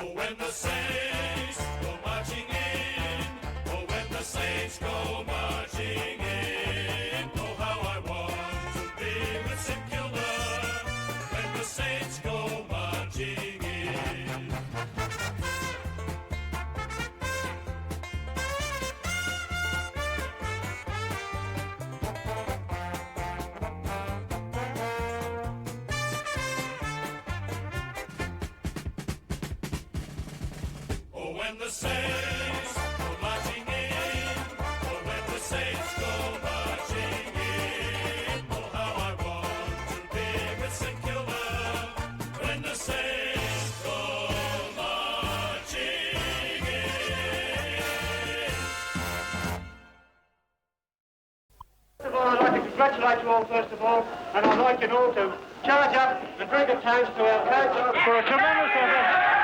Oh, when the Saints go marching in. Oh, when the Saints go marching in. Oh, how I want to be with St Kilda when the Saints go marching in. Oh, when the Saints go marching in. Oh, when the Saints go marching in. Oh, how I want to be with St Kilda when the Saints go marching in. First of all, I'd like to congratulate you all, first of all, and I'd like you all to charge up and drink a toast to our coach for a tremendous effort.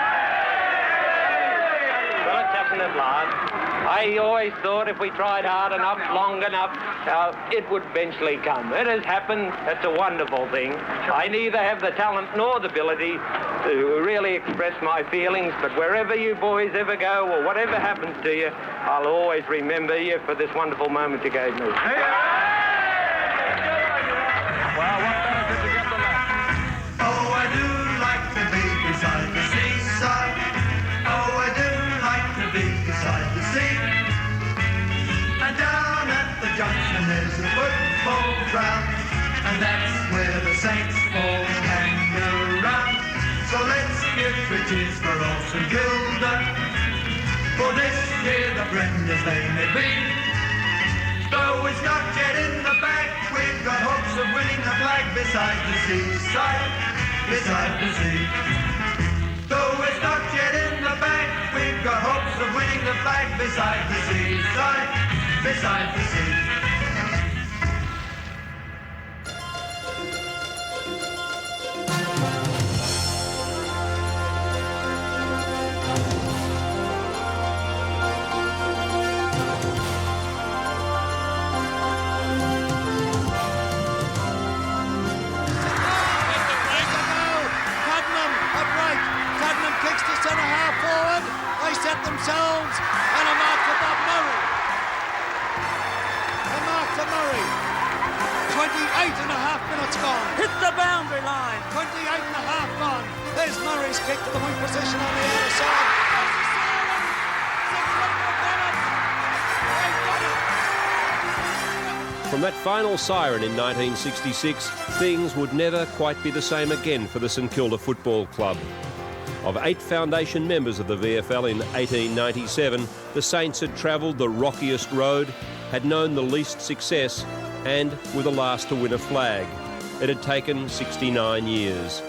Well, it doesn't at last. I always thought if we tried hard enough, long enough, it would eventually come. It has happened. It's a wonderful thing. I neither have the talent nor the ability to really express my feelings, but wherever you boys ever go or whatever happens to you, I'll always remember you for this wonderful moment you gave me. Oh, I do like to be beside the seaside. Oh, I do like to be beside the sea. And down at the junction there's a football ground, and that's where the Saints all hang around. So let's give a cheers for old St Kilda, for this year the premiers they may be. Though it's not yet in the bag, we've got hopes of winning the flag beside the seaside, beside the sea. Though it's not yet in the bag, we've got hopes of winning the flag beside the seaside, beside the sea. Themselves and a mark for Bob Murray. A mark for Murray. 28 and a half minutes gone. Hit the boundary line. 28 and a half gone. There's Murray's kick to the wing position on the outer side. From that final siren in 1966, things would never quite be the same again for the St Kilda Football Club. Of 8 foundation members of the VFL in 1897, the Saints had travelled the rockiest road, had known the least success, and were the last to win a flag. It had taken 69 years.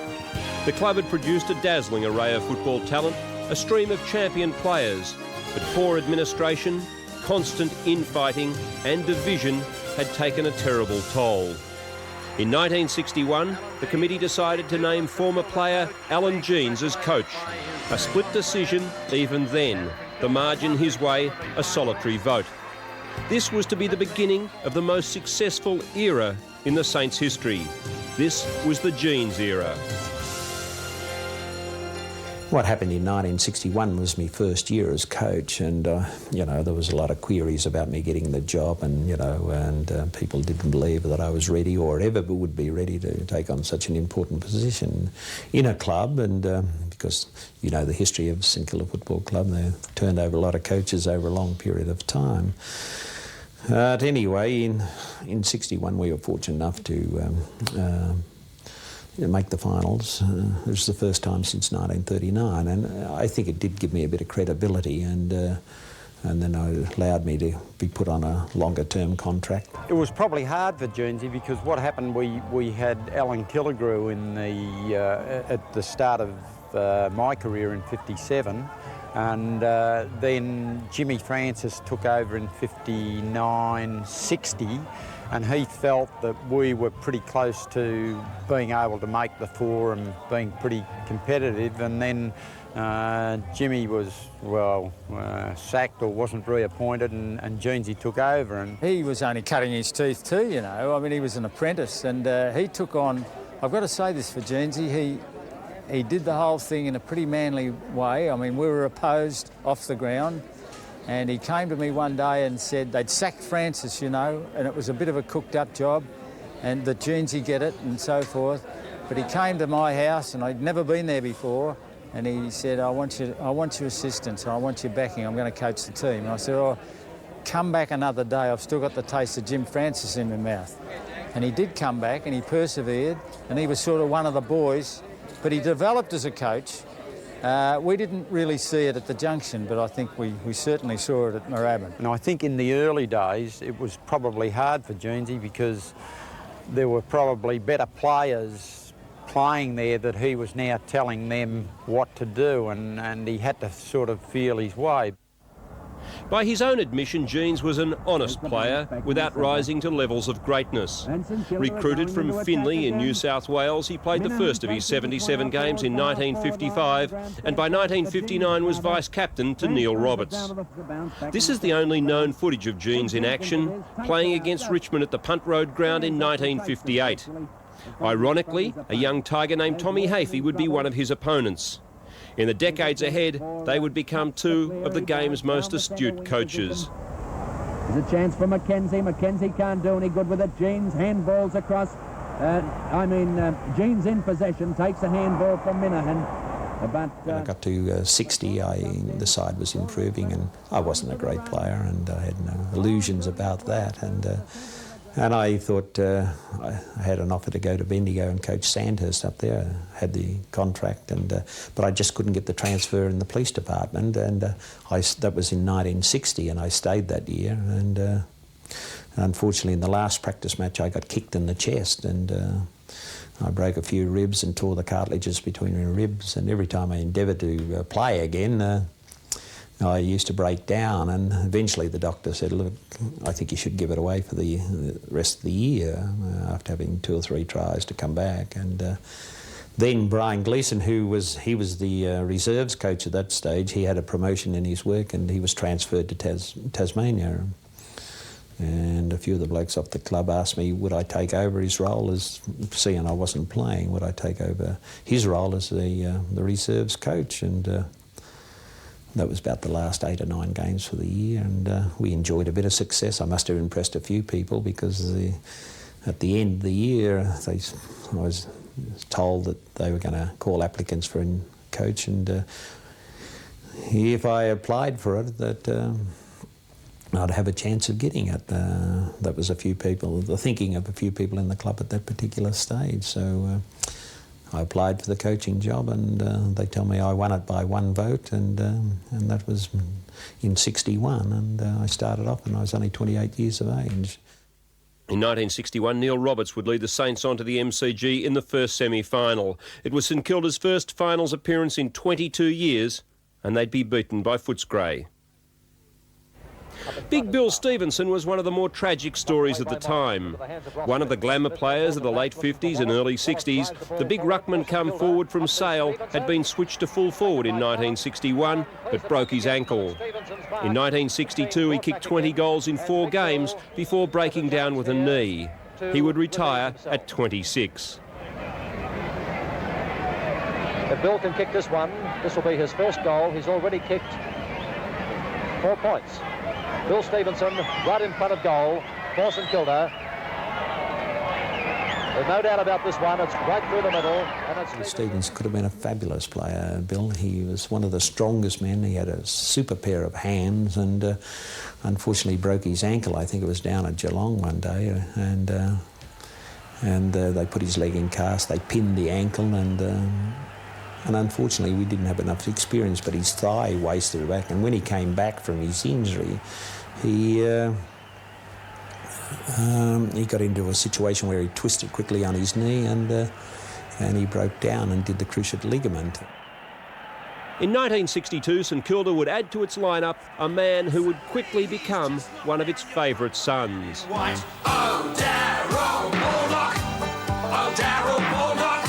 The club had produced a dazzling array of football talent, a stream of champion players, but poor administration, constant infighting and division had taken a terrible toll. In 1961, the committee decided to name former player Alan Jeans as coach. A split decision even then, the margin his way, a solitary vote. This was to be the beginning of the most successful era in the Saints' history. This was the Jeans era. What happened in 1961 was my first year as coach, and you know, there was a lot of queries about me getting the job, and you know, and people didn't believe that I was ready or ever would be ready to take on such an important position in a club. And because you know the history of St Kilda Football Club, they turned over a lot of coaches over a long period of time. But anyway, in 61 we were fortunate enough to make the finals. It was the first time since 1939, and I think it did give me a bit of credibility, and then it allowed me to be put on a longer-term contract. It was probably hard for Jeansy because what happened, we had Alan Killigrew in at the start of my career in '57, and then Jimmy Francis took over in '59-60. And he felt that we were pretty close to being able to make the four and being pretty competitive. And then Jimmy was, well, sacked or wasn't reappointed, and Jeansy took over. And he was only cutting his teeth too, you know. I mean, he was an apprentice, and he took on, I've got to say this for Jeansy, He did the whole thing in a pretty manly way. I mean, we were opposed off the ground, and he came to me one day and said they'd sacked Francis, you know, and it was a bit of a cooked-up job, and that Jönsey get it and so forth. But he came to my house, and I'd never been there before, and he said, I want your assistance, I want your backing, I'm going to coach the team. And I said, oh, come back another day, I've still got the taste of Jim Francis in my mouth. And he did come back, and he persevered, and he was sort of one of the boys, but he developed as a coach. We didn't really see it at the Junction, but I think we certainly saw it at Moorabbin. And I think in the early days it was probably hard for Jönsey because there were probably better players playing there that he was now telling them what to do, and he had to sort of feel his way. By his own admission, Jeans was an honest player without rising to levels of greatness. Recruited from Finley in New South Wales, he played the first of his 77 games in 1955 and by 1959 was vice-captain to Neil Roberts. This is the only known footage of Jeans in action, playing against Richmond at the Punt Road ground in 1958. Ironically, a young tiger named Tommy Hafey would be one of his opponents. In the decades ahead, they would become two of the game's most astute coaches. There's a chance for Mackenzie. Mackenzie can't do any good with it. Jeans handballs across. Jeans in possession, takes a handball from Minahan. When I got to 60, the side was improving, and I wasn't a great player, and I had no illusions about that. And I thought I had an offer to go to Bendigo and coach Sandhurst up there. I had the contract, but I just couldn't get the transfer in the police department. And that was in 1960, and I stayed that year. And unfortunately, in the last practice match, I got kicked in the chest, and I broke a few ribs and tore the cartilages between my ribs. And every time I endeavoured to play again, I used to break down, and eventually the doctor said, look, I think you should give it away for the rest of the year after having 2 or 3 tries to come back. And then Brian Gleeson, he was the reserves coach at that stage, he had a promotion in his work and he was transferred to Tasmania. And a few of the blokes off the club asked me would I take over his role as, seeing I wasn't playing, would I take over his role as the reserves coach. And that was about the last 8 or 9 games for the year, and we enjoyed a bit of success. I must have impressed a few people because at the end of the year, I was told that they were going to call applicants for a coach, and if I applied for it, that I'd have a chance of getting it. That was a few people, the thinking of a few people in the club at that particular stage. So I applied for the coaching job, and they tell me I won it by 1 vote, and that was in 61, and I started off and I was only 28 years of age. In 1961, Neil Roberts would lead the Saints on to the MCG in the first semi-final. It was St Kilda's first finals appearance in 22 years, and they'd be beaten by Footscray. Big Bill Stevenson was one of the more tragic stories of the time. One of the glamour players of the late 50s and early 60s, the big ruckman come forward from Sale had been switched to full forward in 1961 but broke his ankle. In 1962 he kicked 20 goals in 4 games before breaking down with a knee. He would retire at 26. If Bill can kick this one, this will be his first goal. He's already kicked 4 points. Bill Stevenson right in front of goal for St Kilda. There's no doubt about this one. It's right through the middle. And Stevens could have been a fabulous player, Bill. He was one of the strongest men. He had a super pair of hands, and unfortunately broke his ankle. I think it was down at Geelong one day, and they put his leg in cast. They pinned the ankle, and unfortunately we didn't have enough experience, but his thigh wasted it back, and when he came back from his injury, he got into a situation where he twisted quickly on his knee, and he broke down and did the cruciate ligament. In 1962, St Kilda would add to its lineup a man who would quickly become one of its favourite sons. White, oh, Darryl Baldock, oh, Darryl Baldock,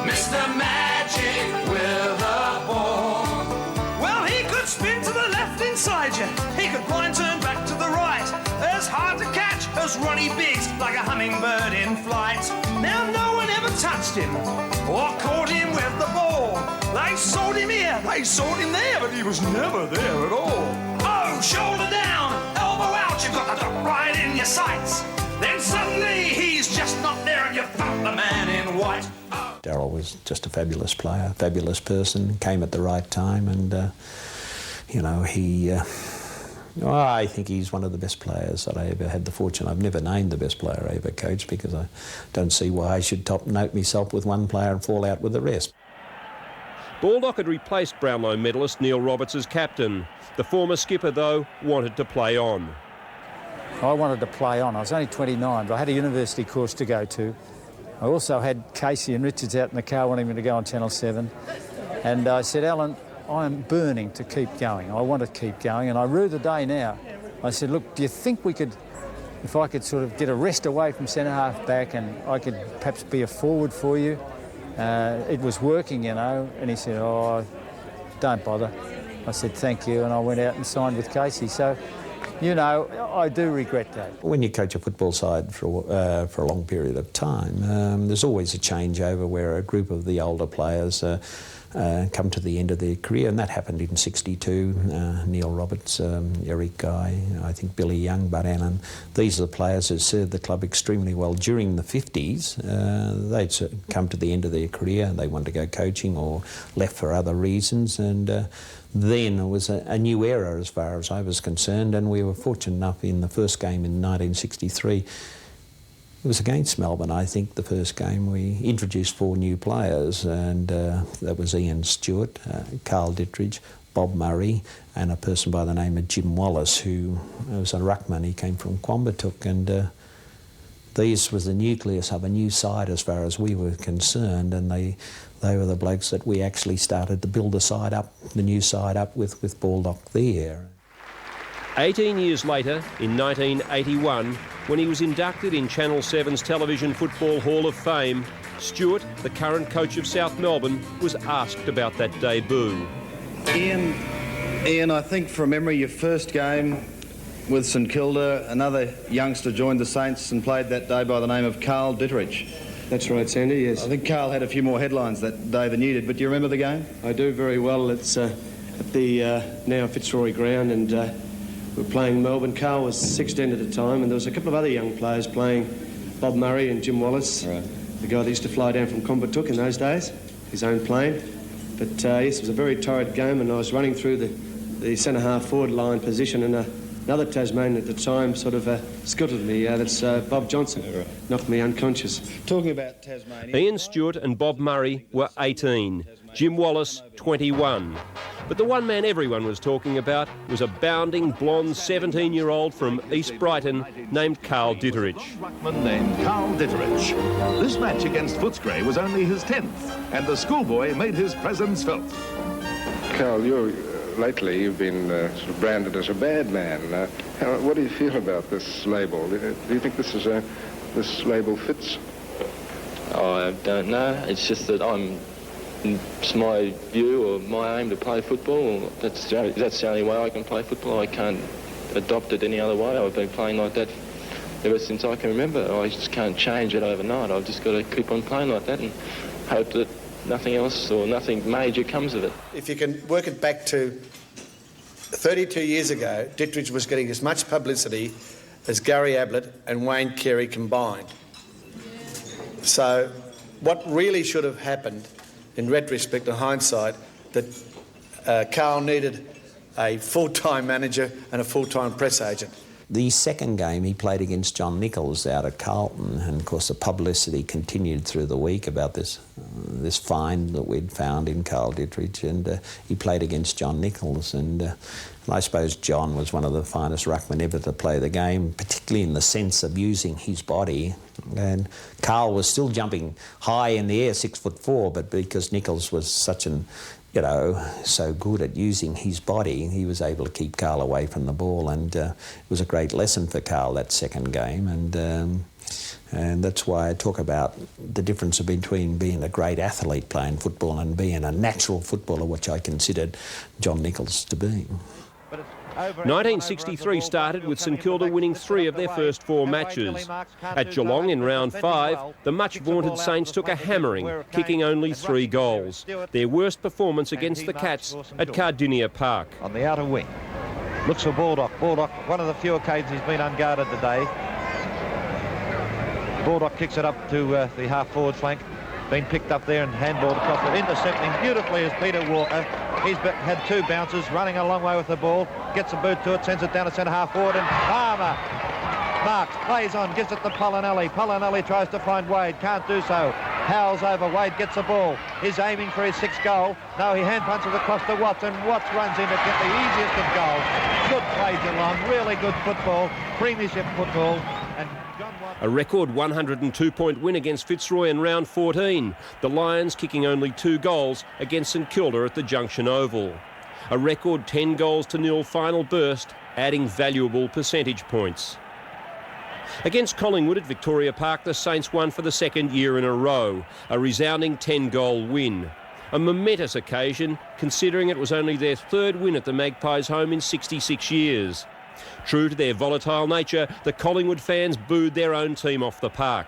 Mr. Magic with a ball. Well, he could spin to the left inside you. He could blind turn back to the right. As hard to catch as Ronnie Biggs, like a hummingbird in flight. Now no one ever touched him or caught him with the ball. They sought him here, they sought him there, but he was never there at all. Oh, shoulder down, elbow out, you've got the dot right in your sights. Then suddenly he's just not there and you found the man in white. Darryl was just a fabulous player, fabulous person, came at the right time, and, you know, I think he's one of the best players that I ever had the fortune. I've never named the best player I ever coached because I don't see why I should top-note myself with one player and fall out with the rest. Baldock had replaced Brownlow medallist Neil Roberts as captain. The former skipper, though, wanted to play on. I wanted to play on. I was only 29, but I had a university course to go to. I also had Casey and Richards out in the car wanting me to go on Channel 7. And I said, Alan, I'm burning to keep going. I want to keep going. And I rue the day now. I said, look, do you think we could, if I could sort of get a rest away from centre-half back and I could perhaps be a forward for you? It was working, you know. And he said, oh, don't bother. I said, thank you. And I went out and signed with Casey. So, you know, I do regret that. When you coach a football side for a long period of time, there's always a changeover where a group of the older players come to the end of their career, and that happened in '62. Neil Roberts, Eric Guy, I think Billy Young, Bud Allen. These are the players who served the club extremely well during the 50s. They'd come to the end of their career. They wanted to go coaching or left for other reasons, and then it was a new era as far as I was concerned, and we were fortunate enough in the first game in 1963. It was against Melbourne, I think, the first game. We introduced 4 new players, and that was Ian Stewart, Carl Ditterich, Bob Murray, and a person by the name of Jim Wallace, who was a ruckman. He came from 𝚡, and these was the nucleus of a new side as far as we were concerned, and they were the blokes that we actually started to build the new side up with Baldock there. 18 years later, in 1981, when he was inducted in Channel 7's Television Football Hall of Fame, Stewart, the current coach of South Melbourne, was asked about that debut. Ian, I think from memory, your first game with St Kilda, another youngster joined the Saints and played that day by the name of Carl Ditterich. That's right, Sandy, yes. I think Carl had a few more headlines that day than you did, but do you remember the game? I do very well. It's at the now Fitzroy ground, and we're playing Melbourne. Carl was 16 at the time, and there was a couple of other young players playing, Bob Murray and Jim Wallace, right. The guy that used to fly down from 𝚡 in those days, his own plane. But yes, it was a very torrid game, and I was running through the centre-half forward line position, and another Tasmanian at the time sort of scuttled me. That's Bob Johnson, knocked me unconscious. Talking about Tasmania... Ian Stewart and Bob Murray were 18, Jim Wallace 21. But the one man everyone was talking about was a bounding, blonde 17-year-old from East Brighton named Carl Ditterich. Ruckman named Carl Ditterich. This match against Footscray was only his 10th, and the schoolboy made his presence felt. Carl, lately you've been sort of branded as a bad man. What do you feel about this label? Do you think this label fits? Oh, I don't know. It's just that it's my view or my aim to play football. That's the only way I can play football. I can't adopt it any other way. I've been playing like that ever since I can remember. I just can't change it overnight. I've just got to keep on playing like that and hope that nothing else or nothing major comes of it. If you can work it back to 32 years ago, Ditterich was getting as much publicity as Gary Ablett and Wayne Carey combined. So what really should have happened, in retrospect and hindsight, that Carl needed a full-time manager and a full-time press agent. The second game he played against John Nichols out at Carlton, and of course the publicity continued through the week about this find that we'd found in Carl Ditterich, and he played against John Nichols, and I suppose John was one of the finest ruckmen ever to play the game, particularly in the sense of using his body, and Carl was still jumping high in the air, 6'4", but because Nichols was such an so good at using his body, he was able to keep Carl away from the ball, and it was a great lesson for Carl, that second game, and that's why I talk about the difference between being a great athlete playing football and being a natural footballer, which I considered John Nichols to be. But 1963 started with St Kilda winning 3 of their first 4 matches. At Geelong in round 5, the much-vaunted Saints took a hammering, kicking only 3 goals. Their worst performance against the Cats at 𝙲𝙷𝙰𝙀 Park. On the outer wing. Looks for Baldock. Baldock, one of the few occasions he's been unguarded today. Baldock kicks it up to the half-forward flank. Been picked up there and handballed across it. Intercepting beautifully is Peter Walker. He's had 2 bounces, running a long way with the ball. Gets a boot to it, sends it down to centre-half forward, and Palmer marks, plays on, gives it to Polinelli. Polinelli tries to find Wade, can't do so. Howells over, Wade gets the ball. He's aiming for his 6th goal. No, he hand punches across to Watts, and Watts runs in to get the easiest of goals. Good play, Geelong, really good football, premiership football. And a record 102-point win against Fitzroy in round 14. The Lions kicking only 2 goals against St Kilda at the Junction Oval. A record 10-0 final burst, adding valuable percentage points. Against Collingwood at Victoria Park, the Saints won for the 2nd year in a row, a resounding 10-goal win. A momentous occasion, considering it was only their 3rd win at the Magpies' home in 66 years. True to their volatile nature, the Collingwood fans booed their own team off the park.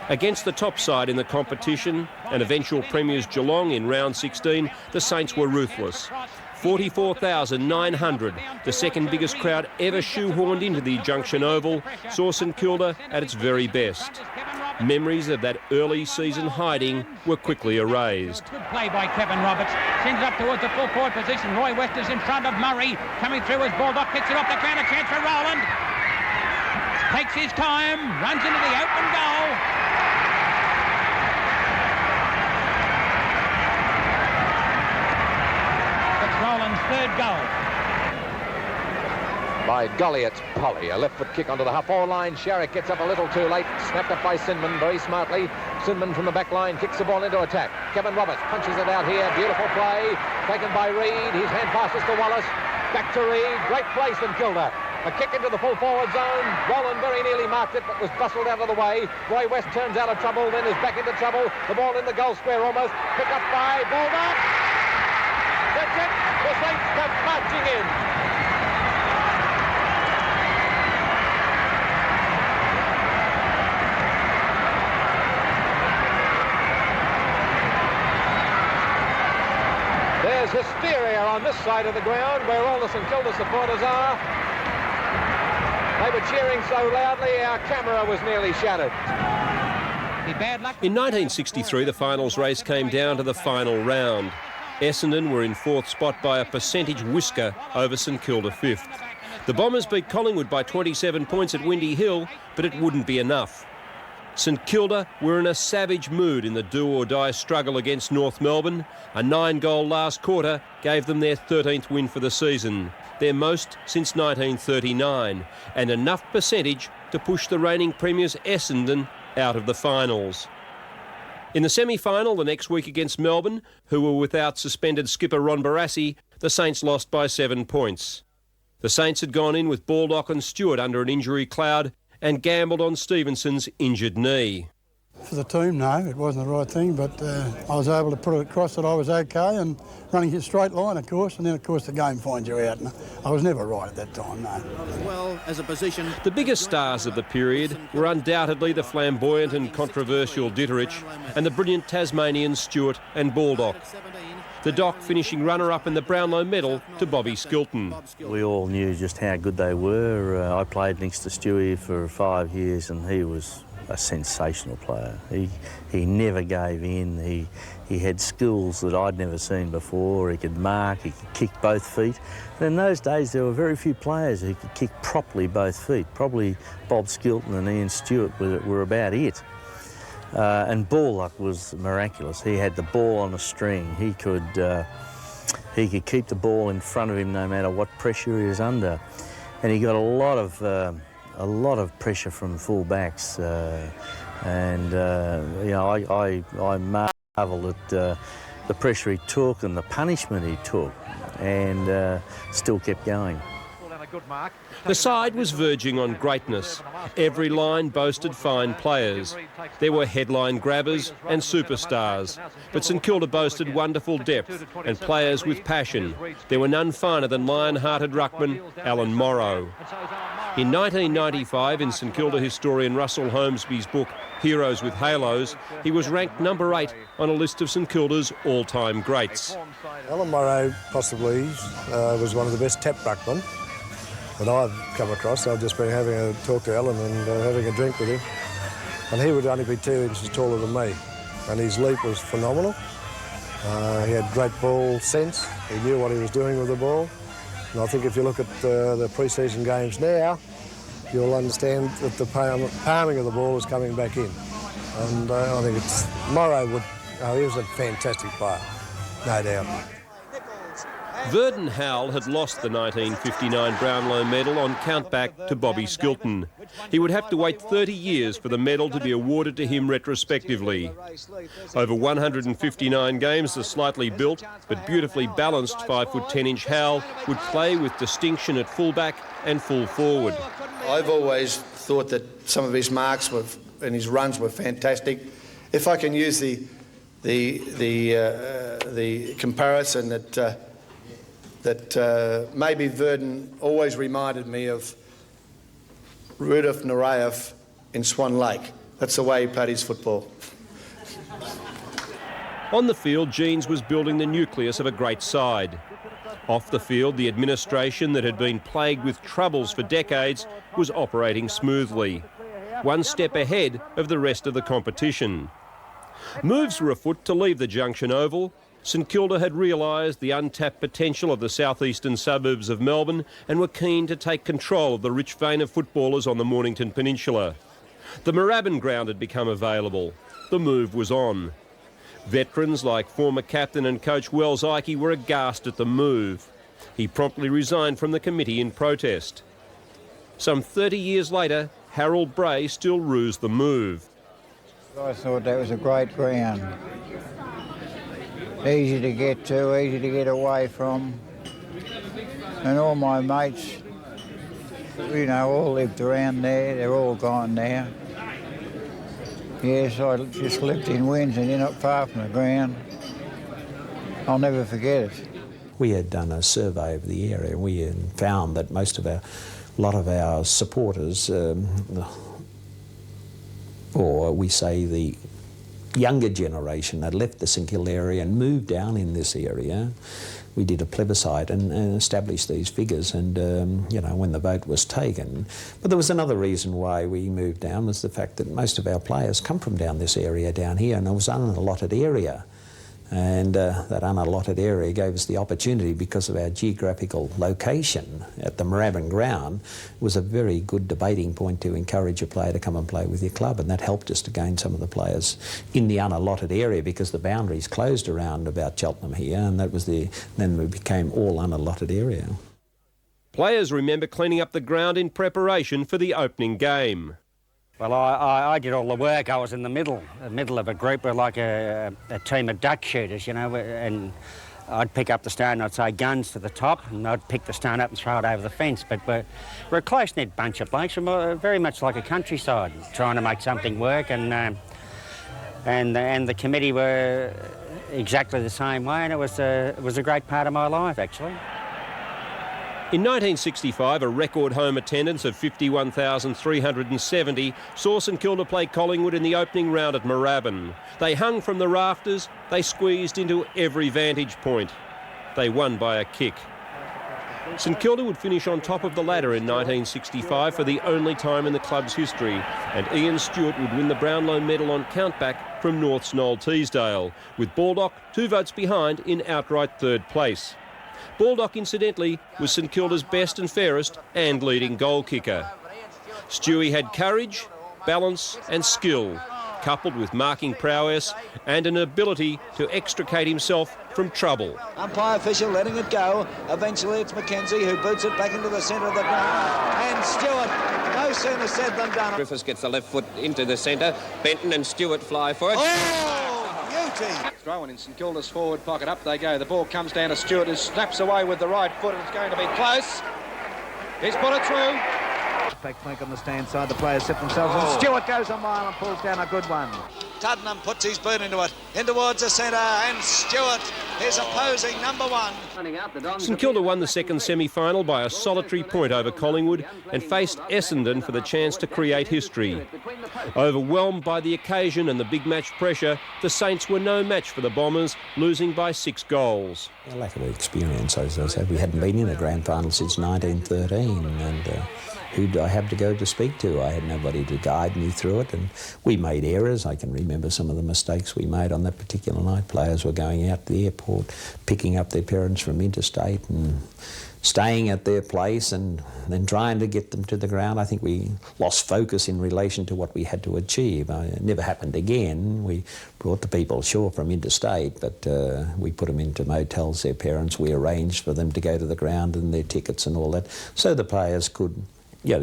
Against the top side in the competition, and eventual premiers Geelong in round 16, the Saints were ruthless. 44,900, the 2nd biggest crowd ever shoehorned into the Junction Oval, saw St Kilda at its very best. Memories of that early season hiding were quickly erased. Good play by Kevin Roberts. Sends up towards the full forward position. Roy West is in front of Murray. Coming through as Baldock kicks it off the ground. A chance for Rowland. Takes his time. Runs into the open goal. It's Rowland's 3rd goal. By Goliath Polly, a left foot kick onto the half-forward line. Sharrock gets up a little too late, snapped up by Sinman very smartly. Sinman from the back line kicks the ball into attack. Kevin Roberts punches it out here, beautiful play, taken by Reid. His hand passes to Wallace, back to Reid, great play St Kilda. A kick into the full forward zone. Roland very nearly marked it, but was bustled out of the way. Roy West turns out of trouble, then is back into trouble. The ball in the goal square almost, picked up by Baldock. That's it, the Saints come marching in. There's hysteria on this side of the ground where all the St Kilda supporters are. They were cheering so loudly our camera was nearly shattered. In 1963, the finals race came down to the final round. Essendon were in 4th spot by a percentage whisker over St Kilda 5th. The Bombers beat Collingwood by 27 points at Windy Hill, but it wouldn't be enough. St Kilda were in a savage mood in the do-or-die struggle against North Melbourne. A 9-goal last quarter gave them their 13th win for the season, their most since 1939, and enough percentage to push the reigning premiers Essendon out of the finals. In the semi-final the next week against Melbourne, who were without suspended skipper Ron Barassi, the Saints lost by 7 points. The Saints had gone in with Baldock and Stewart under an injury cloud and gambled on Stevenson's injured knee. For the team, no, it wasn't the right thing, but I was able to put it across that I was okay and running a straight line, of course, and then, of course, the game finds you out. And I was never right at that time, no. Well, as a position... The biggest stars of the period were undoubtedly the flamboyant and controversial Ditterich and the brilliant Tasmanian Stewart and Baldock. The Doc finishing runner-up in the Brownlow medal to Bobby Skilton. We all knew just how good they were. I played next to Stewie for 5 years and he was a sensational player. He never gave in. He had skills that I'd never seen before. He could mark, he could kick both feet. And in those days there were very few players who could kick properly both feet. Probably Bob Skilton and Ian Stewart were about it. And Baldock was miraculous. He had the ball on a string. He could keep the ball in front of him no matter what pressure he was under, and he got a lot of pressure from full backs. You know, I marvel at the pressure he took and the punishment he took, and still kept going. The side was verging on greatness. Every line boasted fine players. There were headline grabbers and superstars. But St Kilda boasted wonderful depth and players with passion. There were none finer than lion-hearted ruckman Alan Morrow. In 1995, in St Kilda historian Russell Holmesby's book Heroes with Halos, he was ranked number 8 on a list of St Kilda's all-time greats. Alan Morrow possibly was one of the best tap ruckmen that I've come across. I've just been having a talk to Alan and having a drink with him. And he would only be 2 inches taller than me. And his leap was phenomenal. He had great ball sense. He knew what he was doing with the ball. And I think if you look at the pre-season games now, you'll understand that the palming of the ball is coming back in. And I think Morrow he was a fantastic player, no doubt. Verdon Howell had lost the 1959 Brownlow medal on countback to Bobby Skilton. He would have to wait 30 years for the medal to be awarded to him retrospectively. Over 159 games, the slightly built but beautifully balanced 5'10" Howell would play with distinction at fullback and full forward. I've always thought that some of his marks and his runs were fantastic. If I can use the comparison that maybe Verdon always reminded me of Rudolf Nureyev in Swan Lake. That's the way he played his football. On the field, Jeans was building the nucleus of a great side. Off the field, the administration that had been plagued with troubles for decades was operating smoothly, one step ahead of the rest of the competition. Moves were afoot to leave the Junction Oval. St Kilda had realised the untapped potential of the southeastern suburbs of Melbourne and were keen to take control of the rich vein of footballers on the Mornington Peninsula. The Moorabbin ground had become available. The move was on. Veterans like former captain and coach 𝙲𝙷𝙰𝙽𝙽 were aghast at the move. He promptly resigned from the committee in protest. Some 30 years later, Harold Bray still rues the move. I thought that was a great ground. Easy to get to, easy to get away from. And all my mates, all lived around there. They're all gone now. Yes, I just lived in Windsor, not far from the ground. I'll never forget it. We had done a survey of the area and we had found that a lot of our supporters, or we say the younger generation, had left the St Kilda area and moved down in this area. We did a plebiscite and established these figures, and when the vote was taken. But there was another reason why we moved down, was the fact that most of our players come from down this area down here, and it was an unallotted area. And that unallotted area gave us the opportunity, because of our geographical location at the Moorabbin ground, was a very good debating point to encourage a player to come and play with your club, and that helped us to gain some of the players in the unallotted area, because the boundaries closed around about Cheltenham here, and that was then we became all unallotted area. Players remember cleaning up the ground in preparation for the opening game. Well, I did all the work. I was in the middle of a group of like a team of duck shooters, and I'd pick up the stone and I'd say guns to the top, and I'd pick the stone up and throw it over the fence. But we're a close-knit bunch of blokes, we're very much like a countryside, trying to make something work, and the committee were exactly the same way, and it was a great part of my life, actually. In 1965, a record home attendance of 51,370 saw St Kilda play Collingwood in the opening round at Moorabbin. They hung from the rafters, they squeezed into every vantage point. They won by a kick. St Kilda would finish on top of the ladder in 1965 for the only time in the club's history, and Ian Stewart would win the Brownlow medal on countback from North's Noel Teesdale, with Baldock 2 votes behind in outright third place. Baldock, incidentally, was St Kilda's best and fairest and leading goal kicker. Stewie had courage, balance and skill, coupled with marking prowess and an ability to extricate himself from trouble. Umpire official letting it go. Eventually it's Mackenzie who boots it back into the centre of the ground. And Stewart, no sooner said than done. Griffiths gets the left foot into the centre. Benton and Stewart fly for it. Thrown in St Kilda's forward pocket. Up they go. The ball comes down to Stewart, who snaps away with the right foot, and it's going to be close. He's put it through. Back flank on the stand side, the players set themselves and Stewart goes a mile and pulls down a good one. Tuddenham puts his boot into it, in towards the centre, and Stewart, his opposing number one. St Kilda won the second semi-final by a solitary point over Collingwood and faced Essendon for the chance to create history. Overwhelmed by the occasion and the big match pressure, the Saints were no match for the Bombers, losing by 6 goals. A lack of experience, as I said. We hadn't been in a grand final since 1913, and who'd I have to go to speak to? I had nobody to guide me through it, and we made errors. I can remember some of the mistakes we made on that particular night. Players were going out to the airport, picking up their parents from interstate and staying at their place and then trying to get them to the ground. I think we lost focus in relation to what we had to achieve. It never happened again. We brought the people ashore from interstate, but we put them into motels, their parents. We arranged for them to go to the ground and their tickets and all that, so the players could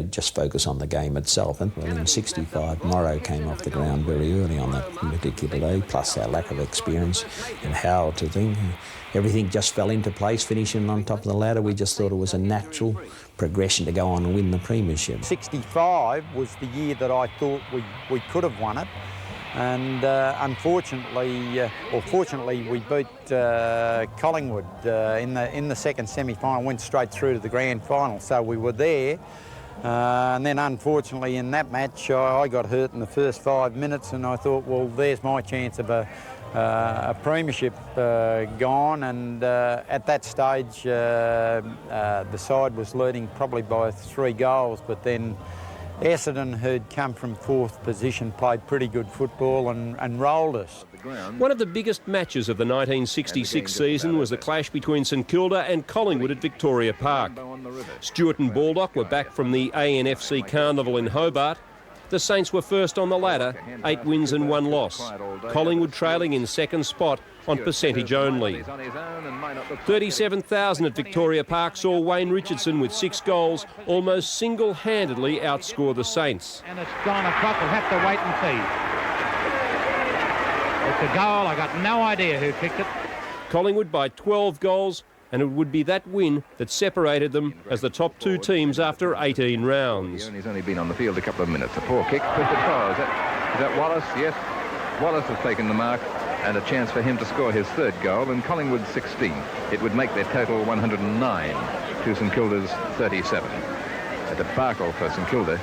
just focus on the game itself. And well, in '65, Morrow came off the ground very early on that particular day, plus our lack of experience and how to think. Everything just fell into place, finishing on top of the ladder. We just thought it was a natural progression to go on and win the premiership. '65 was the year that I thought we could have won it. And unfortunately, or fortunately, we beat Collingwood in the second semi-final, went straight through to the grand final. So we were there. And then unfortunately in that match I got hurt in the first 5 minutes, and I thought, well, there's my chance of a premiership gone. And at that stage the side was leading probably by 3 goals, but then Essendon, who'd come from 4th position, played pretty good football and rolled us. One of the biggest matches of the 1966 season was the clash between St Kilda and Collingwood at Victoria Park. Stewart and Baldock were back from the ANFC Carnival in Hobart. The Saints were first on the ladder, 8 wins and 1 loss. Collingwood trailing in second spot on percentage only. 37,000 at Victoria Park saw Wayne Richardson with 6 goals almost single-handedly outscore the Saints. And it's gone across. We'll have to wait and see. It's a goal. I got no idea who kicked it. Collingwood by 12 goals, and it would be that win that separated them as the top 2 teams after 18 rounds. He's only been on the field a couple of minutes. A poor kick. Is that Wallace? Yes. Wallace has taken the mark, and a chance for him to score his 3rd goal, and Collingwood 16. It would make their total 109 to St Kilda's 37. A debacle for St Kilda.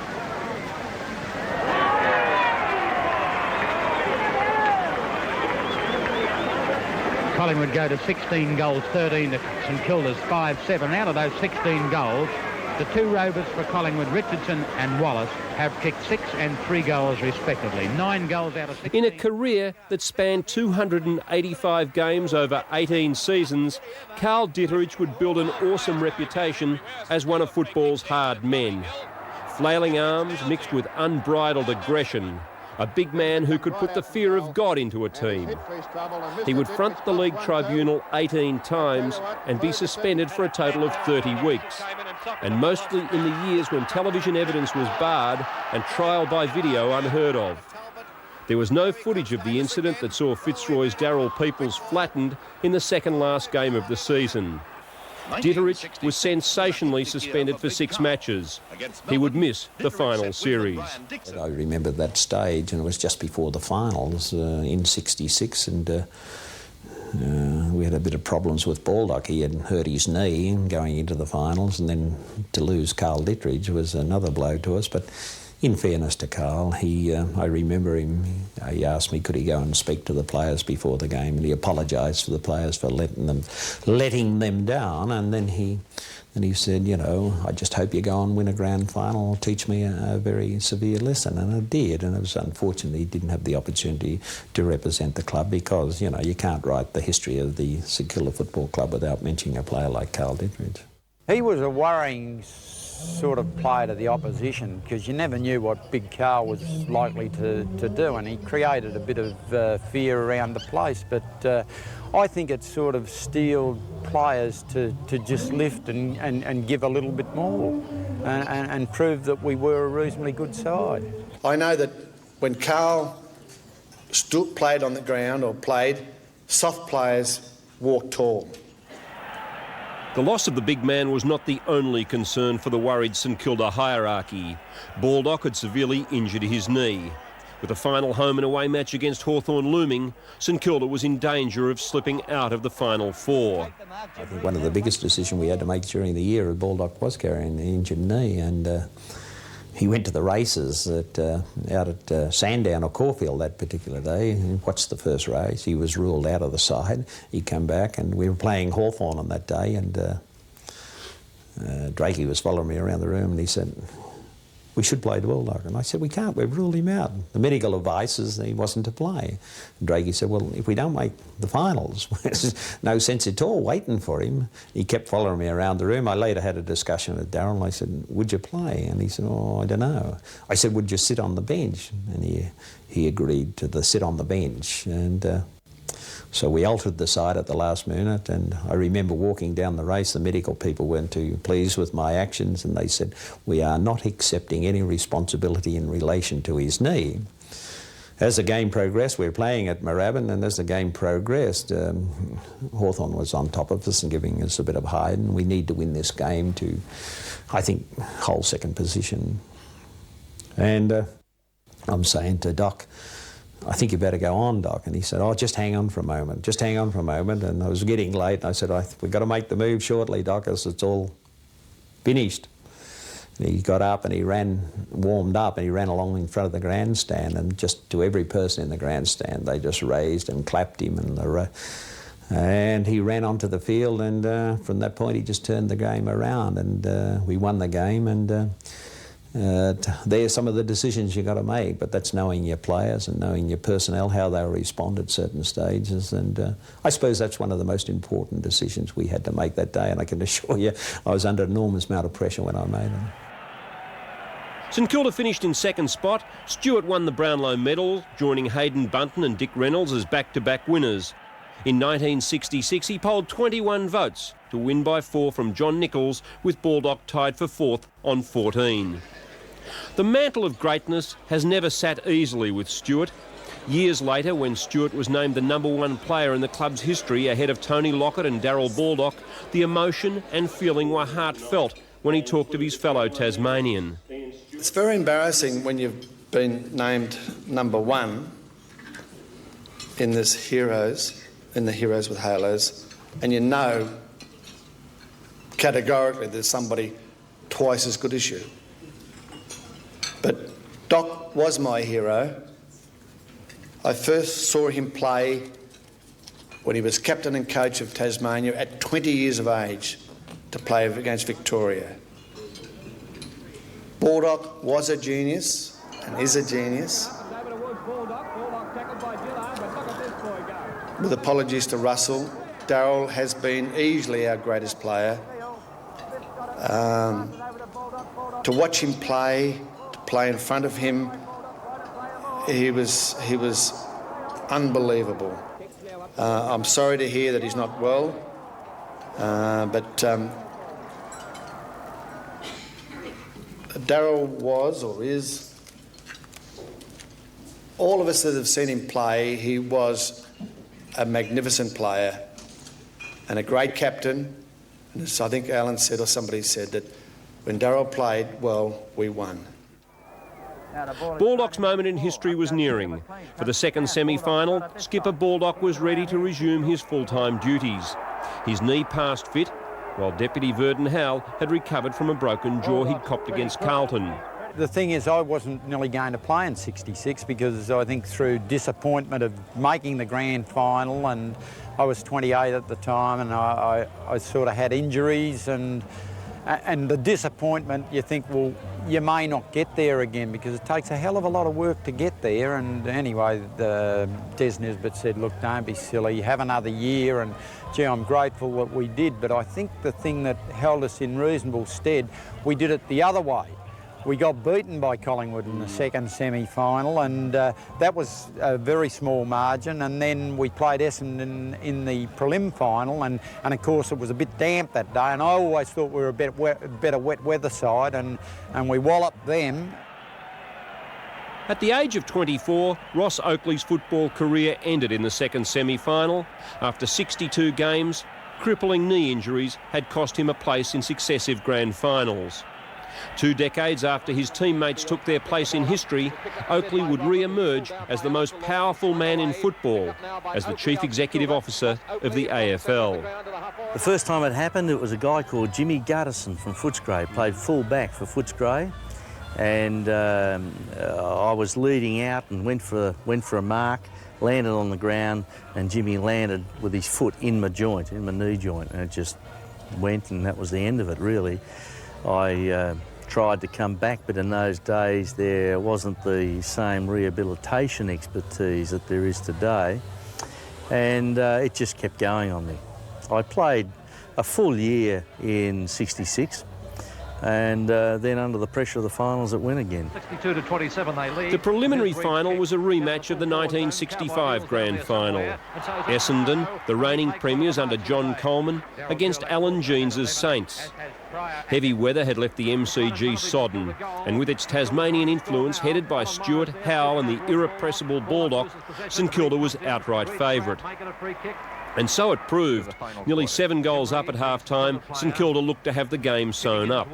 Collingwood go to 16 goals, 13 to St Kilda's 5-7. Out of those 16 goals, the 2 rovers for Collingwood, Richardson and Wallace, have kicked 6 and 3 goals respectively. 9 goals out of 16. In a career that spanned 285 games over 18 seasons, Ditterich would build an awesome reputation as one of football's hard men. Flailing arms mixed with unbridled aggression. A big man who could put the fear of God into a team. He would front the league tribunal 18 times and be suspended for a total of 30 weeks, and mostly in the years when television evidence was barred and trial by video unheard of. There was no footage of the incident that saw Fitzroy's Darryl Peoples flattened in the second last game of the season. Ditterich was sensationally suspended for 6 matches. He would miss the final series. I remember that stage, and it was just before the finals in '66, and we had a bit of problems with Baldock. He had hurt his knee going into the finals, and then to lose Ditterich was another blow to us. But in fairness to Carl, I remember him, he asked me could he go and speak to the players before the game, and he apologised for the players for letting them down, and then he said, you know, I just hope you go and win a grand final, teach me a very severe lesson, and I did, and it was unfortunate he didn't have the opportunity to represent the club because, you know, you can't write the history of the St Kilda Football Club without mentioning a player like Ditterich. He was a worrying sort of player to the opposition because you never knew what Big Carl was likely to do, and he created a bit of fear around the place. But I think it sort of steeled players to just lift and give a little bit more and prove that we were a reasonably good side. I know that when Carl played on the ground or played, soft players walk tall. The loss of the big man was not the only concern for the worried St Kilda hierarchy. Baldock had severely injured his knee. With the final home and away match against Hawthorn looming, St Kilda was in danger of slipping out of the final four. I think one of the biggest decisions we had to make during the year, Baldock was carrying the injured knee, and he went to the races out at Sandown or Caulfield that particular day. He watched the first race. He was ruled out of the side. He came back, and we were playing Hawthorn on that day, and Drakey was following me around the room, and he said, "We should play Baldock." And I said, "We can't, we've ruled him out. The medical advice is that he wasn't to play." And Drakey said, "Well, if we don't make the finals, there's no sense at all waiting for him." He kept following me around the room. I later had a discussion with Darryl, and I said, "Would you play?" And he said, "Oh, I don't know." I said, "Would you sit on the bench?" And he agreed to sit on the bench. And so we altered the side at the last minute, and I remember walking down the race, the medical people weren't too pleased with my actions, and they said, "We are not accepting any responsibility in relation to his knee." As the game progressed, we were playing at Moorabbin, and as the game progressed, Hawthorn was on top of us and giving us a bit of hide, and we need to win this game to, I think, hold second position. And I'm saying to Doc, "I think you better go on, Doc." And he said, "Oh, just hang on for a moment, just hang on for a moment." And I was getting late, and I said, "We've got to make the move shortly, Doc, as it's all finished." And he got up and he warmed up, and he ran along in front of the grandstand, and just to every person in the grandstand, they just raised and clapped him, and he ran onto the field, and from that point he just turned the game around, and we won the game. And there's some of the decisions you've got to make, but that's knowing your players and knowing your personnel, how they respond at certain stages. And I suppose that's one of the most important decisions we had to make that day, and I can assure you I was under an enormous amount of pressure when I made them. St Kilda finished in second spot. Stewart won the Brownlow medal, joining Hayden Bunton and Dick Reynolds as back-to-back winners. In 1966, he polled 21 votes to win by 4 from John Nichols, with Baldock tied for 4th on 14. The mantle of greatness has never sat easily with Stewart. Years later, when Stewart was named the #1 player in the club's history ahead of Tony Lockett and Darryl Baldock, the emotion and feeling were heartfelt when he talked of his fellow Tasmanian. It's very embarrassing when you've been named #1 in the Heroes with Halos, and you know categorically there's somebody twice as good as you. But Doc was my hero. I first saw him play when he was captain and coach of Tasmania at 20 years of age to play against Victoria. Baldock was a genius and is a genius. With apologies to Russell, Darryl has been easily our greatest player. To watch him play, to play in front of him, he was unbelievable. I'm sorry to hear that he's not well, but Darryl was or is, all of us that have seen him play, he was a magnificent player and a great captain. And as I think Alan said, or somebody said, that when Darryl played, well, we won. Baldock's moment in history was nearing. For the second semi-final, skipper Baldock was ready to resume his full-time duties. His knee passed fit, while Deputy Verdon Howell had recovered from a broken jaw he'd copped against Carlton. The thing is, I wasn't nearly going to play in '66 because I think through disappointment of making the grand final, and I was 28 at the time, and I sort of had injuries, and the disappointment, you think, well, you may not get there again because it takes a hell of a lot of work to get there. And anyway, Des Nisbet said, "Look, don't be silly, have another year." And gee, I'm grateful that we did, but I think the thing that held us in reasonable stead, we did it the other way. We got beaten by Collingwood in the second semi-final, and that was a very small margin. And then we played Essendon in the prelim final, and of course it was a bit damp that day, and I always thought we were a better wet weather side, and we walloped them. At the age of 24, Ross Oakley's football career ended in the second semi-final. After 62 games, crippling knee injuries had cost him a place in successive grand finals. 2 decades after his teammates took their place in history, Oakley would re-emerge as the most powerful man in football, as the chief executive officer of the AFL. The first time it happened, it was a guy called Jimmy Gutterson from Footscray, played full back for Footscray, and I was leading out and went for a mark, landed on the ground, and Jimmy landed with his foot in my joint, in my knee joint, and it just went, and that was the end of it, really. I tried to come back, but in those days there wasn't the same rehabilitation expertise that there is today, and it just kept going on me. I played a full year in '66, and then under the pressure of the finals it went again. 62-27 they lead. The preliminary final was a rematch of the 1965 grand final. Essendon, the reigning premiers under John Coleman, against Alan Jeans's Saints. Heavy weather had left the MCG sodden, and with its Tasmanian influence headed by Stewart, Howell and the irrepressible Baldock, St Kilda was outright favourite. And so it proved. Nearly 7 goals up at half-time, St Kilda looked to have the game sewn up.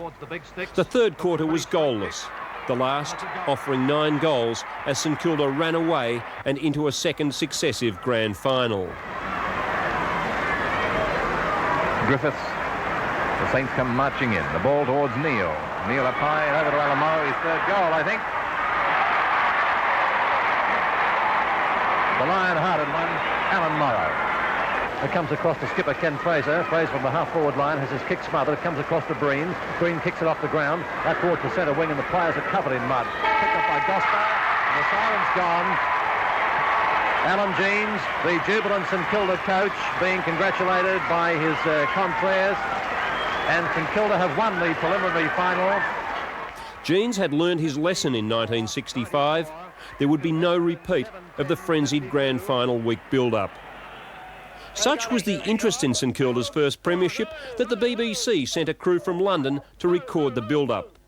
The third quarter was goalless, the last offering 9 goals as St Kilda ran away and into a second successive grand final. Griffiths. The Saints come marching in. The ball towards Neil. Neil up high and over to Alamaro, his third goal, I think. The lion-hearted one, Alan Morrow. It comes across to skipper Ken Fraser. Fraser from the half-forward line has his kick smothered. It comes across to Breen. Breen kicks it off the ground. Out towards the centre wing, and the players are covered in mud. Picked up by Gosper, and the siren's gone. Alan Jeans, the jubilant St Kilda coach, being congratulated by his confrères. And St Kilda have won the preliminary final. Jeans had learned his lesson in 1965. There would be no repeat of the frenzied grand final week build-up. Such was the interest in St Kilda's first premiership that the BBC sent a crew from London to record the build-up.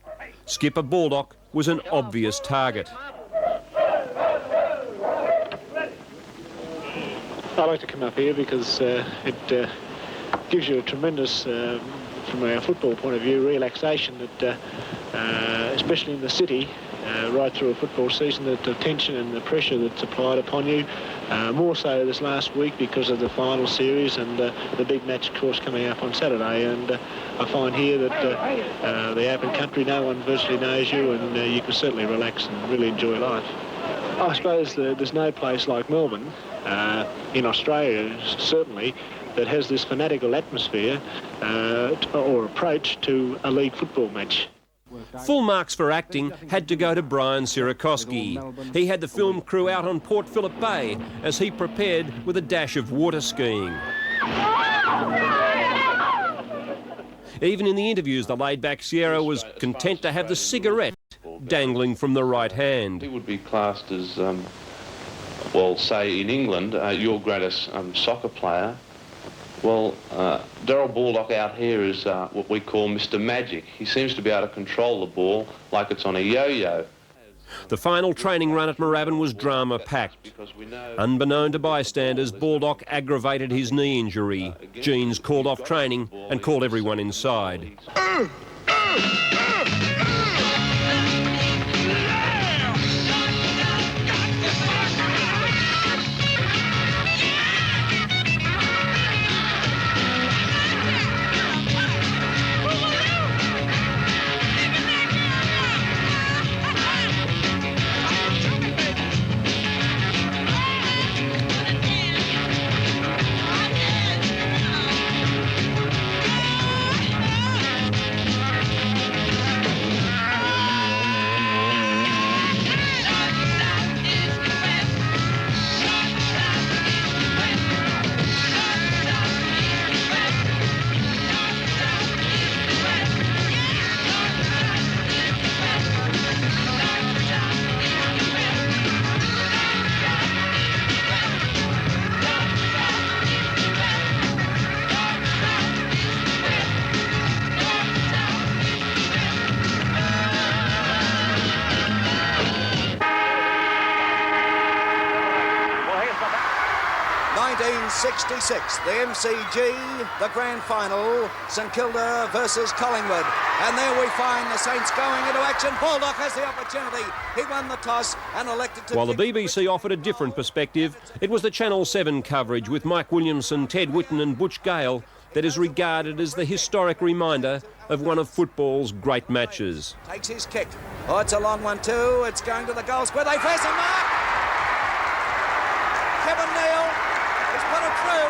Skipper Baldock was an obvious target. I like to come up here because it gives you a tremendous, from a football point of view, relaxation that, especially in the city, right through a football season, that the tension and the pressure that's applied upon you, more so this last week because of the final series and the big match, of course, coming up on Saturday. And I find here that the open country, no one virtually knows you, and you can certainly relax and really enjoy life. I suppose there's no place like Melbourne, in Australia certainly, that has this fanatical atmosphere or approach to a league football match. Full marks for acting had to go to Brian Sierakowski. He had the film crew out on Port Phillip Bay as he prepared with a dash of water skiing. Even in the interviews, the laid-back Sierra was content to have the cigarette dangling from the right hand. He would be classed as, well, say in England, your greatest soccer player. Well, Daryl Baldock out here is what we call Mr. Magic. He seems to be able to control the ball like it's on a yo-yo. The final training run at Moorabbin was drama-packed. Unbeknown to bystanders, Baldock aggravated his knee injury. Jeans called off training and called everyone inside. 1966, the MCG, the grand final, St Kilda versus Collingwood. And there we find the Saints going into action. Baldock has the opportunity. He won the toss and elected to... While the BBC offered a different perspective, it was the Channel 7 coverage with Mike Williamson, Ted Whitten and Butch Gale that is regarded as the historic reminder of one of football's great matches. Takes his kick. Oh, it's a long one too. It's going to the goal square. They face a mark. Kevin Neal has put it through.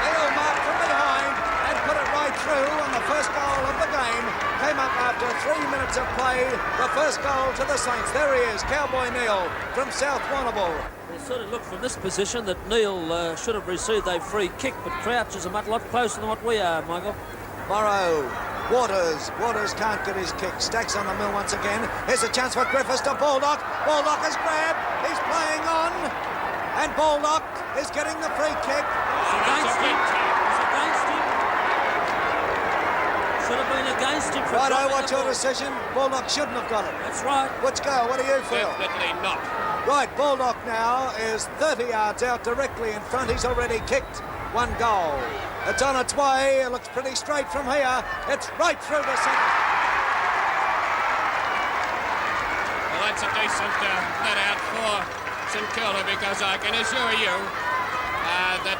Neal marked from behind and put it right through, and the first goal of the game came up after 3 minutes of play. The first goal to the Saints. There he is, Cowboy Neal from South Warrnambool. It sort of looked from this position that Neal should have received a free kick, but Crouch is a lot closer than what we are, Michael. Morrow, Waters can't get his kick. Stacks on the mill once again. Here's a chance for Griffiths to Baldock. Baldock is grabbed. He's playing on. And Baldock is getting the free kick. It's against him. It's against him. Should have been against him. Righto, what's your decision? Baldock shouldn't have got it. That's right. Let's go. What do you feel? Definitely not. Right, Baldock now is 30 yards out directly in front. He's already kicked one goal. It's on its way. It looks pretty straight from here. It's right through the centre. Well, that's a decent let out for St Kilda, because I can assure you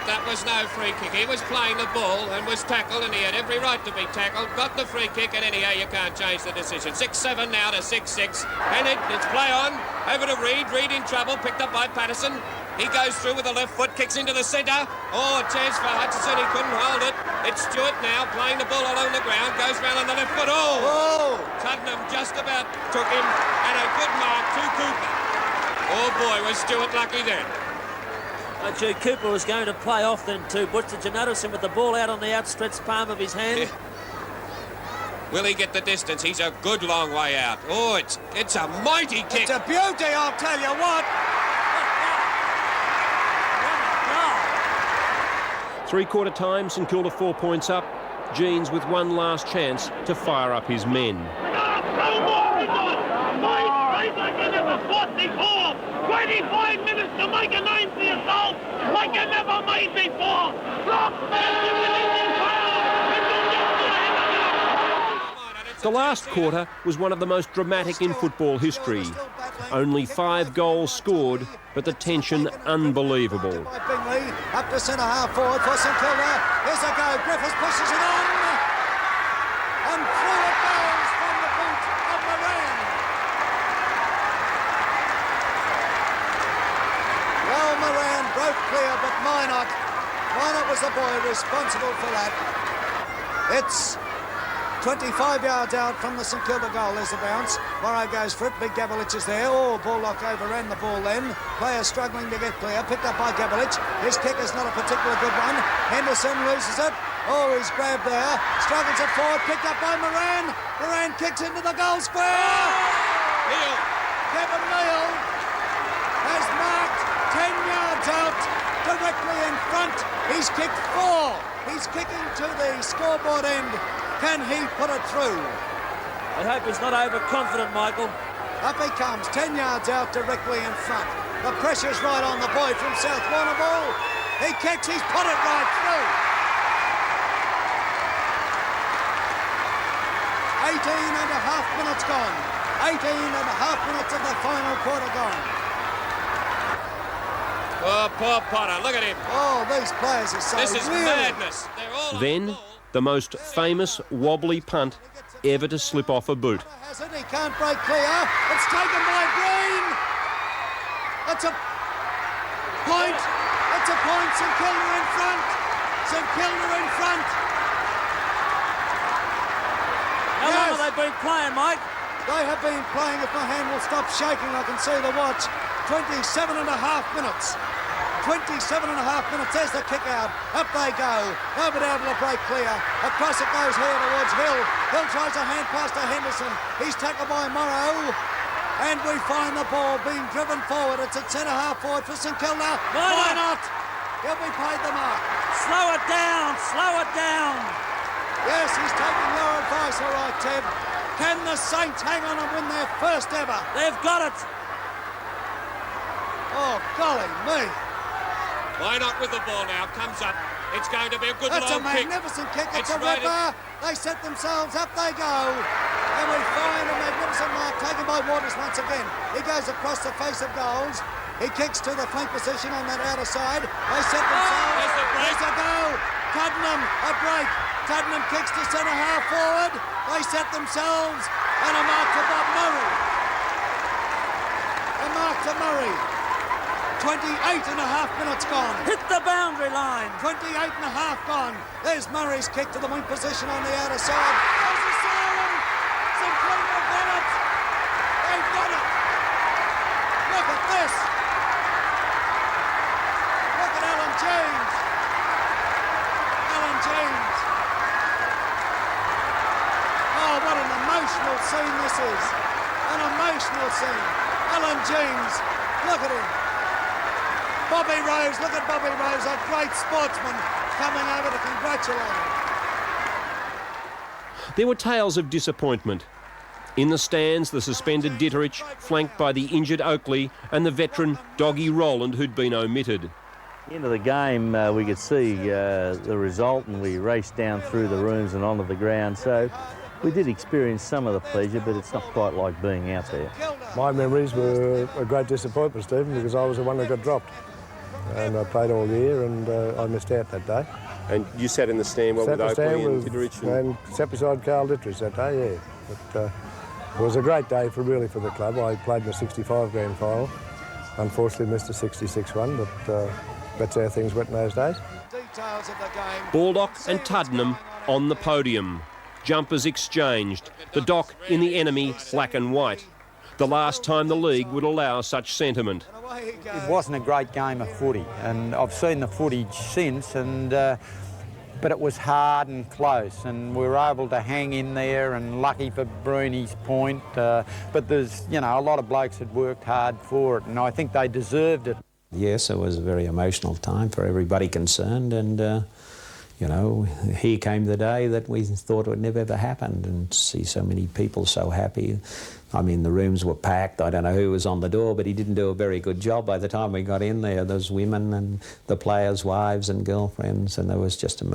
that was no free kick. He was playing the ball and was tackled, and he had every right to be tackled. Got the free kick, and anyhow, you can't change the decision. 6-7 now to 6-6. And it's play on. Over to Reid. Reid in trouble. Picked up by Patterson. He goes through with the left foot, kicks into the centre. Oh, a chance for Hutchison. He couldn't hold it. It's Stewart now playing the ball along the ground. Goes round on the left foot. Oh! Tuddenham just about took him. And a good mark to Cooper. Oh, boy, was Stewart lucky then. Gee, Cooper was going to play off then too. Butch, did you notice him with the ball out on the outstretched palm of his hand? Yeah. Will he get the distance? He's a good long way out. Oh, it's a mighty kick. It's a beauty, I'll tell you what. Three-quarter time, St Kilda 4 points up. Jeans with one last chance to fire up his men. 25 minutes to make a name for yourself like you never made before. The last quarter was one of the most dramatic in football history. Only 5 goals scored, but the tension unbelievable. Bingley up to centre half forward for St Kilda. Here's a go. Griffiths pushes it on. And through it goes from the boot of Moran. Well, Moran broke clear, but Minot was the boy responsible for that. It's 25 yards out from the St Kilda goal. There's the bounce. Morrow goes for it. Big Ďaballić is there. Oh, Baldock overran the ball then. Player struggling to get clear. Picked up by Ďaballić. His kick is not a particularly good one. Henderson loses it. Oh, he's grabbed there. Struggles it forward. Picked up by Moran. Moran kicks into the goal square. Neal. Kevin Neal has marked 10 yards out directly in front. He's kicked 4. He's kicking to the scoreboard end. Can he put it through? I hope he's not overconfident, Michael. Up he comes, 10 yards out directly in front. The pressure's right on the boy from South Warrnambool. He kicks, he's put it right through. 18 and a half minutes gone. 18 and a half minutes of the final quarter gone. Oh, poor Potter, look at him. Oh, these players are so This is weary. madness. They're all Then, the most famous wobbly punt ever to slip off a boot. Has it? He can't break clear. It's taken by Green. It's a point. It's a point. St Kilda in front. St Kilda in front. How long have they been playing, Mike? They have been playing. If my hand will stop shaking, I can see the watch. 27 and a half minutes. 27 and a half minutes. There's the kick out. Up they go. They'll be able to break clear. Across it goes here towards Hill. Hill tries a hand pass to Henderson. He's tackled by Morrow. And we find the ball being driven forward. It's at centre half forward for St Kilda. Why not? He'll be paid the mark. Slow it down. Slow it down. Yes, he's taking your advice, all right, Ted. Can the Saints hang on and win their first ever? They've got it. Oh, golly me. Why not with the ball now? Comes up. It's going to be a good That's low a kick. magnificent kick. It's a right ripper. They set themselves up. They go. And we find a magnificent mark taken by Waters once again. He goes across the face of goals. He kicks to the flank position on that outer side. They set themselves. There's a goal. Tuddenham, a break. Tuddenham kicks to centre half forward. They set themselves. And a mark to Bob Murray. A mark to Murray. 28 and a half minutes gone. Hit the boundary line. 28 and a half gone. There's Murray's kick to the wing position on the outer side. There's a siren. St Kilda have got it. They've got it. Look at this. Look at Alan James. Alan James. Oh, what an emotional scene this is. An emotional scene. Alan James. Look at him. Bobby Rose, look at Bobby Rose, a great sportsman coming over to congratulate him. There were tales of disappointment. In the stands, the suspended Ditterich, flanked by the injured Oakley and the veteran Doggy Rowland, who'd been omitted. At the end of the game, we could see the result, and we raced down through the rooms and onto the ground. So we did experience some of the pleasure, but it's not quite like being out there. My memories were a great disappointment, Stephen, because I was the one that got dropped. And I played all year, and I missed out that day. And you sat in the stand with Oakley and Ditterich? And sat beside Carl Ditterich that day, yeah. But it was a great day for the club. I played in the 65 grand final. Unfortunately missed the 66 one, but that's how things went in those days. Baldock and Tuddenham on the podium. Jumpers exchanged. The dock in the enemy, black and white. The last time the league would allow such sentiment. It wasn't a great game of footy, and I've seen the footage since, but it was hard and close, and we were able to hang in there, and lucky for Bruni's point. But there's, a lot of blokes had worked hard for it, and I think they deserved it. Yes, it was a very emotional time for everybody concerned, and here came the day that we thought would never ever happen, and to see so many people so happy. I mean, the rooms were packed. I don't know who was on the door, but he didn't do a very good job. By the time we got in there, those women and the players' wives and girlfriends, and there was just a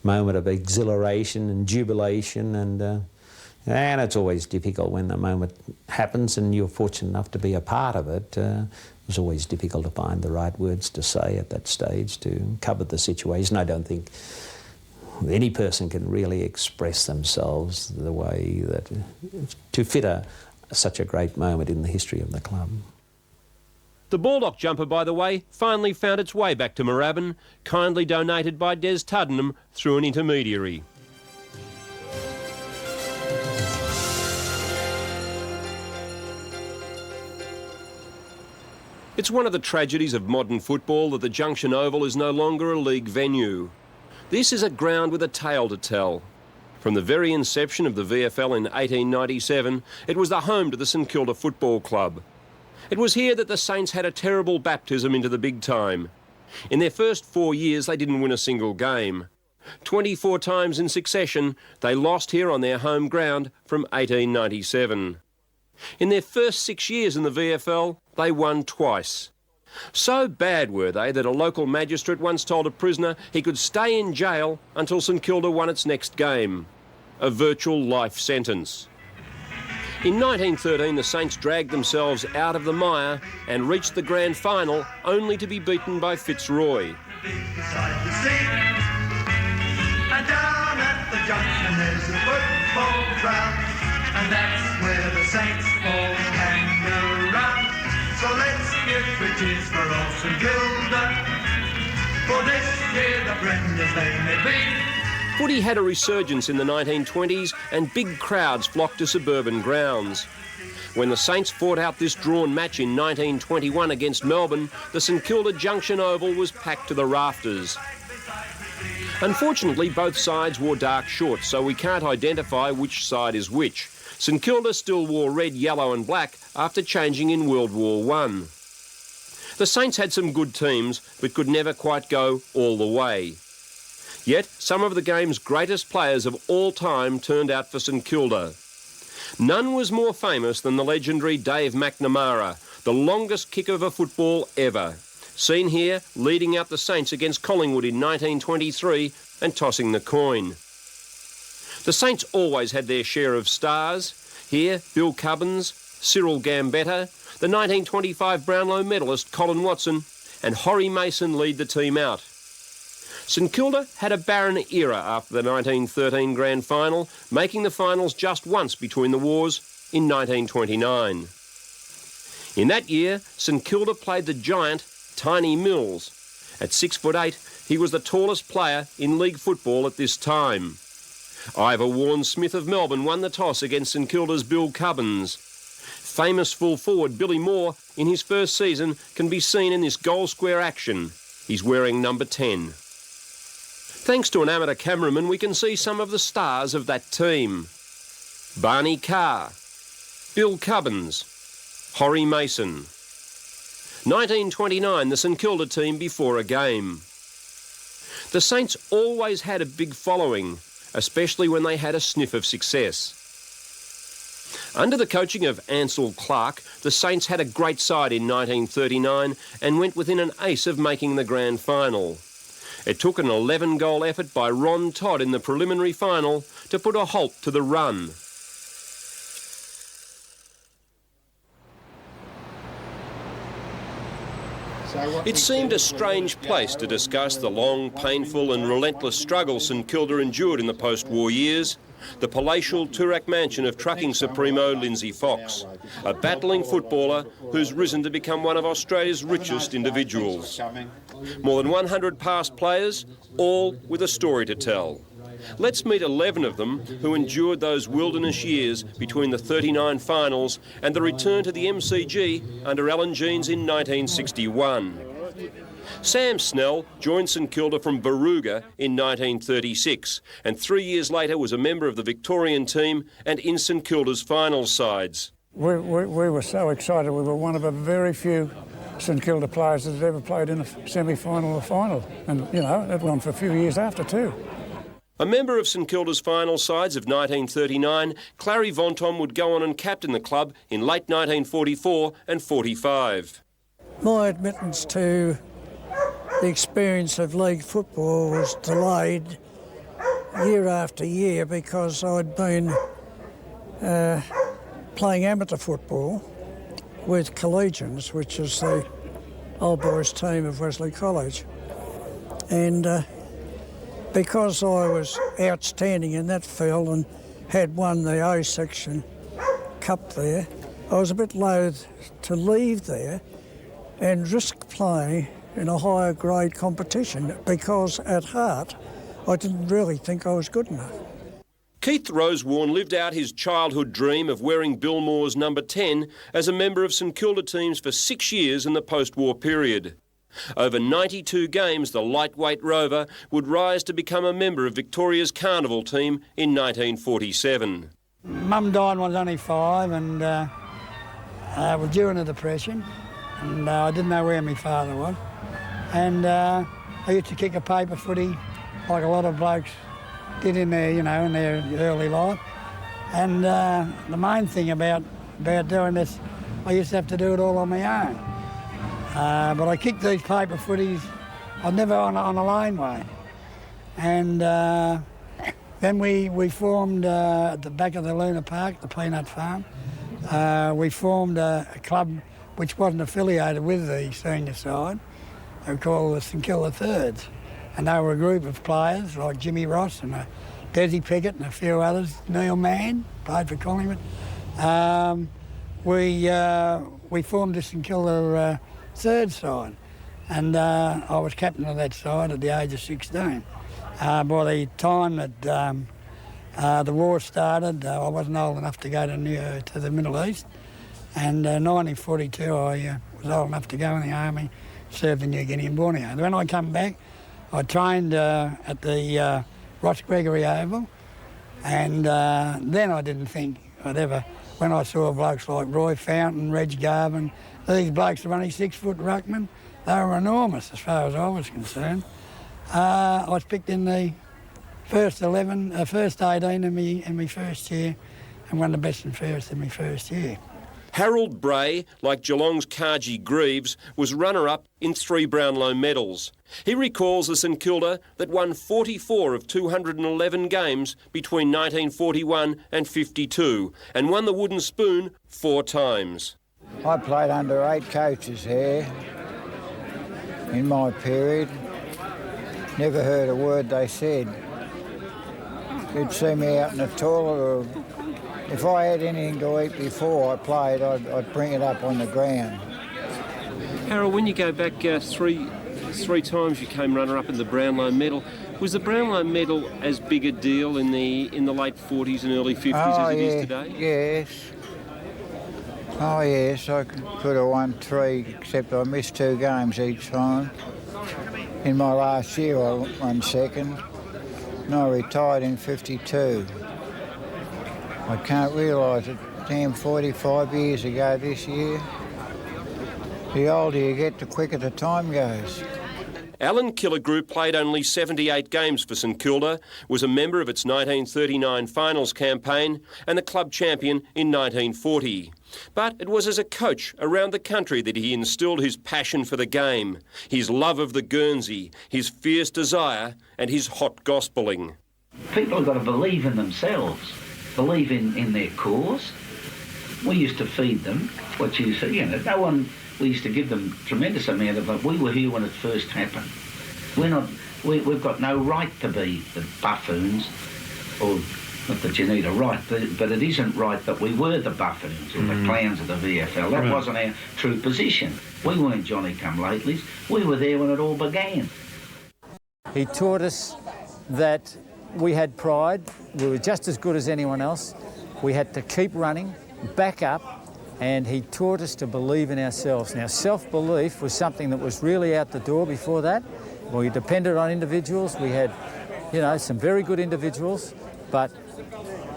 moment of exhilaration and jubilation, and it's always difficult when the moment happens and you're fortunate enough to be a part of it. It was always difficult to find the right words to say at that stage to cover the situation. I don't think any person can really express themselves the way that to fit such a great moment in the history of the club. The Baldock jumper, by the way, finally found its way back to Moorabbin, kindly donated by Des Tuddenham through an intermediary. It's one of the tragedies of modern football that the Junction Oval is no longer a league venue. This is a ground with a tale to tell. From the very inception of the VFL in 1897, it was the home to the St Kilda Football Club. It was here that the Saints had a terrible baptism into the big time. In their first 4 years, they didn't win a single game. 24 times in succession, they lost here on their home ground from 1897. In their first 6 years in the VFL, they won twice. So bad were they that a local magistrate once told a prisoner he could stay in jail until St Kilda won its next game. A virtual life sentence. In 1913, the Saints dragged themselves out of the mire and reached the grand final, only to be beaten by Fitzroy. And down at the Junction there's a football ground, and that's where the Saints all hang around. So let's give 3 cheers for old St Kilda, for this year the premiers they may be. Footy had a resurgence in the 1920s and big crowds flocked to suburban grounds. When the Saints fought out this drawn match in 1921 against Melbourne, the St Kilda Junction Oval was packed to the rafters. Unfortunately, both sides wore dark shorts, so we can't identify which side is which. St Kilda still wore red, yellow and black after changing in World War I. The Saints had some good teams, but could never quite go all the way. Yet, some of the game's greatest players of all time turned out for St Kilda. None was more famous than the legendary Dave McNamara, the longest kicker of a football ever. seen here leading out the Saints against Collingwood in 1923 and tossing the coin. The Saints always had their share of stars. Here, Bill Cubbins, Cyril Gambetta, the 1925 Brownlow medalist Colin Watson and Horry Mason lead the team out. St Kilda had a barren era after the 1913 grand final, making the finals just once between the wars in 1929. In that year, St Kilda played the giant Tiny Mills. At 6'8", he was the tallest player in league football at this time. Ivor Warren Smith of Melbourne won the toss against St Kilda's Bill Cubbins. Famous full forward Billy Moore in his first season can be seen in this goal square action. He's wearing number 10. Thanks to an amateur cameraman, we can see some of the stars of that team. Barney Carr, Bill Cubbins, Horry Mason. 1929, the St Kilda team before a game. The Saints always had a big following, especially when they had a sniff of success. Under the coaching of Ansel Clark, the Saints had a great side in 1939 and went within an ace of making the grand final. It took an 11-goal effort by Ron Todd in the preliminary final to put a halt to the run. It seemed a strange place to discuss the long, painful and relentless struggle St Kilda endured in the post-war years. The palatial Toorak mansion of trucking supremo Lindsay Fox, a battling footballer who's risen to become one of Australia's richest individuals. More than 100 past players, all with a story to tell. Let's meet 11 of them who endured those wilderness years between the 39 finals and the return to the MCG under Alan Jeans in 1961. Sam Snell joined St Kilda from Baruga in 1936 and 3 years later was a member of the Victorian team and in St Kilda's final sides. We were so excited. We were one of the very few St Kilda players that had ever played in a semi-final or final. And, you know, that went on for a few years after too. A member of St Kilda's final sides of 1939, Clary Vontom would go on and captain the club in late 1944 and 45. My admittance to the experience of league football was delayed year after year because I'd been playing amateur football with Collegians, which is the old boys team of Wesley College. And because I was outstanding in that field and had won the A section cup there, I was a bit loath to leave there and risk playing in a higher grade competition because at heart I didn't really think I was good enough. Keith Rosewarne lived out his childhood dream of wearing Bill Moore's number 10 as a member of St Kilda teams for 6 years in the post-war period. Over 92 games, the lightweight rover would rise to become a member of Victoria's carnival team in 1947. Mum died when I was only 5 and I was during the Depression and I didn't know where my father was. And I used to kick a paper footy like a lot of blokes did in their, you know, in their early life. And the main thing about doing this, I used to have to do it all on my own. But I kicked these paper footies, I was never on a laneway. And then we formed at the back of the Luna Park, the Peanut Farm, we formed a club which wasn't affiliated with the senior side. They were called the St Kilda Thirds. And they were a group of players like Jimmy Ross and Desi Pickett and a few others. Neil Mann played for Collingwood. We formed the St Kilda third side, and I was captain of that side at the age of 16. By the time that the war started, I wasn't old enough to go to the Middle East, and in 1942 I was old enough to go in the army, served in New Guinea and Borneo. When I come back, I trained at the Ross Gregory Oval, and then I didn't think I'd ever, when I saw blokes like Roy Fountain, Reg Garvin, these blokes were only 6 foot ruckmen, they were enormous as far as I was concerned. I was picked in the first 18 in my first year and won the best and fairest in my first year. Harold Bray, like Geelong's Ǩʟɪᴏ Greaves, was runner-up in 3 Brownlow medals. He recalls the St Kilda that won 44 of 211 games between 1941 and 52 and won the wooden spoon 4 times. I played under 8 coaches here in my period. Never heard a word they said. You'd see me out in the toilet, or if I had anything to eat before I played, I'd bring it up on the ground. Harold, when you go back three times you came runner-up in the Brownlow medal, was the Brownlow medal as big a deal in the late 40s and early 50s as it is today? Yes. Oh yes, I could have won 3, except I missed 2 games each time. In my last year I won 2nd, and I retired in 52. I can't realise it, damn 45 years ago this year. The older you get, the quicker the time goes. Alan Killigrew played only 78 games for St Kilda, was a member of its 1939 finals campaign and the club champion in 1940. But it was as a coach around the country that he instilled his passion for the game, his love of the Guernsey, his fierce desire and his hot gospeling. People have got to believe in themselves, believe in their cause. We used to feed them what you said, we used to give them tremendous amount of it. We were here when it first happened. We've got no right to be the buffoons, or not that you need a right, but it isn't right that we were the buffoons or the clowns of the VFL. That wasn't our true position. We weren't Johnny-come-latelys. We were there when it all began. He taught us that we had pride. We were just as good as anyone else. We had to keep running, back up, and he taught us to believe in ourselves. Now, self-belief was something that was really out the door before that. We depended on individuals. We had, some very good individuals, but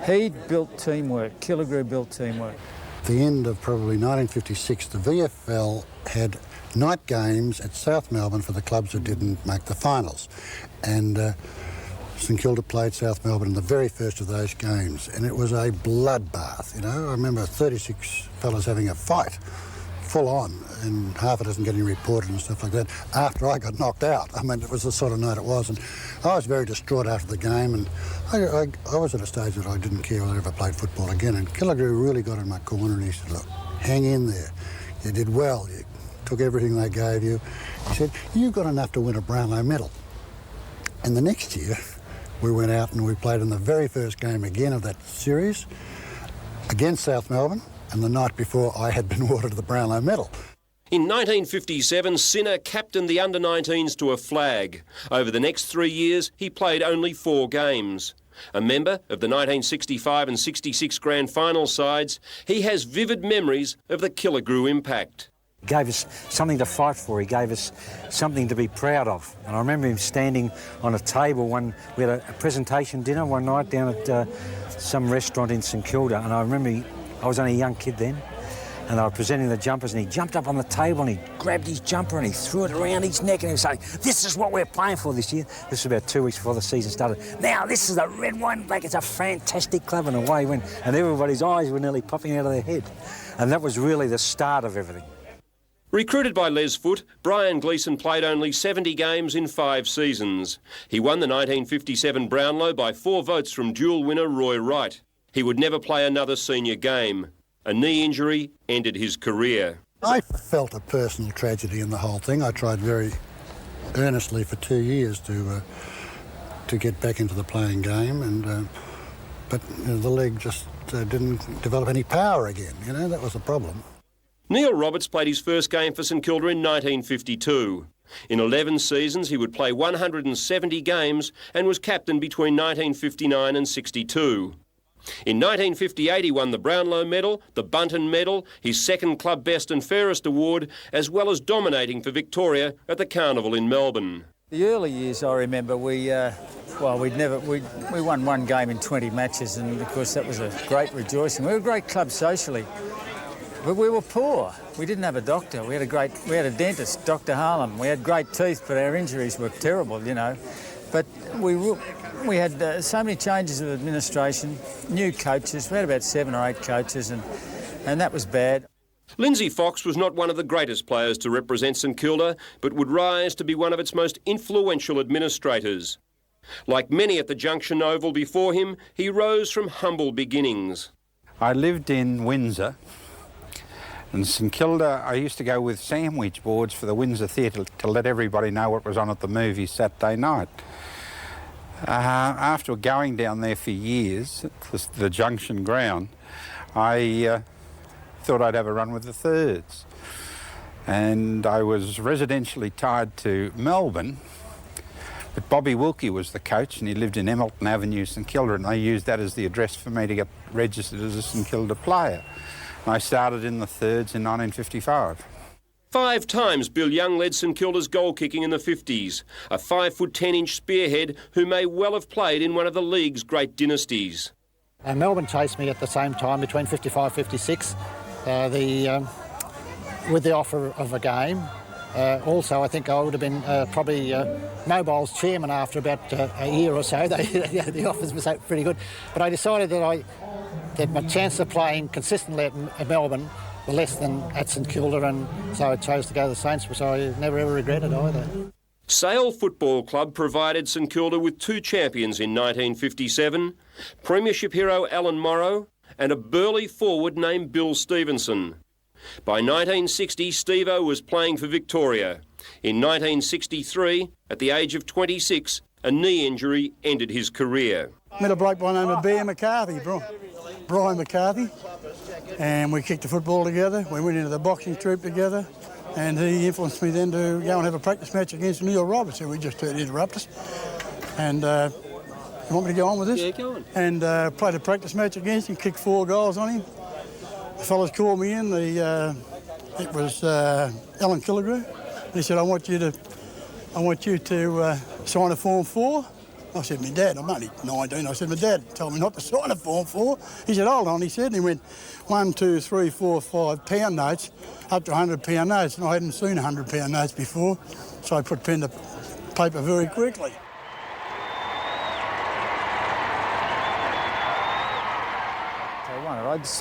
he built teamwork. Killigrew built teamwork. At the end of probably 1956, the VFL had night games at South Melbourne for the clubs that didn't make the finals. And St Kilda played South Melbourne in the very first of those games, and it was a bloodbath, I remember 36 fellas having a fight, full on, and half it doesn't get any reported and stuff like that, after I got knocked out. I mean, it was the sort of night it was, and I was very distraught after the game, and I was at a stage that I didn't care whether I ever played football again, and Killigrew really got in my corner and he said, look, hang in there, you did well, you took everything they gave you. He said, you've got enough to win a Brownlow medal. And the next year, we went out and we played in the very first game again of that series against South Melbourne, and the night before I had been awarded the Brownlow medal. In 1957, Sinner captained the under-19s to a flag. Over the next 3 years, he played only 4 games. A member of the 1965 and 66 grand final sides, he has vivid memories of the Killigrew impact. He gave us something to fight for. He gave us something to be proud of. And I remember him standing on a table we had a presentation dinner one night down at some restaurant in St Kilda, and I remember I was only a young kid then, and they were presenting the jumpers, and he jumped up on the table and he grabbed his jumper and he threw it around his neck and he was saying, this is what we're playing for this year. This was about 2 weeks before the season started. Now this is the Red, White and Black. It's a fantastic club, and away he went, and everybody's eyes were nearly popping out of their head. And that was really the start of everything. Recruited by Les Foote, Brian Gleeson played only 70 games in 5 seasons. He won the 1957 Brownlow by 4 votes from dual winner Roy Wright. He would never play another senior game. A knee injury ended his career. I felt a personal tragedy in the whole thing. I tried very earnestly for 2 years to get back into the playing game, but the leg just didn't develop any power again. That was the problem. Neil Roberts played his first game for St Kilda in 1952. In 11 seasons, he would play 170 games and was captain between 1959 and 62. In 1958, he won the Brownlow medal, the Bunton medal, his second club best and fairest award, as well as dominating for Victoria at the Carnival in Melbourne. The early years, I remember, we won 1 game in 20 matches, and of course that was a great rejoicing. We were a great club socially. But we were poor. We didn't have a doctor. We had a dentist, Dr. Harlem. We had great teeth, but our injuries were terrible, But we had so many changes of administration, new coaches. We had about 7 or 8 coaches, and and that was bad. Lindsay Fox was not one of the greatest players to represent St Kilda, but would rise to be one of its most influential administrators. Like many at the Junction Oval before him, he rose from humble beginnings. I lived in Windsor. In St Kilda, I used to go with sandwich boards for the Windsor Theatre to let everybody know what was on at the movies Saturday night. After going down there for years, the Junction ground, I thought I'd have a run with the thirds. And I was residentially tied to Melbourne, but Bobby Wilkie was the coach and he lived in Hamilton Avenue, St Kilda, and they used that as the address for me to get registered as a St Kilda player. And I started in the thirds in 1955. 5 times Bill Young led St Kilda's goal kicking in the 50s, a 5'10" spearhead who may well have played in one of the league's great dynasties. Melbourne chased me at the same time between 55 56 with the offer of a game. Also, I think I would have been probably Mobile's chairman after about a year or so. The offers were pretty good. But I decided that my chance of playing consistently at Melbourne were less than at St Kilda, and so I chose to go to the Saints, which I never ever regretted either. Sale Football Club provided St Kilda with 2 champions in 1957, premiership hero Alan Morrow and a burly forward named Bill Stevenson. By 1960, Steve-O was playing for Victoria. In 1963, at the age of 26, a knee injury ended his career. Met a bloke by the name of Brian McCarthy, and we kicked the football together. We went into the boxing troop together, and he influenced me then to go and have a practice match against Neil Roberts, who we just heard interrupt us. And you want me to go on with this? Yeah, go on. And played a practice match against him, kicked 4 goals on him. The fellas called me in. It was Alan Killigrew. He said, I want you to sign a Form 4. I said, my dad, I'm only 19. I said, my dad told me not to sign a Form 4. He said, hold on, he said, and he went 1, 2, 3, 4, 5 pound notes, up to 100 pound notes, and I hadn't seen 100 pound notes before, so I put pen to paper very quickly.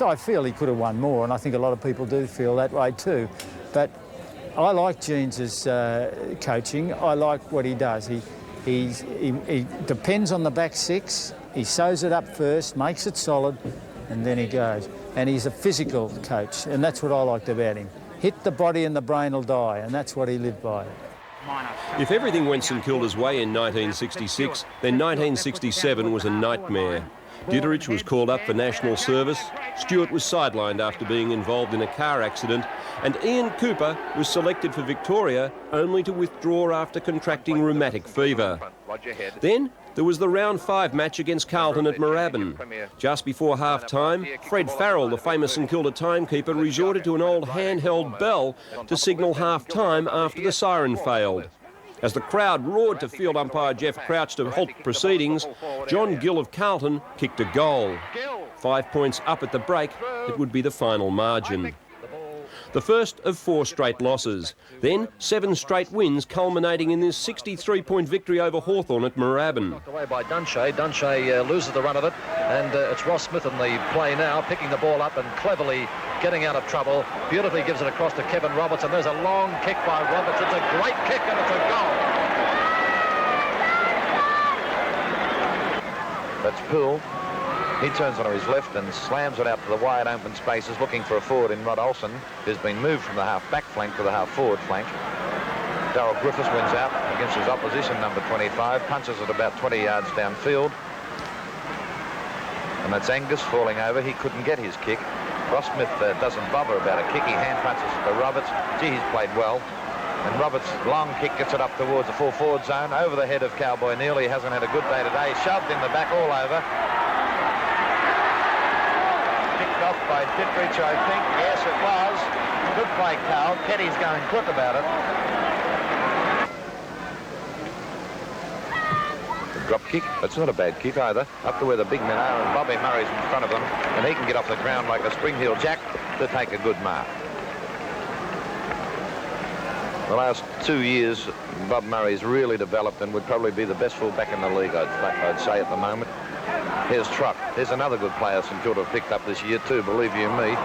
I feel he could have won more, and I think a lot of people do feel that way too. But I like Jeans's coaching. I like what he does. He depends on the back 6. He sews it up first, makes it solid, and then he goes. And he's a physical coach, and that's what I liked about him. Hit the body and the brain will die, and that's what he lived by. If everything went St Kilda's way in 1966, then 1967 was a nightmare. Ditterich was called up for national service, Stewart was sidelined after being involved in a car accident, and Ian Cooper was selected for Victoria only to withdraw after contracting rheumatic fever. Then there was the round 5 match against Carlton at Moorabbin. Just before half-time, Fred Farrell, the famous St Kilda timekeeper, resorted to an old handheld bell to signal half-time after the siren failed. As the crowd roared to field umpire Jeff Crouch to halt proceedings, John Gill of Carlton kicked a goal. 5 points up at the break, it would be the final margin. The first of 4 straight losses, then 7 straight wins culminating in this 63-point victory over Hawthorn at Moorabbin. Knocked away by Dunshea. Dunshea loses the run of it, and it's Ross Smith in the play now, picking the ball up and cleverly getting out of trouble. Beautifully gives it across to Kevin Roberts, and there's a long kick by Roberts. It's a great kick, and it's a goal. That's Poole. He turns onto his left and slams it out to the wide open spaces, looking for a forward in Rod Olsen, who's been moved from the half-back flank to the half-forward flank. Darryl Griffiths wins out against his opposition, number 25, punches it about 20 yards downfield. And that's Angus falling over. He couldn't get his kick. Ross Smith doesn't bother about a kick. He hand punches it to Roberts. Gee, he's played well. And Roberts' long kick gets it up towards the full forward zone, over the head of Cowboy Neal. He hasn't had a good day today. Shoved in the back all over. Off by Ditterich, I think. Yes, it was. Good play, Carl. Keddy's going quick about it. The drop kick. It's not a bad kick either. Up to where the big men are, and Bobby Murray's in front of them, and he can get off the ground like a spring heel jack to take a good mark. The last 2 years, Bob Murray's really developed and would probably be the best fullback in the league, I'd say, at the moment. Here's Truck. There's another good player St Kilda have picked up this year too, believe you me.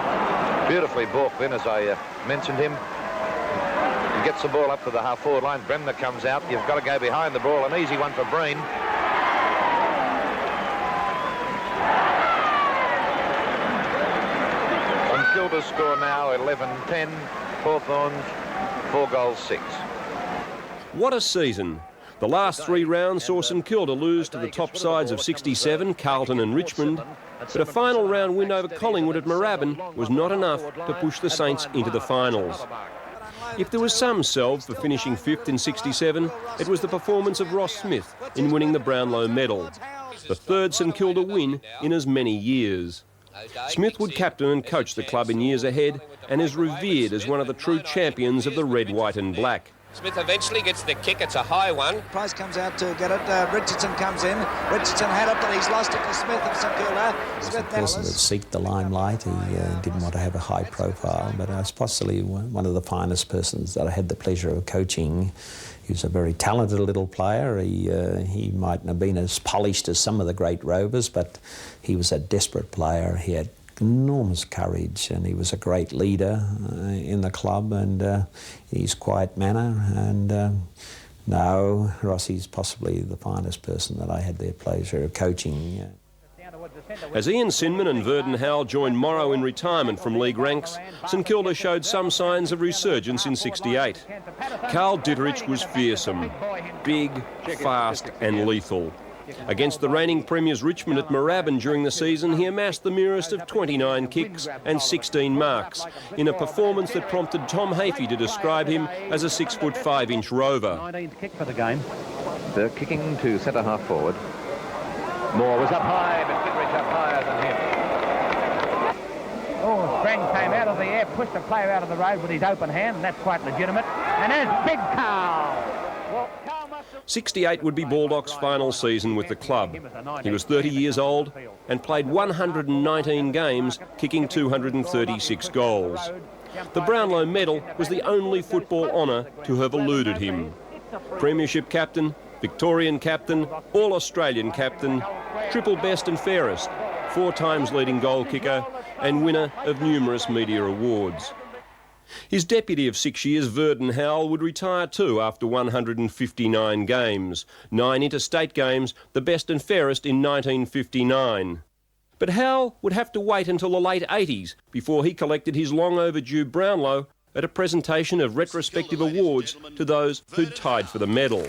Beautifully balked then, as I mentioned him. He gets the ball up to the half-forward line. Bremner comes out. You've got to go behind the ball. An easy one for Breen. St Kilda's score now 11-10. Hawthorn's 4 goals 6. What a season. The last 3 rounds saw St Kilda lose to the top sides of 67, Carlton and Richmond, but a final round win over Collingwood at Moorabbin was not enough to push the Saints into the finals. If there was some salve for finishing 5th in 67, it was the performance of Ross Smith in winning the Brownlow medal, the 3rd St Kilda win in as many years. Smith would captain and coach the club in years ahead and is revered as one of the true champions of the red, white and black. Smith eventually gets the kick. It's a high one. Price comes out to get it. Richardson comes in. Richardson had it, but he's lost it to Smith of St Kilda. He was a person that seeked the limelight. He didn't want to have a high profile, but I was possibly one of the finest persons that I had the pleasure of coaching. He was a very talented little player. He mightn't have been as polished as some of the great rovers, but he was a desperate player. He had enormous courage, and he was a great leader in the club, and his quiet manner. And no, Rossi's possibly the finest person that I had the pleasure of coaching. As Ian Sinman and Verdon Howell joined Morrow in retirement from league ranks, St Kilda showed some signs of resurgence in 68. Carl Ditterich was fearsome, big, fast and lethal. Against the reigning premiers Richmond at Moorabbin during the season, he amassed the merest of 29 kicks and 16 marks in a performance that prompted Tom Hafey to describe him as a 6'5" rover. 19th kick for the game. They're kicking to centre half forward. Moore was up high, but Ditterich up higher than him. Oh, Sprang came out of the air, pushed the player out of the road with his open hand, and that's quite legitimate. And there's Big Carl. 68 would be Baldock's final season with the club. He was 30 years old and played 119 games, kicking 236 goals. The Brownlow medal was the only football honour to have eluded him. Premiership captain, Victorian captain, All-Australian captain, triple best and fairest, 4 times leading goal kicker and winner of numerous media awards. His deputy of 6 years, Verdon Howell, would retire too after 159 games, 9 interstate games, the best and fairest in 1959. But Howell would have to wait until the late 80s before he collected his long overdue Brownlow at a presentation of retrospective awards to those who'd tied for the medal.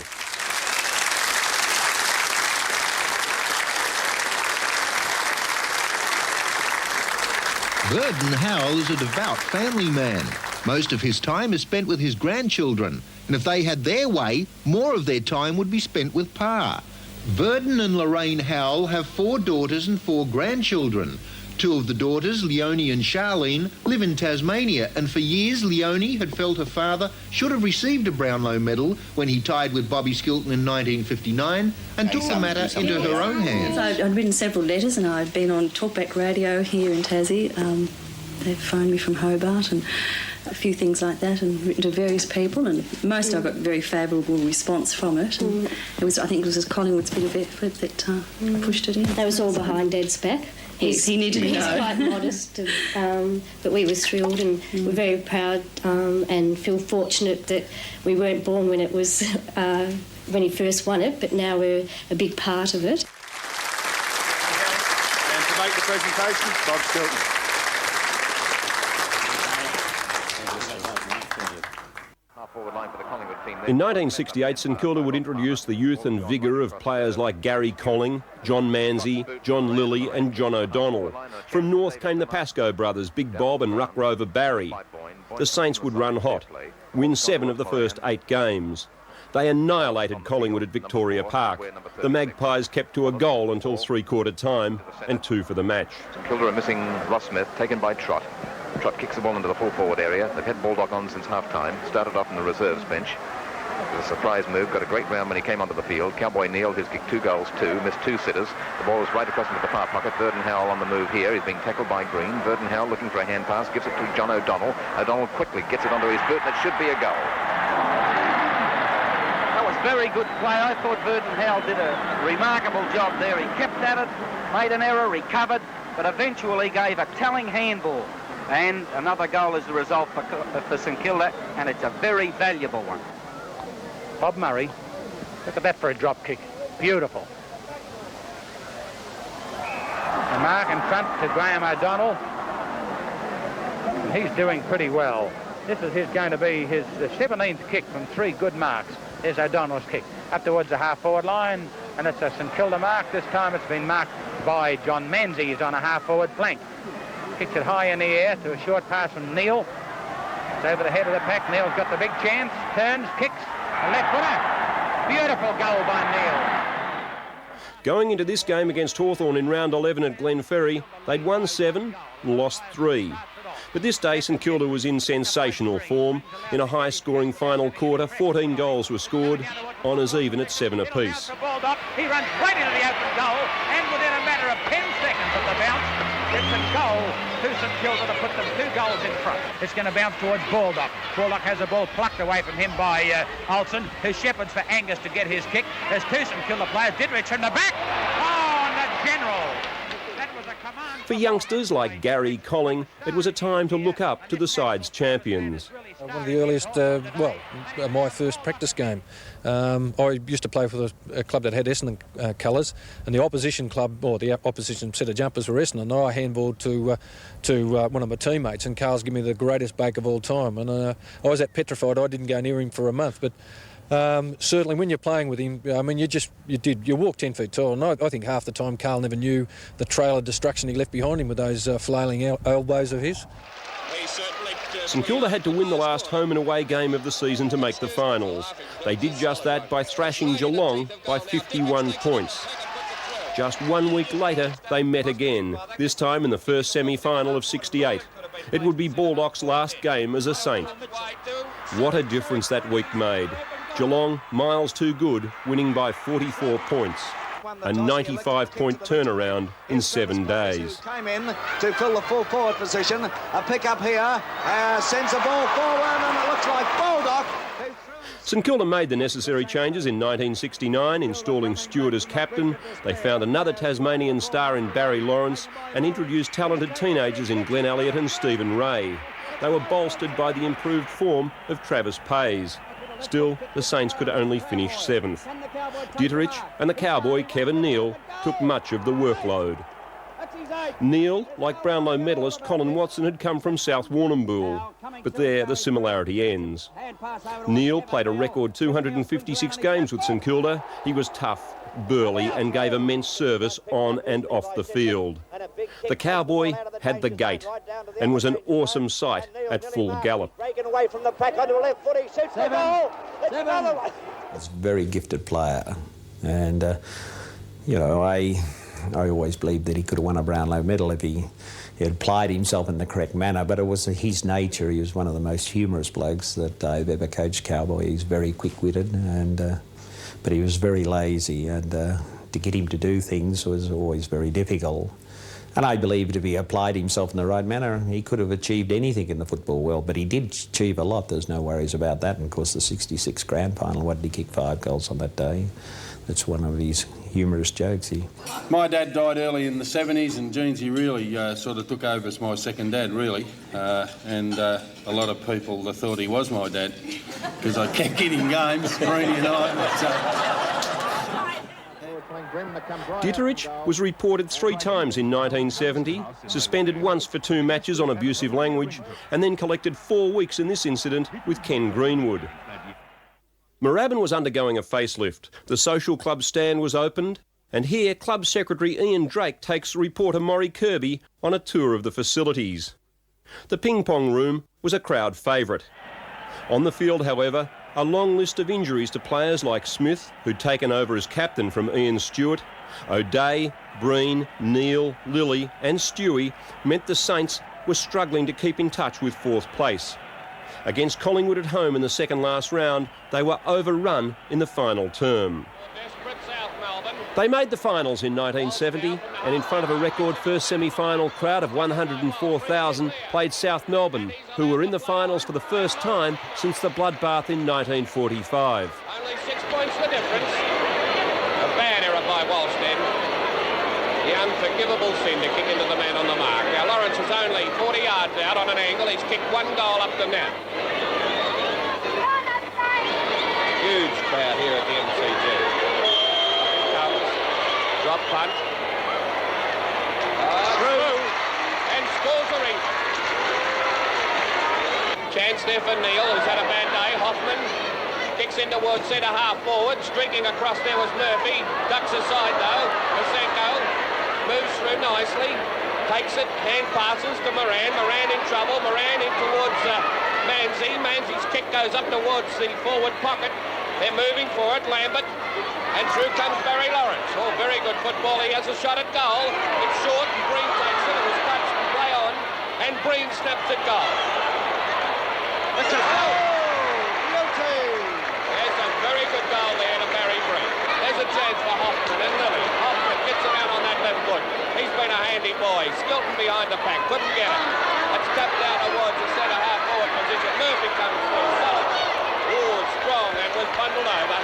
Verdon Howell is a devout family man. Most of his time is spent with his grandchildren, and if they had their way, more of their time would be spent with Pa. Verdon and Lorraine Howell have 4 daughters and 4 grandchildren. 2 of the daughters, Leonie and Charlene, live in Tasmania, and for years Leonie had felt her father should have received a Brownlow medal when he tied with Bobby Skilton in 1959 and took the matter into her own hands. I'd written several letters, and I'd been on talkback radio here in Tassie. They phoned me from Hobart and a few things like that, and written to various people, and most I got very favourable response from it. And it was, I think it was Collingwood's bit of effort that pushed it in. That was all behind Dad's back. He needed to know. He's quite modest, but we were thrilled and we're very proud and feel fortunate that we weren't born when it was when he first won it, but now we're a big part of it. And to make the presentation, Bob Skilton. In 1968, St Kilda would introduce the youth and vigour of players like Gary Colling, John Manzie, John Lilly and John O'Donnell. From north came the Pascoe brothers, Big Bob and Ruck Rover Barry. The Saints would run hot, win 7 of the first 8 games. They annihilated Collingwood at Victoria Park. The Magpies kept to a goal until 3/4 time and 2 for the match. St Kilda are missing Ross Smith, taken by Trott. Trott kicks the ball into the full forward area. They've had Baldock on since half-time. Started off in the reserves bench. It was a surprise move. Got a great round when he came onto the field. Cowboy Neal, his kick 2 goals, 2. Missed 2 sitters. The ball was right across into the far pocket. Verdon Howell on the move here. He's being tackled by Green. Verdon Howell looking for a hand pass. Gives it to John O'Donnell. O'Donnell quickly gets it onto his boot, and it should be a goal. That was very good play. I thought Verdon Howell did a remarkable job there. He kept at it, made an error, recovered, but eventually gave a telling handball. And another goal is the result for St Kilda, and it's a very valuable one. Bob Murray, look at that for a drop kick. Beautiful. The mark in front to Graham O'Donnell. And he's doing pretty well. This is going to be his 17th kick from 3 good marks. There's O'Donnell's kick up towards the half-forward line, and it's a St Kilda mark. This time it's been marked by John Menzies on a half-forward flank. Kicks it high in the air to a short pass from Neil. It's over the head of the pack. Neil's got the big chance. Turns, kicks, a left footer. Beautiful goal by Neil. Going into this game against Hawthorn in round 11 at Glenferrie, they'd won 7 and lost 3. But this day St Kilda was in sensational form. In a high-scoring final quarter, 14 goals were scored, honours even at 7 apiece. Baldock, he runs right into the open goal, and within a matter of 10 seconds of the bounce, it's a goal to St Kilda to put them 2 goals in front. It's going to bounce towards Baldock. Baldock has the ball plucked away from him by Olsen, who shepherds for Angus to get his kick. There's 2 St Kilda players. Ditterich from the back. Oh, and the general. That was a command. For youngsters like Gary Colling, it was a time to look up to the side's champions. One of the earliest, my first practice game. I used to play for a club that had Essendon colours, and the opposition club, or the opposition set of jumpers were Essendon, and I handballed to one of my teammates, and Carl's given me the greatest bake of all time. And I was that petrified I didn't go near him for a month, but certainly when you're playing with him, I mean, you walk 10 feet tall, and I think half the time Carl never knew the trail of destruction he left behind him with those flailing elbows of his. St Kilda had to win the last home and away game of the season to make the finals. They did just that by thrashing Geelong by 51 points. Just 1 week later, they met again, this time in the first semi-final of 68. It would be Baldock's last game as a Saint. What a difference that week made. Geelong, miles too good, winning by 44 points. A 95-point turnaround in 7 days. Came in to fill the full forward position. A pick up here, sends the ball forward, and it looks like Baldock. St Kilda made the necessary changes in 1969, installing Stewart as captain. They found another Tasmanian star in Barry Lawrence and introduced talented teenagers in Glenn Elliott and Stephen Ray. They were bolstered by the improved form of Travis Pays. Still, the Saints could only finish 7th. Ditterich and the cowboy Kevin Neal took much of the workload. Neal, like Brownlow medalist Colin Watson, had come from South Warrnambool, but there the similarity ends. Neal played a record 256 games with St Kilda. He was tough, burly and gave immense service on and off the field. The cowboy had the gait and was an awesome sight at full gallop. Breaking away from the pack onto the left foot, he shoots the ball. It's another one. He's a very gifted player, and I always believed that he could have won a Brownlow medal if he had applied himself in the correct manner, but it was his nature. He was one of the most humorous blokes that I've ever coached, cowboy. He's very quick-witted, but he was very lazy, and to get him to do things was always very difficult. And I believe if he applied himself in the right manner, he could have achieved anything in the football world, but he did achieve a lot. There's no worries about that. And of course, the 66 grand final, what did he kick 5 goals on that day? That's one of his humorous jokes. My dad died early in the 70s, and Jeansy really sort of took over as my second dad, really. And a lot of people thought he was my dad because I kept getting games, Greeny and I. Ditterich was reported 3 times in 1970, suspended once for 2 matches on abusive language, and then collected 4 weeks in this incident with Ken Greenwood. Moorabbin was undergoing a facelift. The social club stand was opened, and here club secretary Ian Drake takes reporter Maury Kirby on a tour of the facilities. The ping-pong room was a crowd favourite. On the field, however, a long list of injuries to players like Smith, who'd taken over as captain from Ian Stewart, O'Day, Breen, Neal, Lilly and Stewie meant the Saints were struggling to keep in touch with 4th place. Against Collingwood at home in the second last round, they were overrun in the final term. They made the finals in 1970 and in front of a record first semi-final crowd of 104,000 played South Melbourne, who were in the finals for the first time since the bloodbath in 1945. Only 6 points the difference. A bad error by Walstead. The unforgivable sin to kick into the man on the mark. Now, Lawrence is only 40 yards out on an angle. He's kicked 1 goal up to now. Huge crowd here at the MCG. Comes. Drop punt. Through. And scores a ring. Chance there for Neil, who's had a bad day. Hoffman kicks in towards centre half forward. Streaking across there was Murphy. Ducks aside though. Masenko moves through nicely. Takes it. Hand passes to Moran. Moran in trouble. Moran in towards Manzi. Manzi's kick goes up towards the forward pocket. They're moving for it. Lambert. And through comes Barry Lawrence. Oh, very good football. He has a shot at goal. It's short and Breen takes it. It was touched and play on. And Breen snaps at goal. That's a guilty. There's a very good goal there to Barry Breen. There's a chance for Hoffman and Lilly. Hoffman gets him out on that left foot. He's been a handy boy. Skilton behind the pack. Couldn't get it. It's tapped down towards the centre half forward position. Murphy comes through. Solid. Oh, strong and was bundled over.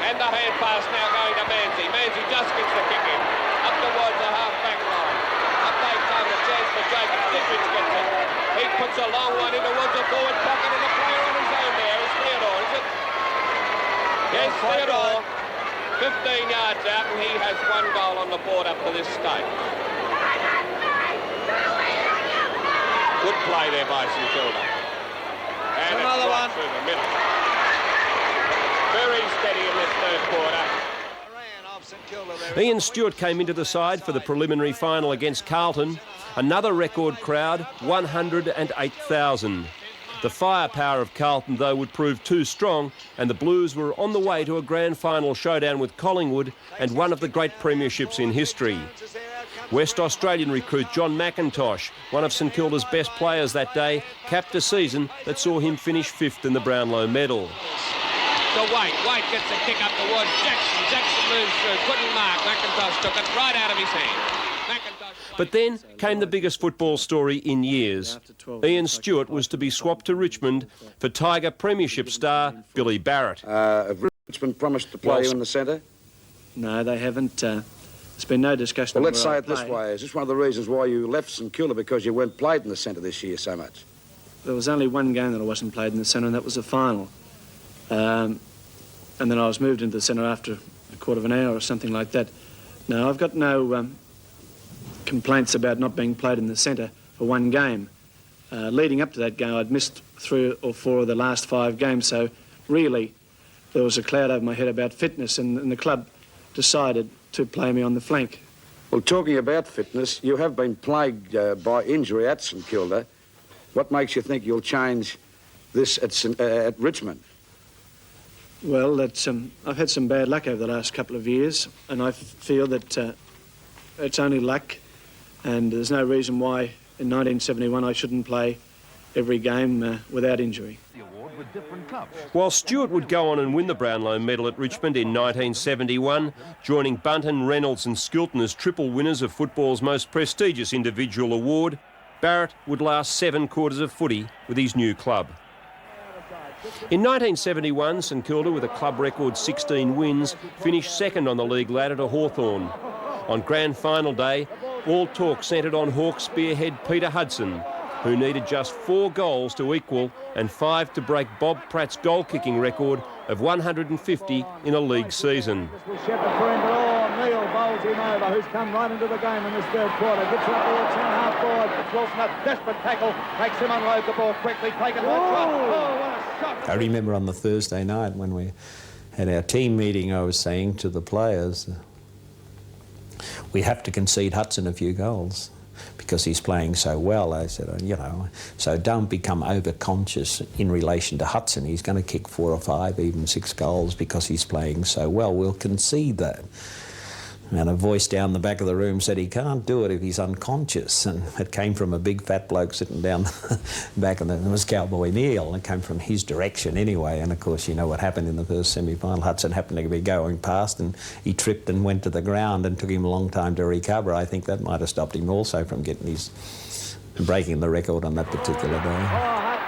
And the hand pass now going to Manzi. Manzi just gets the kick in. Up towards the half-back line. Up they come. A chance for Jacob. Ditterich gets it. He puts a long one in towards the forward pocket and a player on his own there. Is Theodore, is it? Yes, Theodore. 15 yards out and he has 1 goal on the board up to this stage. Good play there by St Kilda. And another one through the middle. Very steady in this third quarter. Ian Stewart came into the side for the preliminary final against Carlton. Another record crowd, 108,000. The firepower of Carlton, though, would prove too strong, and the Blues were on the way to a grand final showdown with Collingwood and one of the great premierships in history. West Australian recruit John McIntosh, one of St Kilda's best players that day, capped a season that saw him finish 5th in the Brownlow medal. To White. White gets a kick up towards Jackson. Jackson moves through. Couldn't mark. McIntosh took it right out of his hand. But then came the biggest football story in years. Ian Stewart was to be swapped to Richmond for Tiger premiership star Billy Barrett. Have Richmond promised to play you in the centre? No, they haven't. There's been no discussion. Well, let's say it this way. Is this one of the reasons why you left St Kilda, because you weren't played in the centre this year so much? There was only one game that I wasn't played in the centre, and that was the final. And then I was moved into the centre after a quarter of an hour or something like that. No, I've got no complaints about not being played in the centre for one game. Leading up to that game, I'd missed 3 or 4 of the last 5 games, so really there was a cloud over my head about fitness, and the club decided to play me on the flank. Well, talking about fitness, you have been plagued by injury at St Kilda. What makes you think you'll change this at Richmond? Well, I've had some bad luck over the last couple of years, and I feel that it's only luck, and there's no reason why in 1971 I shouldn't play every game without injury. While Stewart would go on and win the Brownlow medal at Richmond in 1971, joining Bunton, Reynolds and Skilton as triple winners of football's most prestigious individual award, Barrett would last 7 quarters of footy with his new club. In 1971, St Kilda, with a club record 16 wins, finished second on the league ladder to Hawthorn. On grand final day, all talk centred on Hawk spearhead Peter Hudson, who needed just 4 goals to equal and 5 to break Bob Pratt's goal-kicking record of 150 in a league season. Neil bowls him over, who's come right into the game in this third quarter. Gets it up towards centre half forward. Wilson, a desperate tackle, makes him unload the ball quickly, taken by Trott. Oh, what a shot! I remember on the Thursday night when we had our team meeting, I was saying to the players, we have to concede Hudson a few goals because he's playing so well. I said, you know, so don't become over-conscious in relation to Hudson. He's going to kick 4 or 5, even 6 goals because he's playing so well. We'll concede that. And a voice down the back of the room said he can't do it if he's unconscious. And it came from a big fat bloke sitting down the back, and it was Cowboy Neil. It came from his direction anyway. And of course, you know what happened in the first semi-final. Hudson happened to be going past and he tripped and went to the ground and took him a long time to recover. I think that might have stopped him also from breaking the record on that particular day.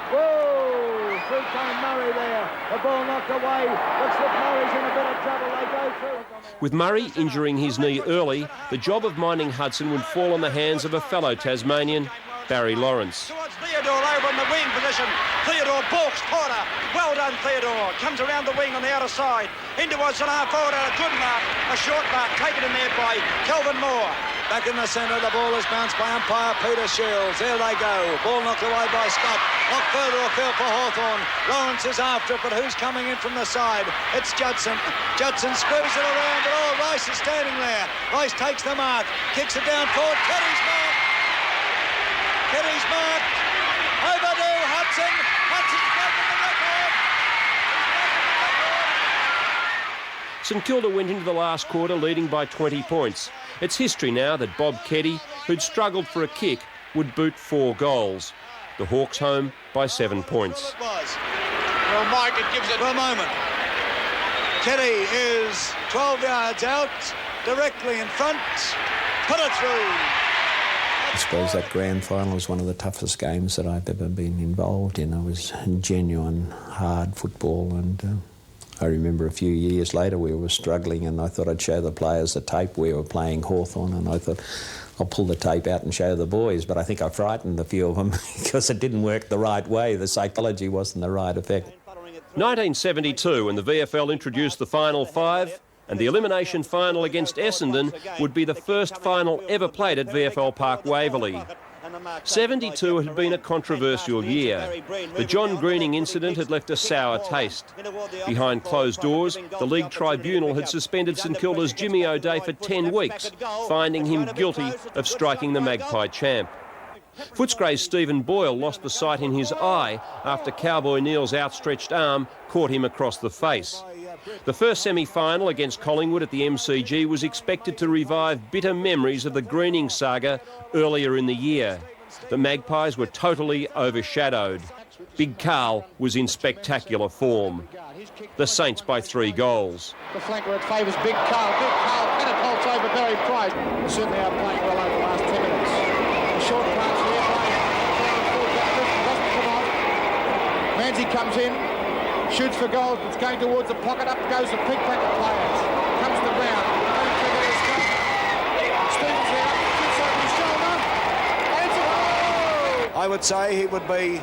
Whoa! Through came Murray there. The ball knocked away. Looks like Murray's in a bit of trouble. They go through. With Murray injuring his knee early, the job of minding Hudson would fall on the hands of a fellow Tasmanian, Barry Lawrence. Theodore over in the wing position. Theodore balks corner. Well done, Theodore. Comes around the wing on the outer side. Into a centre forward. A good mark. A short mark taken in there by Kelvin Moore. Back in the centre, the ball is bounced by umpire Peter Shields. There they go. Ball knocked away by Scott. Knocked further afield for Hawthorn. Lawrence is after it, but who's coming in from the side? It's Judson. Judson screws it around, but Rice is standing there. Rice takes the mark. Kicks it down forward. Keddy's mark. Keddy's mark. Overdue. Hudson. Hudson's broken the record. St Kilda went into the last quarter leading by 20 points. It's history now that Bob Keddy, who'd struggled for a kick, would boot 4 goals. The Hawks home by 7 points. Well, Mike, it gives it for a moment. Keddy is 12 yards out, directly in front. Put it through. I suppose that grand final was one of the toughest games that I've ever been involved in. It was genuine, hard football, and I remember a few years later we were struggling, and I thought I'd show the players the tape. We were playing Hawthorn, and I thought I'll pull the tape out and show the boys, but I think I frightened a few of them because it didn't work the right way. The psychology wasn't the right effect. 1972, when the VFL introduced the Final 5, and the elimination final against Essendon would be the first final ever played at VFL Park Waverley. 72 had been a controversial year. The John Greening incident had left a sour taste. Behind closed doors, the League Tribunal had suspended St Kilda's 𝙲𝙷𝙰𝙽 for 10 weeks, finding him guilty of striking the Magpie champ. Footscray's Stephen Boyle lost the sight in his eye after Cowboy Neil's outstretched arm caught him across the face. The first semi-final against Collingwood at the MCG was expected to revive bitter memories of the Greening saga earlier in the year. The Magpies were totally overshadowed. Big Carl was in spectacular form. The Saints by 3 goals. The flanker, it favours Big Carl. Big Carl catapults over Barry Price. They certainly are playing well over the last 10 minutes. A short pass here doesn't come on. Manzi comes in. Shoots for goal, it's going towards the pocket, up goes the pickpocket players. Comes to the ground. Stevens there, shoots over his shoulder. And it's a goal! I would say he would be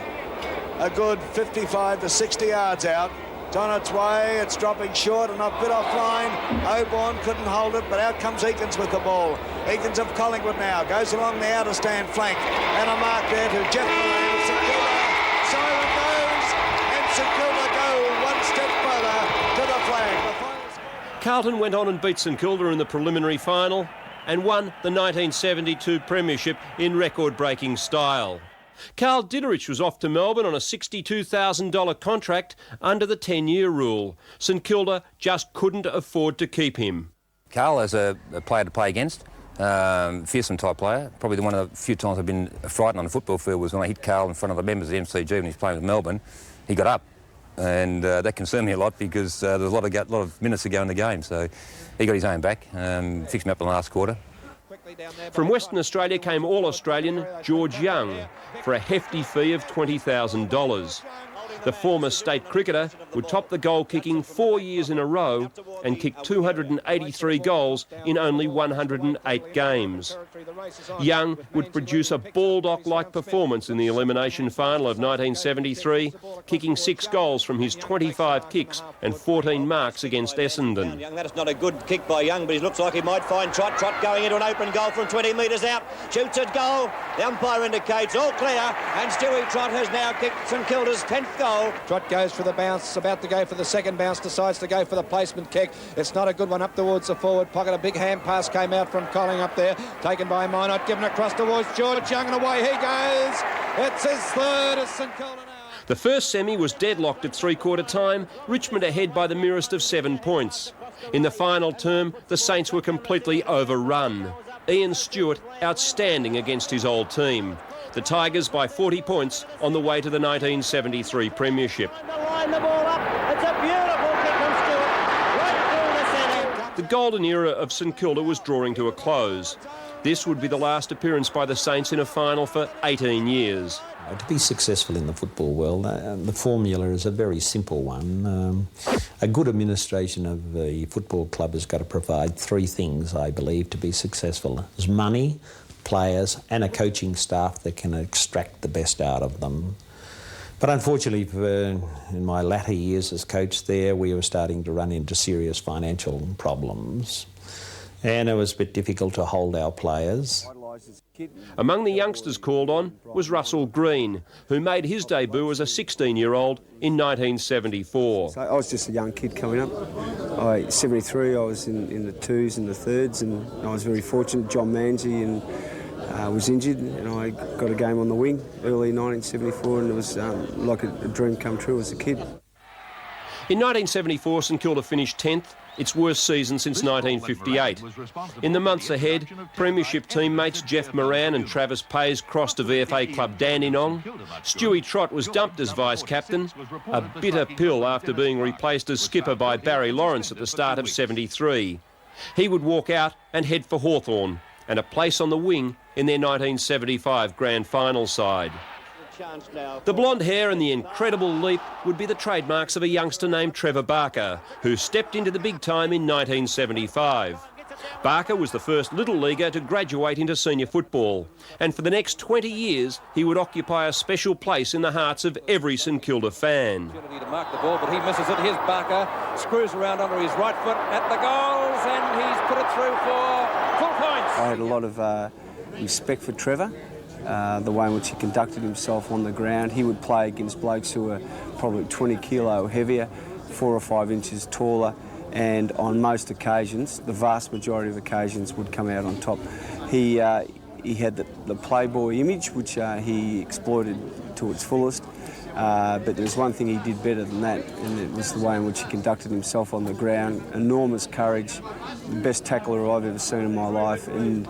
a good 55 to 60 yards out. It's on its way, it's dropping short and a bit offline. Oborn couldn't hold it, but out comes Eakins with the ball. Eakins of Collingwood now, goes along the outer stand flank. And a mark there to Jeff Murray of St Kilda. Siren goes, and St Kilda one step further to the flag. Carlton went on and beat St Kilda in the preliminary final and won the 1972 premiership in record-breaking style. Carl Ditterich was off to Melbourne on a $62,000 contract under the 10-year rule. St Kilda just couldn't afford to keep him. Carl, as a player to play against, fearsome type player. Probably one of the few times I've been frightened on the football field was when I hit Carl in front of the members of the MCG when he was playing with Melbourne. He got up. And that concerned me a lot because there was a lot of minutes to go in the game. So he got his own back, fixed me up in the last quarter. From Western Australia came All-Australian George Young for a hefty fee of $20,000. The former state cricketer would top the goal-kicking 4 years in a row and kick 283 goals in only 108 games. Young would produce a Baldock-like performance in the elimination final of 1973, kicking 6 goals from his 25 kicks and 14 marks against Essendon. That's not a good kick by Young, but he looks like he might find Trott. Trott going into an open goal from 20 metres out. Shoots at goal. The umpire indicates all clear, and Stewie Trott has now kicked St Kilda's 10th goal. Trott goes for the bounce, about to go for the second bounce, decides to go for the placement kick. It's not a good one up towards the forward pocket. A big hand pass came out from Colling up there, taken by Minot, given across towards George Young, and away he goes. It's his third as St Kilda now. The first semi was deadlocked at three-quarter time, Richmond ahead by the merest of 7 points. In the final term, the Saints were completely overrun. Ian Stewart outstanding against his old team. The Tigers by 40 points on the way to the 1973 premiership. Line the ball up. It's a beautiful kick from Stewart. Right through the centre. The golden era of St Kilda was drawing to a close. This would be the last appearance by the Saints in a final for 18 years. To be successful in the football world, the formula is a very simple one. A good administration of the football club has got to provide three things, I believe, to be successful. There's money, players and a coaching staff that can extract the best out of them. But unfortunately, in my latter years as coach there, we were starting to run into serious financial problems. And it was a bit difficult to hold our players. Among the youngsters called on was Russell Green, who made his debut as a 16-year-old in 1974. So I was just a young kid coming up. 73, I was in the twos and the thirds, and I was very fortunate. John Manzi was injured, and I got a game on the wing early 1974, and it was like a dream come true as a kid. In 1974, St Kilda finished 10th, its worst season since 1958. In the months ahead, premiership teammates Jeff Moran and Travis Pays crossed to VFA club Dandenong. Stewie Trott was dumped as vice-captain, a bitter pill after being replaced as skipper by Barry Lawrence at the start of 73. He would walk out and head for Hawthorn and a place on the wing in their 1975 grand final side. The blonde hair and the incredible leap would be the trademarks of a youngster named Trevor Barker, who stepped into the big time in 1975. Barker was the first little leaguer to graduate into senior football, and for the next 20 years he would occupy a special place in the hearts of every St Kilda fan. To mark the ball, but he misses it. Here's Barker, screws around under his right foot at the goals, and he's put it through for full points. I had a lot of respect for Trevor. The way in which he conducted himself on the ground. He would play against blokes who were probably 20 kilo heavier, 4 or 5 inches taller, and on most occasions, the vast majority of occasions, would come out on top. He had the playboy image, which he exploited to its fullest, but there's one thing he did better than that, and it was the way in which he conducted himself on the ground. Enormous courage, the best tackler I've ever seen in my life, and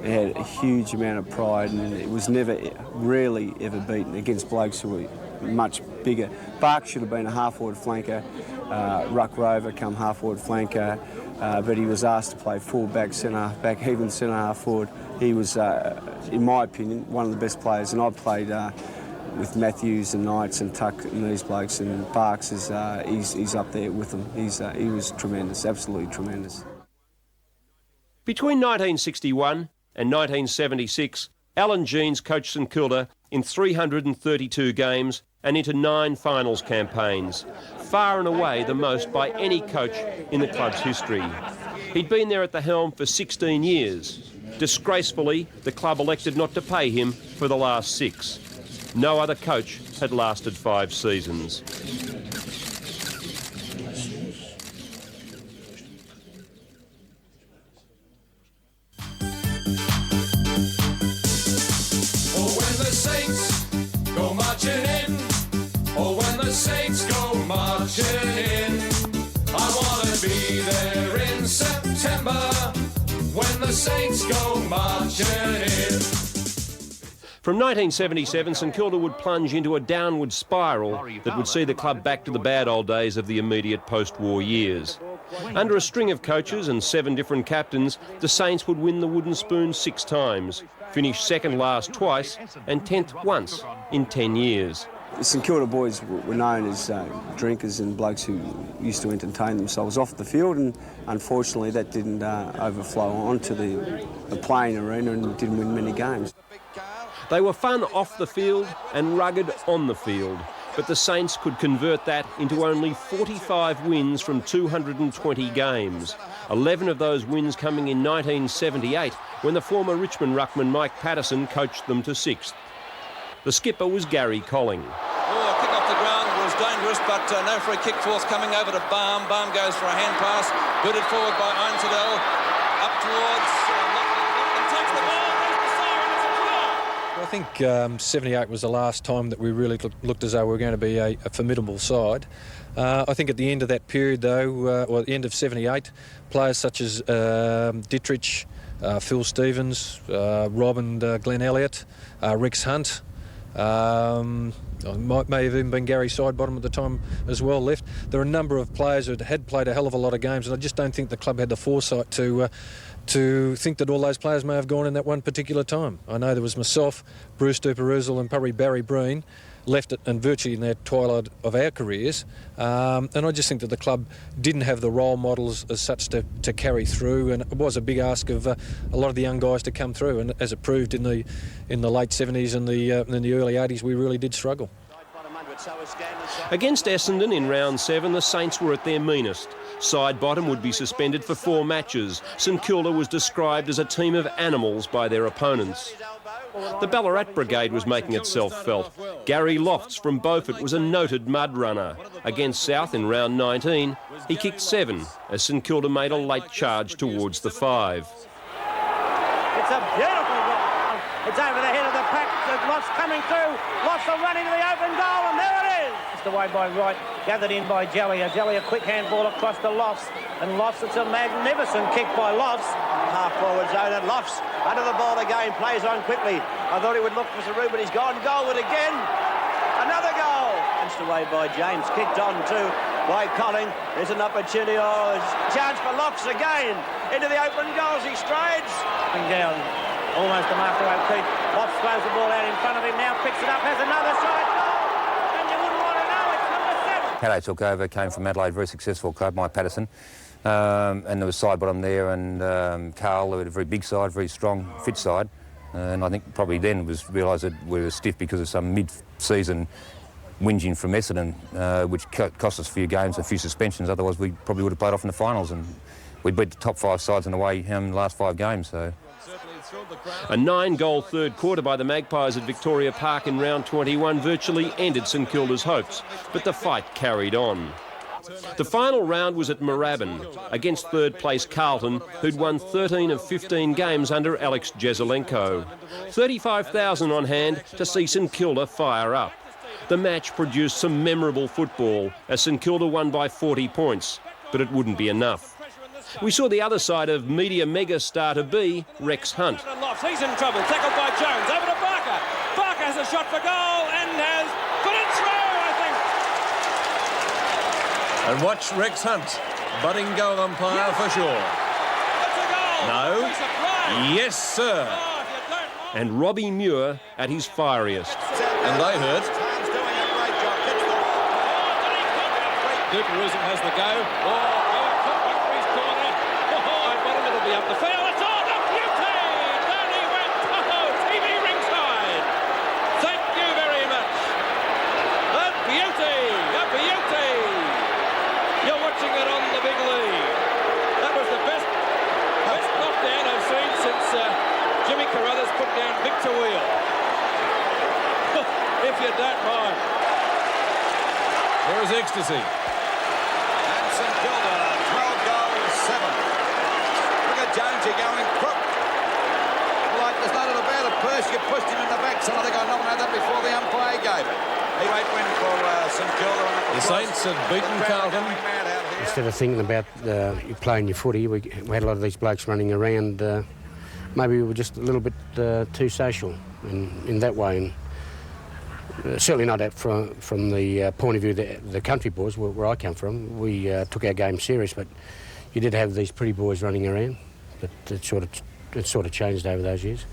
he had a huge amount of pride, and it was rarely ever beaten against blokes who were much bigger. Bark should have been a half-forward flanker, ruck rover come half-forward flanker, but he was asked to play full-back, centre-back, even centre-half forward. He was, in my opinion, one of the best players, and I played with Matthews and Knights and Tuck and these blokes, and Barks is he's up there with them. He was tremendous, absolutely tremendous. Between 1961 and 1976, Alan Jeans coached St Kilda in 332 games and into 9 finals campaigns, far and away the most by any coach in the club's history. He'd been there at the helm for 16 years. Disgracefully, the club elected not to pay him for the last 6. No other coach had lasted 5 seasons. I want to be there in September when the Saints go marching in. From 1977, St Kilda would plunge into a downward spiral that would see the club back to the bad old days of the immediate post-war years. Under a string of coaches and 7 different captains, the Saints would win the wooden spoon 6 times, finish second last twice and 10th once in 10 years. The St Kilda boys were known as drinkers and blokes who used to entertain themselves off the field, and unfortunately that didn't overflow onto the playing arena and didn't win many games. They were fun off the field and rugged on the field, but the Saints could convert that into only 45 wins from 220 games. 11 of those wins coming in 1978, when the former Richmond ruckman Mike Patterson coached them to 6th. The skipper was Gary Colling. Oh, kick off the ground was dangerous, but no free kick forthcoming over to Baum. Baum goes for a hand pass, booted forward by Einsadel, up towards and takes the ball. I think 78 was the last time that we really looked as though we were going to be a formidable side. I think at the end of that period, though, or at the end of 78, players such as Ditterich, Phil Stevens, Rob and Glenn Elliott, Rex Hunt, May have even been Gary Sidebottom at the time as well left. There are a number of players who had played a hell of a lot of games, and I just don't think the club had the foresight to think that all those players may have gone in that one particular time. I know there was myself, Bruce Duper-Ruzel and probably Barry Breen left it and virtually in their twilight of our careers, and I just think that the club didn't have the role models as such to carry through, and it was a big ask of a lot of the young guys to come through, and as it proved in the late 70s and in the early 80s, we really did struggle. Against Essendon in round 7, the Saints were at their meanest. Sidebottom would be suspended for 4 matches. St Kilda was described as a team of animals by their opponents. The Ballarat brigade was making itself felt. Gary Lofts from Beaufort was a noted mud runner. Against South in round 19, he kicked 7 as St Kilda made a late charge towards the 5. It's a beautiful goal. It's over the head of the pack. Lofts coming through. Lofts are running to the open goal, and there it is. It's away by Wright, gathered in by Ďeľa. Ďeľa a quick handball across to Lofts, and Lofts, it's a magnificent kick by Lofts. Half forward zone, and Lofts under the ball again, plays on quickly. I thought he would look for Saru, but he's gone goalward again. Another goal. Punched away by James, kicked on too by Colling. There's an opportunity, chance for Lofts again. Into the open goals, he strides. And down, almost a mark to O'Keefe. Lofts throws the ball out in front of him, now picks it up, has another shot. And you wouldn't want to know, it's number 7. Paddy took over, came from Adelaide, very successful club, Mike Patterson. And there was Sidebottom there, and Carl, who had a very big side, very strong, fit side. And I think probably then was realised that we were stiff because of some mid-season whinging from Essendon, which cost us a few games, a few suspensions. Otherwise, we probably would have played off in the finals, and we beat the top 5 sides in the way in the last 5 games. So. A 9-goal third quarter by the Magpies at Victoria Park in round 21 virtually ended St Kilda's hopes, but the fight carried on. The final round was at Moorabbin against third-place Carlton, who'd won 13 of 15 games under Alex Jesaulenko. 35,000 on hand to see St Kilda fire up. The match produced some memorable football as St Kilda won by 40 points, but it wouldn't be enough. We saw the other side of media mega star to be Rex Hunt. He's in trouble, tackled by Jones, over to Barker. Barker has a shot for goal and has put it through, I think. And watch Rex Hunt, budding goal umpire for sure. That's a goal. No. Yes, sir. And Robbie Muir at his fieriest. And they hurt. Duper-Ruzel has the go. Up the field, it's all the beauty! Down he went, TV ringside! Thank you very much! A beauty! A beauty! You're watching it on the big league. That was the best knockdown I've seen since Jimmy Carruthers put down Victor Wheel. If you don't mind. There is ecstasy. And St Kilda, 12 goals, 7. Jonesy going crook. Like there's not a bad purse, you pushed him in the back, so I think I nominated that before the umpire gave it. He won't win for St Kilda. The Saints have beaten Carlton. Instead of thinking about playing your footy, we had a lot of these blokes running around. Maybe we were just a little bit too social in that way. And certainly not from the point of view that the country boys, where I come from, we took our game serious, but you did have these pretty boys running around. But it sort of changed over those years.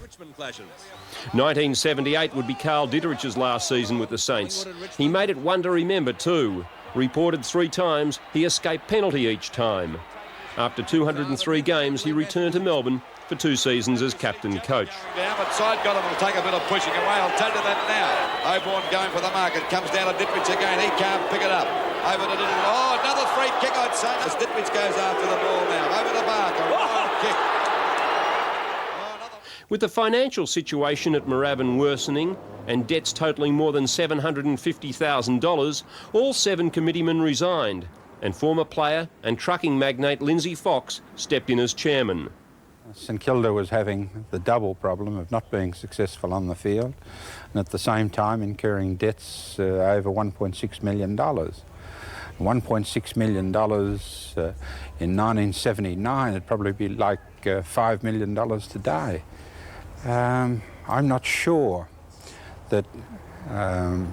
1978 would be Carl Ditterich's last season with the Saints. He made it one to remember too. Reported 3 times, he escaped penalty each time. After 203 games, he returned to Melbourne for 2 seasons as captain-coach. Down, but Sidebottom will take a bit of pushing away. I'll tell you that now. Oborn going for the mark. It comes down to Ditterich again. He can't pick it up. Over to Ditterich. Oh, another free kick, I'd say. As Ditterich goes after the ball now. Over the mark. A wild kick. With the financial situation at Moorabbin worsening and debts totalling more than $750,000, all 7 committeemen resigned, and former player and trucking magnate Lindsay Fox stepped in as chairman. St Kilda was having the double problem of not being successful on the field and at the same time incurring debts over $1.6 million. $1.6 million in 1979 would probably be like $5 million today. I'm not sure that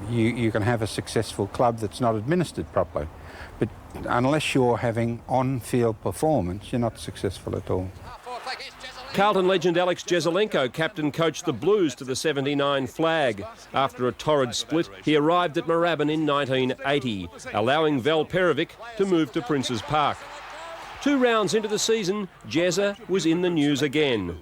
You can have a successful club that's not administered properly. But unless you're having on-field performance, you're not successful at all. Carlton legend 𝙲𝙷𝙰𝙽𝙀 captain-coached the Blues to the '79 flag. After a torrid split, he arrived at Moorabbin in 1980, allowing 𝙲𝙗𝙀 to move to Princes Park. 2 rounds into the season, 𝙲𝙷 was in the news again.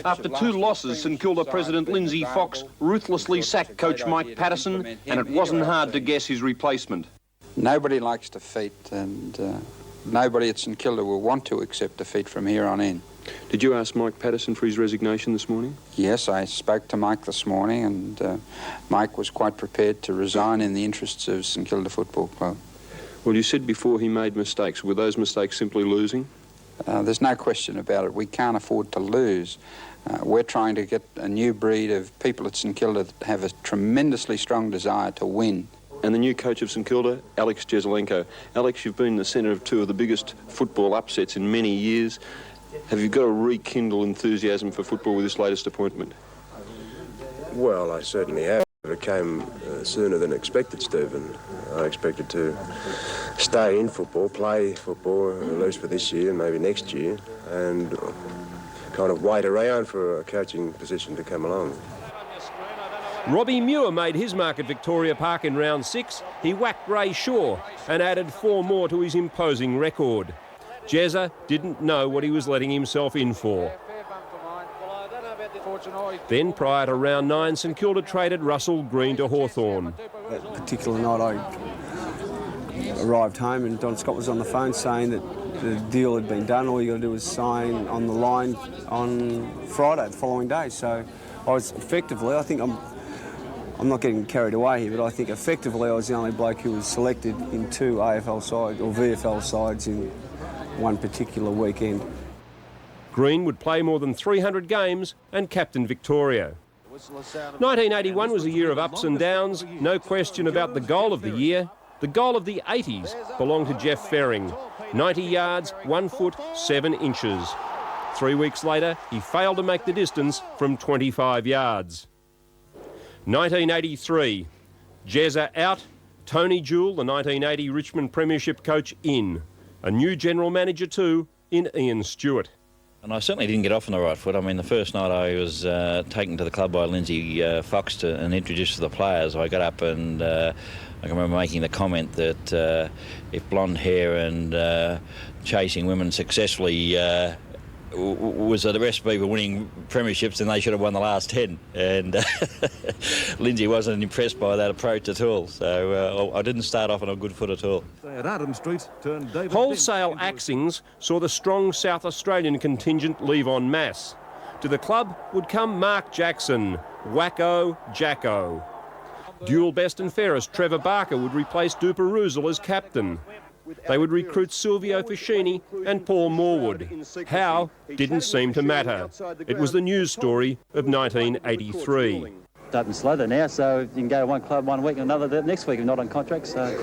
After 2 losses, St Kilda president Lindsay Fox ruthlessly sacked coach Mike Patterson, and it wasn't hard to guess his replacement. Nobody likes defeat, and nobody at St Kilda will want to accept defeat from here on in. Did you ask Mike Patterson for his resignation this morning? Yes, I spoke to Mike this morning, and Mike was quite prepared to resign in the interests of St Kilda Football Club. Well, you said before he made mistakes. Were those mistakes simply losing? There's no question about it. We can't afford to lose. We're trying to get a new breed of people at St Kilda that have a tremendously strong desire to win. And the new coach of St Kilda, 𝙲𝙷𝙰𝙀. Alex, you've been the centre of 2 of the biggest football upsets in many years. Have you got to rekindle enthusiasm for football with this latest appointment? Well, I certainly have. It came sooner than expected, Stephen. I expected to stay in football, play football, at least for this year, maybe next year, and kind of wait around for a coaching position to come along. Robbie Muir made his mark at Victoria Park in round 6. He whacked Ray Shaw and added 4 more to his imposing record. 𝙲𝙷 didn't know what he was letting himself in for. Then, prior to round 9, St Kilda traded Russell Green to Hawthorn. That particular night I arrived home and Don Scott was on the phone saying that the deal had been done. All you got to do was sign on the line on Friday, the following day. So I was effectively, I think I'm not getting carried away here, but I think effectively I was the only bloke who was selected in 2 AFL sides or VFL sides in one particular weekend. Green would play more than 300 games and captain Victoria. 1981 was a year of ups and downs, no question about the goal of the year. The goal of the 80s belonged to Jeff Ferring. 90 yards, 1 foot, 7 inches. 3 weeks later, he failed to make the distance from 25 yards. 1983, 𝙲𝙷 out, Tony Jewell, the 1980 Richmond premiership coach, in. A new general manager too, in Ian Stewart. And I certainly didn't get off on the right foot. I mean, the first night I was taken to the club by Lindsay Fox and introduced to the players. I got up and I can remember making the comment that if blonde hair and chasing women successfully was the recipe for winning premierships, then they should have won the last 10. And Lindsay wasn't impressed by that approach at all. So I didn't start off on a good foot at all. At Adam Street, Wholesale axings saw the strong South Australian contingent leave en masse. To the club would come Mark Jackson, Wacko Jacko. Dual best and fairest Trevor Barker would replace 𝙲𝙗𝙀 as captain. They would recruit Silvio Ficini and Paul Morwood. How didn't seem to matter. It was the news story of 1983. Starting slow now, so you can go to one club one week and another the next week if not on contract, so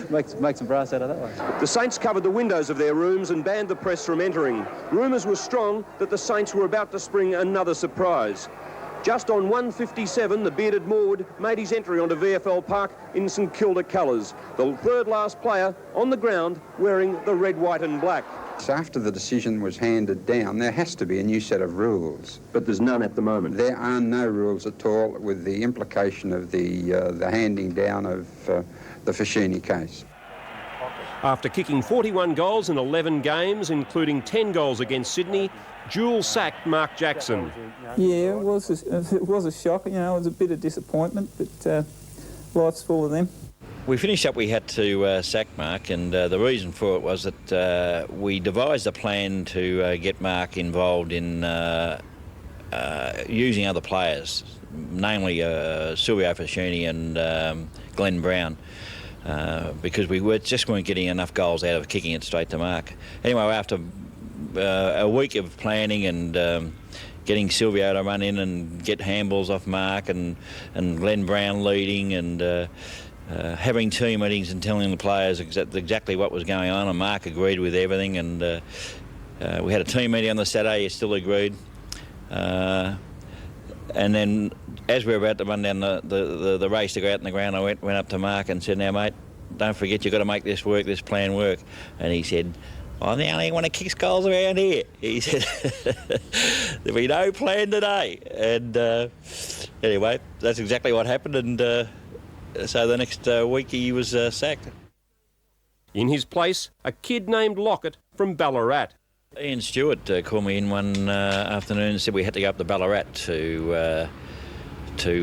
make some brass out of that one. The Saints covered the windows of their rooms and banned the press from entering. Rumours were strong that the Saints were about to spring another surprise. Just on 1:57, the bearded Morwood made his entry onto VFL Park in St Kilda colours. The third last player on the ground wearing the red, white and black. So after the decision was handed down, there has to be a new set of rules. But there's none at the moment. There are no rules at all, with the implication of the handing down of the Ficini case. After kicking 41 goals in 11 games, including 10 goals against Sydney, Jewell sacked Mark Jackson. Yeah, it was a shock. You know, it was a bit of disappointment, but life's full of them. We finished up, we had to sack Mark, and the reason for it was that we devised a plan to get Mark involved in using other players, namely Silvio Ficini and Glenn Brown. Because we weren't getting enough goals out of kicking it straight to Mark. Anyway, after a week of planning and getting Silvio to run in and get handballs off Mark and Glenn Brown leading and having team meetings and telling the players exactly what was going on, and Mark agreed with everything, and we had a team meeting on the Saturday. He still agreed. And then, as we were about to run down the race to go out in the ground, I went up to Mark and said, "Now, mate, don't forget you've got to make this work, this plan work." And he said, "I'm the only one that kicks goals around here." He said, "There'll be no plan today." And anyway, that's exactly what happened. And so the next week he was sacked. In his place, a kid named Lockett from Ballarat. Ian Stewart called me in one afternoon and said we had to go up to Ballarat to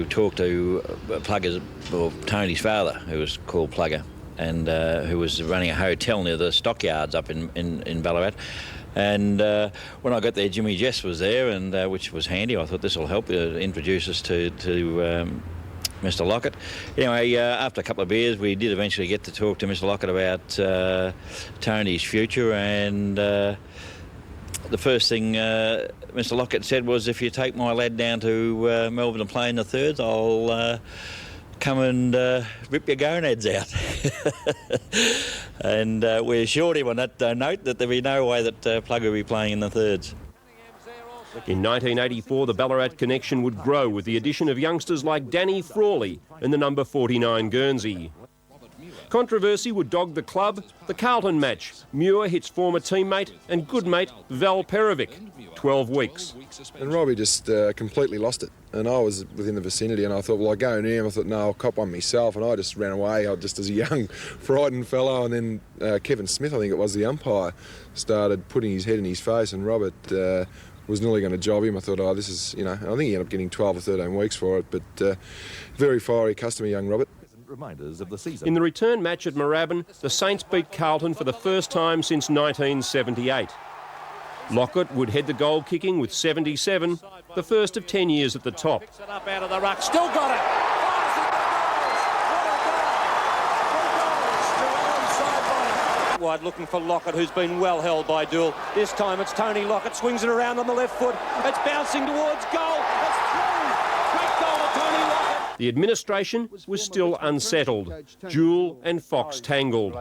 talk to Plugger's, or Tony's father, who was called Plugger, and who was running a hotel near the stockyards up in Ballarat. And when I got there, Jimmy Jess was there, and which was handy. I thought this will help introduce us to Mr. Lockett. Anyway, after a couple of beers, we did eventually get to talk to Mr. Lockett about Tony's future, and the first thing Mr. Lockett said was, "If you take my lad down to Melbourne and play in the thirds, I'll come and rip your gonads out." And we assured him on that note that there'd be no way that Plugger would be playing in the thirds. In 1984, the Ballarat connection would grow with the addition of youngsters like Danny Frawley and the number 49 Guernsey. Controversy would dog the club. The Carlton match. Muir hits former teammate and good mate Val Perovic. 12 weeks. And Robbie just completely lost it. And I was within the vicinity, and I thought, well, I go near him. I thought, no, I'll cop one myself. And I just ran away, just as a young, frightened fellow. And then Kevin Smith, I think it was, the umpire, started putting his head in his face, and Robert was nearly going to job him. I thought, oh, this is, I think he ended up getting 12 or 13 weeks for it, but very fiery customer, young Robert. Reminders of the season. In the return match at Moorabbin, the Saints beat Carlton for the first time since 1978. Lockett would head the goal kicking with 77, the first of 10 years at the top. Up out of the ruck, still got it. Wide looking for Lockett, who's been well held by Doull. This time it's Tony Lockett, swings it around on the left foot. It's bouncing towards goal. It's through. Great goal to Tony Lockett. The administration was still unsettled. Doull and Fox tangled.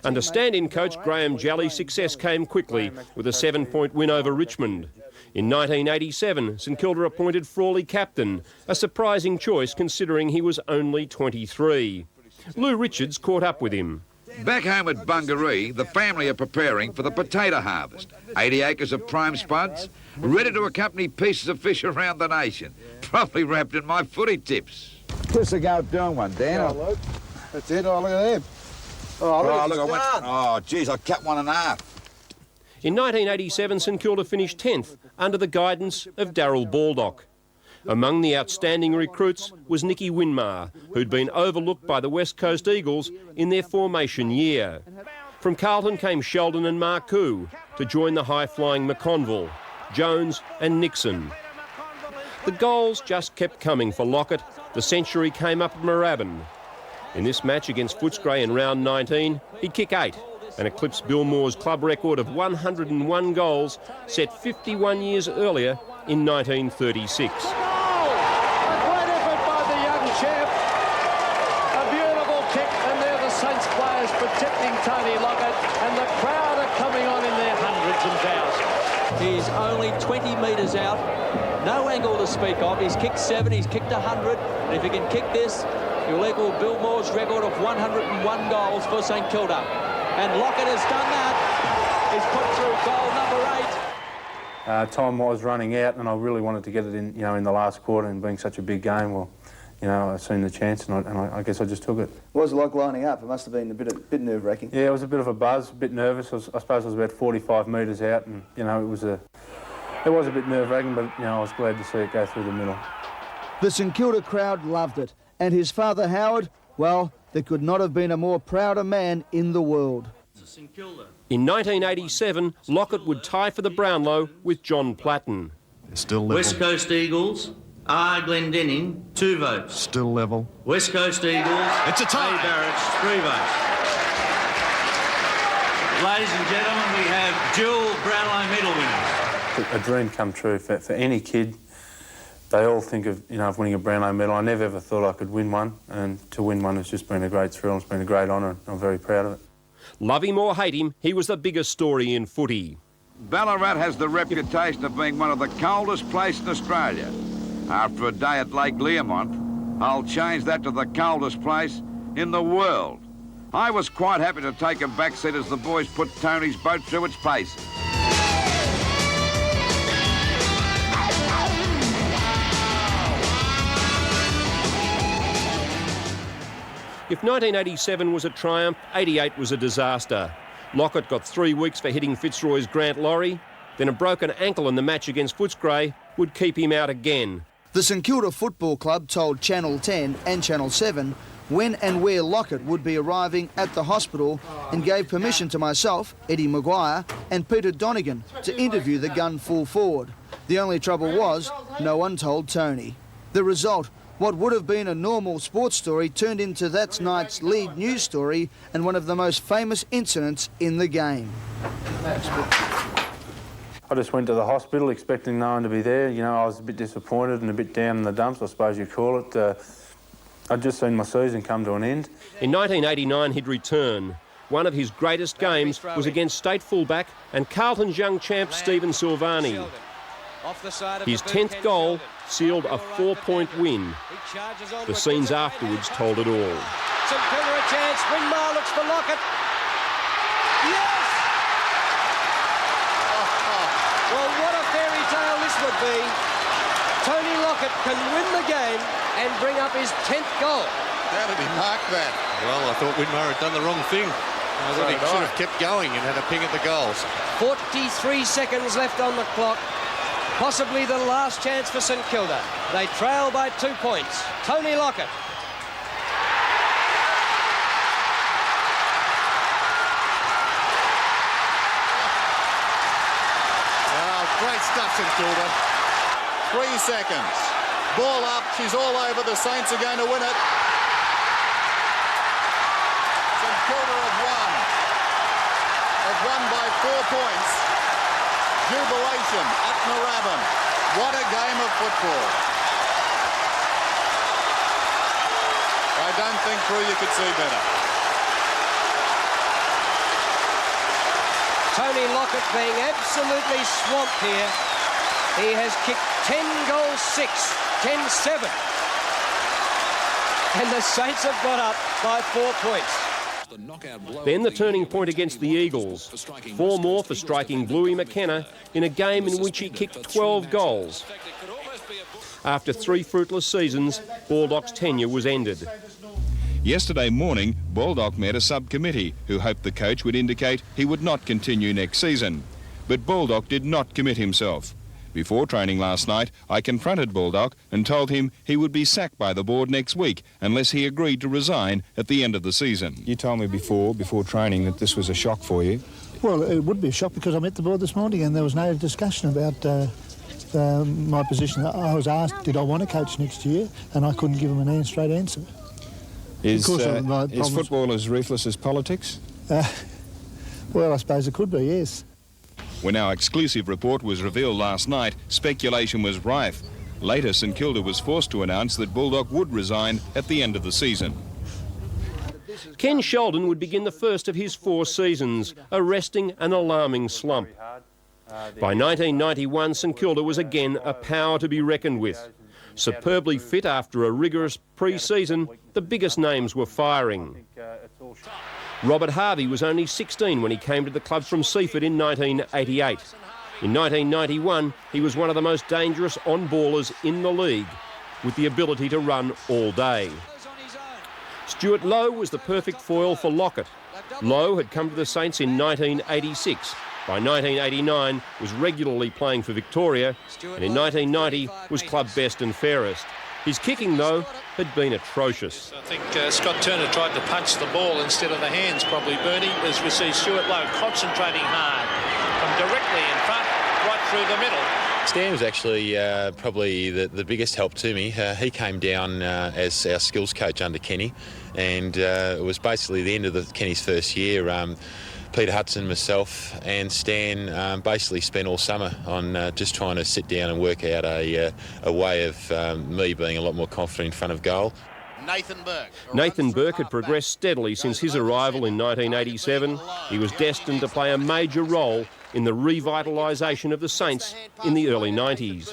Under stand-in coach Graham Jalley, success came quickly with a 7-point win over Richmond. In 1987, St Kilda appointed Frawley captain, a surprising choice considering he was only 23. Lou Richards caught up with him. Back home at Bungaree, the family are preparing for the potato harvest. 80 acres of prime spuds, ready to accompany pieces of fish around the nation. Probably wrapped in my footy tips. Just a go doing one, Dan. Yeah, that's it. Oh, look at them. Oh, look, I went. Oh, geez, I cut one and a half. In 1987, St Kilda finished 10th under the guidance of Darryl Baldock. Among the outstanding recruits was Nicky Winmar, who'd been overlooked by the West Coast Eagles in their formation year. From Carlton came Sheldon and Marcoux to join the high-flying McConville, Jones and Nixon. The goals just kept coming for Lockett. The century came up at Moorabbin. In this match against Footscray in round 19, he'd kick 8 and eclipse Bill Moore's club record of 101 goals set 51 years earlier in 1936. Tony Lockett, and the crowd are coming on in their hundreds and thousands. He's only 20 metres out, no angle to speak of. He's kicked 7, he's kicked 100, and if he can kick this, he'll equal Bill Moore's record of 101 goals for St Kilda. And Lockett has done that. He's put through goal number 8. Time was running out, and I really wanted to get it in, in the last quarter, and being such a big game, well, I seen the chance, and I guess I just took it. What was it like lining up? It must have been a bit nerve-wracking. Yeah, it was a bit of a buzz, a bit nervous. I suppose I was about 45 metres out, and it was a bit nerve-wracking, but I was glad to see it go through the middle. The St Kilda crowd loved it, and his father Howard, well, there could not have been a more prouder man in the world. In 1987, Lockett would tie for the Brownlow with John Platten. Still level. West Coast Eagles. Glendenning, 2 votes. Still level. West Coast Eagles. It's a tie. Barrett, 3 votes. Ladies and gentlemen, we have dual Brownlow medal winners. A dream come true for any kid. They all think of of winning a Brownlow medal. I never ever thought I could win one, and to win one has just been a great thrill. It's been a great honour, and I'm very proud of it. Love him or hate him, he was the biggest story in footy. Ballarat has the reputation of being one of the coldest places in Australia. After a day at Lake Learmont, I'll change that to the coldest place in the world. I was quite happy to take a back seat as the boys put Tony's boat through its paces. If 1987 was a triumph, 88 was a disaster. Lockett got 3 weeks for hitting Fitzroy's Grant Laurie, then a broken ankle in the match against Footscray would keep him out again. The St Kilda Football Club told Channel 10 and Channel 7 when and where Lockett would be arriving at the hospital and gave permission to myself, Eddie Maguire, and Peter Donegan to interview the gun full forward. The only trouble was, no one told Tony. The result, what would have been a normal sports story turned into that night's lead news story and one of the most famous incidents in the game. I just went to the hospital expecting no one to be there. You know, I was a bit disappointed and a bit down in the dumps, I suppose you'd call it. I'd just seen my season come to an end. In 1989, he'd return. One of his greatest games was against state fullback and Carlton's young champ Stephen Silvani. His 10th goal sealed a 4-point win. The scenes afterwards told it all. St Kilda a chance. Winmar looks for Lockett. Yes! Well, what a fairy tale this would be. Tony Lockett can win the game and bring up his 10th goal. How did he mark that? Well, I thought Winmar had done the wrong thing. I thought he should have kept going and had a ping at the goals. 43 seconds left on the clock. Possibly the last chance for St Kilda. They trail by 2 points. Tony Lockett. Oh, great stuff, St Kilda. 3 seconds. Ball up. She's all over. The Saints are going to win it. St Kilda have won. Have won by 4 points. Jubilation at Moorabbin. What a game of football. I don't think, Crew, you could see better. Tony Lockett being absolutely swamped here. He has kicked 10 goals 6, 10-7. And the Saints have got up by 4 points. Then the turning point against the Eagles. 4 more for striking 𝙲𝙰𝙀 in a game in which he kicked 12 goals. After 3 fruitless seasons, Baldock's tenure was ended. Yesterday morning, Baldock met a subcommittee who hoped the coach would indicate he would not continue next season. But Baldock did not commit himself. Before training last night, I confronted Baldock and told him he would be sacked by the board next week unless he agreed to resign at the end of the season. You told me before training that this was a shock for you. Well, it would be a shock because I met the board this morning and there was no discussion about my position. I was asked, did I want to coach next year? And I couldn't give them an straight answer. Is football as ruthless as politics? Well, I suppose it could be, yes. When our exclusive report was revealed last night, speculation was rife. Later, St Kilda was forced to announce that Baldock would resign at the end of the season. Ken Sheldon would begin the first of his 4 seasons, arresting an alarming slump. By 1991, St Kilda was again a power to be reckoned with. Superbly fit after a rigorous pre-season, the biggest names were firing. Robert Harvey was only 16 when he came to the club from Seaford in 1988. In 1991, he was one of the most dangerous on-ballers in the league, with the ability to run all day. Stewart Lowe was the perfect foil for Lockett. Lowe had come to the Saints in 1986. By 1989, was regularly playing for Victoria, and in 1990 was club best and fairest. His kicking, though, had been atrocious. I think Scott Turner tried to punch the ball instead of the hands, probably, Bernie, as we see Stewart Lowe concentrating hard from directly in front, right through the middle. Stan was actually probably the biggest help to me. He came down as our skills coach under Kenny, and it was basically the end of Kenny's first year. Peter Hudson, myself and Stan basically spent all summer on just trying to sit down and work out a way of me being a lot more confident in front of goal. Nathan Burke had progressed steadily since his arrival in 1987. He was destined to play a major role in the revitalisation of the Saints in the early 90s.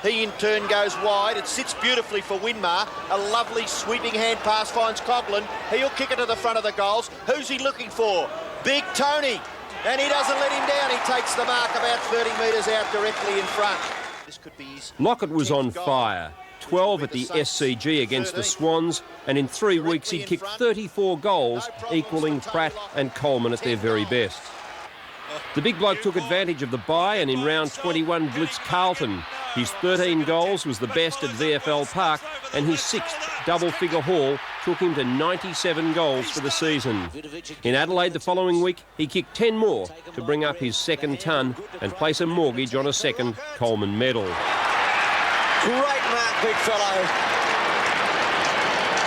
He in turn goes wide. It sits beautifully for Winmar. A lovely sweeping hand pass finds Coghlan. He'll kick it to the front of the goals. Who's he looking for? Big Tony. And he doesn't let him down. He takes the mark about 30 metres out directly in front. This could be his Lockett was on fire. 12 at the SCG against the Swans, and in 3 weeks he'd kicked 34 goals, equalling Pratt and Coleman at their very best. The big bloke took advantage of the bye and in round 21 blitzed Carlton. His 13 goals was the best at VFL Park, and his 6th double-figure haul took him to 97 goals for the season. In Adelaide the following week, he kicked 10 more to bring up his 2nd ton and place a mortgage on a 2nd Coleman medal. Great mark, big fellow.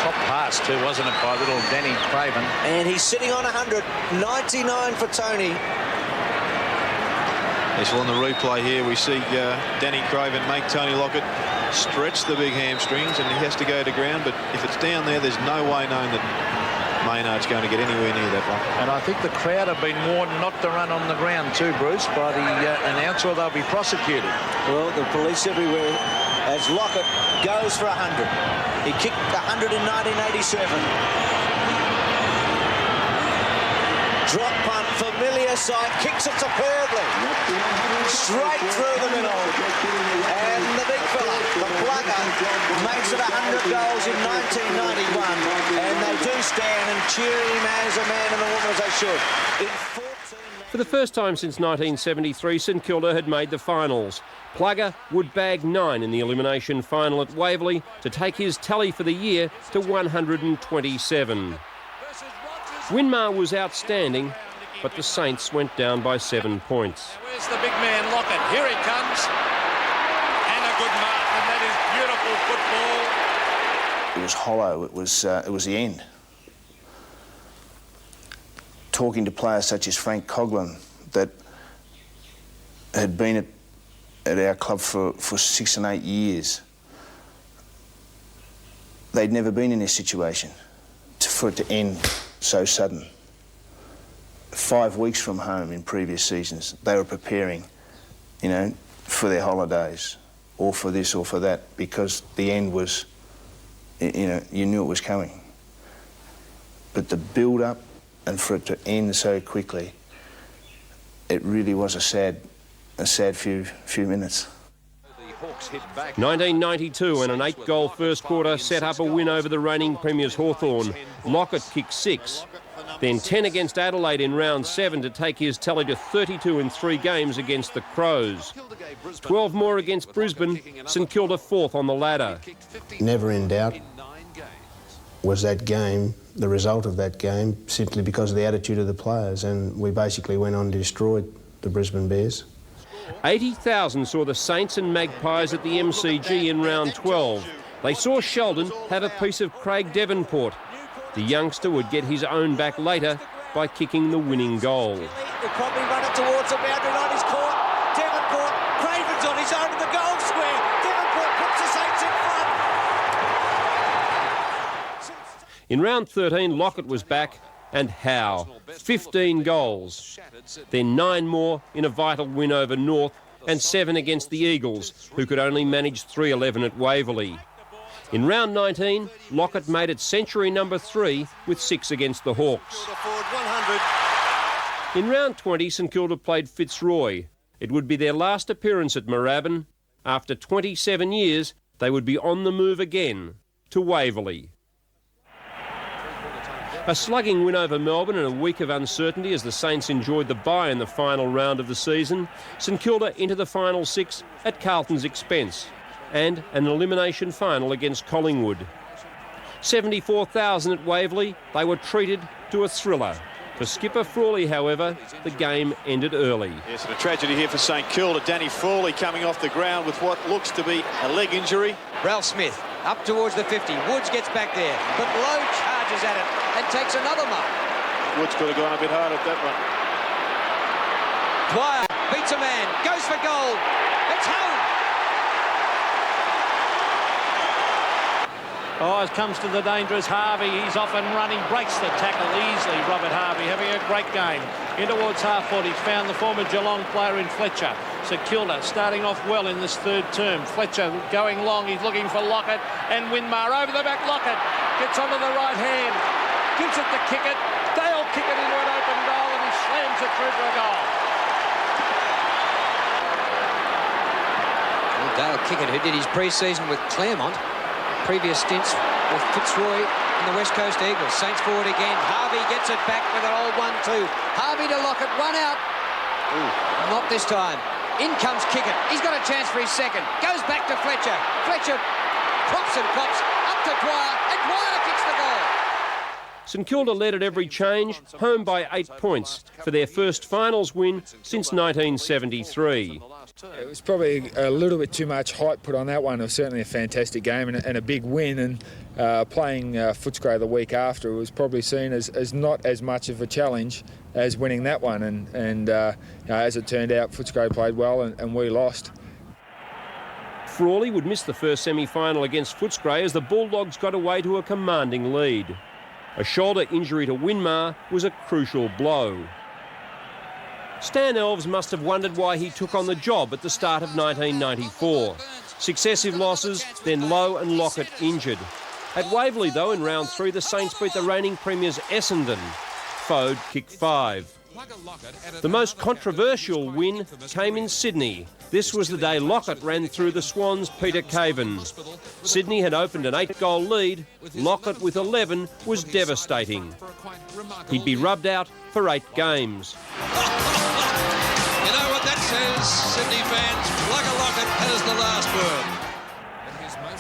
Top pass too, wasn't it, by little Danny Craven? And he's sitting on 100. 99 for Tony. Yes, well, on the replay here, we see Danny Craven make Tony Lockett stretch the big hamstrings, and he has to go to ground. But if it's down there, there's no way known that Maynard's going to get anywhere near that one. And I think the crowd have been warned not to run on the ground too, Bruce, by the announcer, or they'll be prosecuted. Well, the police everywhere as Lockett goes for 100. He kicked 100 in 1987. Drop punt, familiar sight, kicks it superbly. Straight through the middle. And the big fella, the plugger, makes it 100 goals in 1991. And they do stand and cheer him as a man and a woman as they should. For the first time since 1973, St Kilda had made the finals. Plugger would bag 9 in the elimination final at Waverley to take his tally for the year to 127. Winmar was outstanding, but the Saints went down by 7 points. Where's the big man, Lockett? Here he comes. And a good mark, and that is beautiful football. It was hollow. It was the end. Talking to players such as Frank Coghlan that had been at our club for 6 and 8 years, they'd never been in this situation. For it to end so sudden. 5 weeks from home in previous seasons, they were preparing, you know, for their holidays, or for this or for that, because the end was, you know, you knew it was coming. But the build-up, and for it to end so quickly, it really was a sad few minutes. 1992 and an 8-goal first quarter set up a win over the reigning premiers Hawthorn. Lockett kicked 6, then 10 against Adelaide in round 7 to take his tally to 32 in 3 games against the Crows. 12 more against Brisbane, St Kilda 4th on the ladder. Never in doubt was that game, the result of that game, simply because of the attitude of the players, and we basically went on and destroyed the Brisbane Bears. 80,000 saw the Saints and Magpies at the MCG in round 12. They saw Sheldon have a piece of Craig Devonport. The youngster would get his own back later by kicking the winning goal. He'll probably run it towards the boundary line. He's caught. Devonport, Craven's on his own in the goal square. Devonport puts the Saints in front. In round 13, Lockett was back, and how? 15 goals. Then 9 more in a vital win over North, and 7 against the Eagles, who could only manage 3-11 at Waverley. In round 19, Lockett made it century number 3 with 6 against the Hawks. In round 20, St Kilda played Fitzroy. It would be their last appearance at Moorabbin. After 27 years, they would be on the move again to Waverley. A slugging win over Melbourne and a week of uncertainty as the Saints enjoyed the bye in the final round of the season. St Kilda into the final 6 at Carlton's expense, and an elimination final against Collingwood. 74,000 at Waverley, they were treated to a thriller. For skipper Frawley, however, the game ended early. Yes, and a tragedy here for St Kilda. Danny Frawley coming off the ground with what looks to be a leg injury. Ralph Smith up towards the 50. Woods gets back there, but Lowe charges at it and takes another mark. Woods could have gone a bit hard at that one. Dwyer beats a man, goes for goal. It's home. Oh, it comes to the dangerous Harvey. He's off and running, breaks the tackle easily. Robert Harvey having a great game. In towards half-court, he's found the former Geelong player in Fletcher. St Kilda starting off well in this third term. Fletcher going long, he's looking for Lockett, and Winmar over the back. Lockett gets onto the right hand, gives it to Kickett. Dale Kickett into an open goal, and he slams it through for a goal. Well, Dale Kickett, who did his pre-season with Claremont, previous stints with Fitzroy and the West Coast Eagles. Saints forward again. Harvey gets it back with an old 1-2. Harvey to Lockett, one out. Ooh, not this time. In comes Kickett. He's got a chance for his second. Goes back to Fletcher. Fletcher props and pops up to Dwyer, and Dwyer kicks the goal. St Kilda led at every change, home by 8 points for their first finals win since 1973. It was probably a little bit too much hype put on that one. It was certainly a fantastic game and a big win, and playing Footscray the week after was probably seen as not as much of a challenge as winning that one, and as it turned out, Footscray played well and we lost. Frawley would miss the first semi-final against Footscray as the Bulldogs got away to a commanding lead. A shoulder injury to Winmar was a crucial blow. Stan Alves must have wondered why he took on the job at the start of 1994. Successive losses, then Lowe and Lockett injured. At Waverley, though, in round 3, the Saints beat the reigning premiers Essendon. Fode kicked 5. The most controversial win came in Sydney. This was the day Lockett ran through the Swans' Peter Caven. Sydney had opened an 8-goal lead. Lockett with 11 was devastating. He'd be rubbed out for 8 games. You know what that says, Sydney fans? Plugger Lockett has the last word.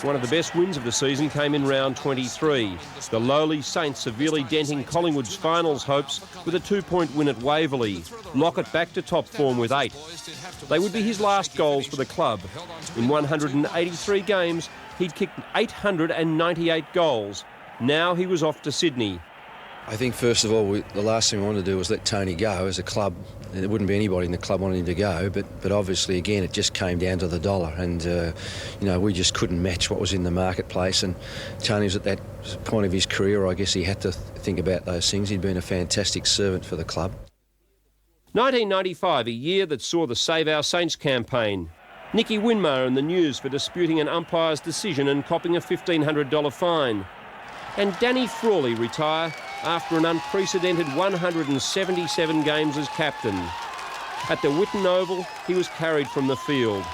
One of the best wins of the season came in round 23. The lowly Saints severely denting Collingwood's finals hopes with a 2-point win at Waverley. Lockett back to top form with 8. They would be his last goals for the club. In 183 games, he'd kicked 898 goals. Now he was off to Sydney. I think, first of all, the last thing we wanted to do was let Tony go as a club. There wouldn't be anybody in the club wanting him to go, but obviously, again, it just came down to the dollar, and, we just couldn't match what was in the marketplace, and Tony was at that point of his career, I guess he had to think about those things. He'd been a fantastic servant for the club. 1995, a year that saw the Save Our Saints campaign. Nicky Winmar in the news for disputing an umpire's decision and copping a $1,500 fine. And Danny Frawley retire after an unprecedented 177 games as captain. At the Whitten Oval, he was carried from the field.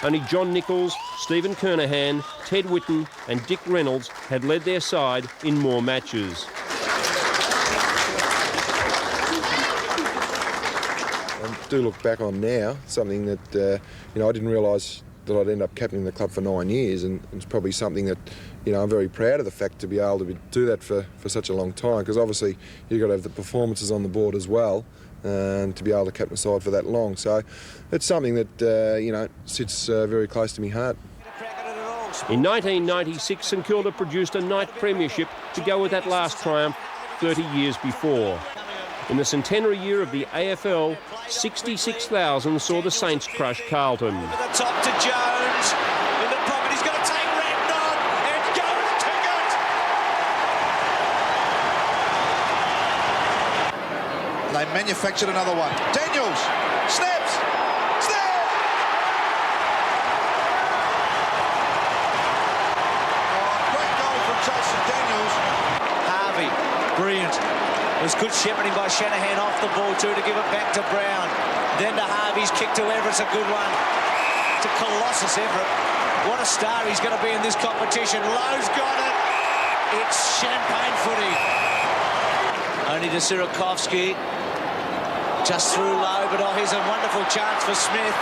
Only John Nichols, Stephen Kernahan, Ted Whitten and Dick Reynolds had led their side in more matches. I do look back on now, something that, I didn't realise that I'd end up captaining the club for 9 years, and it's probably something that, I'm very proud of the fact to be able to do that for such a long time, because obviously you've got to have the performances on the board as well, and to be able to captain the side for that long. So it's something that, sits very close to my heart. In 1996, St Kilda produced a night premiership to go with that last triumph 30 years before. In the centenary year of the AFL, 66,000 saw the Saints crush Carlton. The top to Jones. In the pocket, he's going to take Redknapp. It goes Tickett. They manufactured another one. Daniels snaps. Snap! Oh, great goal from Jason Daniels. Harvey, brilliant. It was good shepherding by Shanahan off the ball too to give it back to Brown. Then to Harvey's kick to Everett's a good one. To Colossus Everett. What a star he's going to be in this competition. Lowe's got it. It's champagne footy. Only to Sirakovsky. Just through low, but here's a wonderful chance for Smith.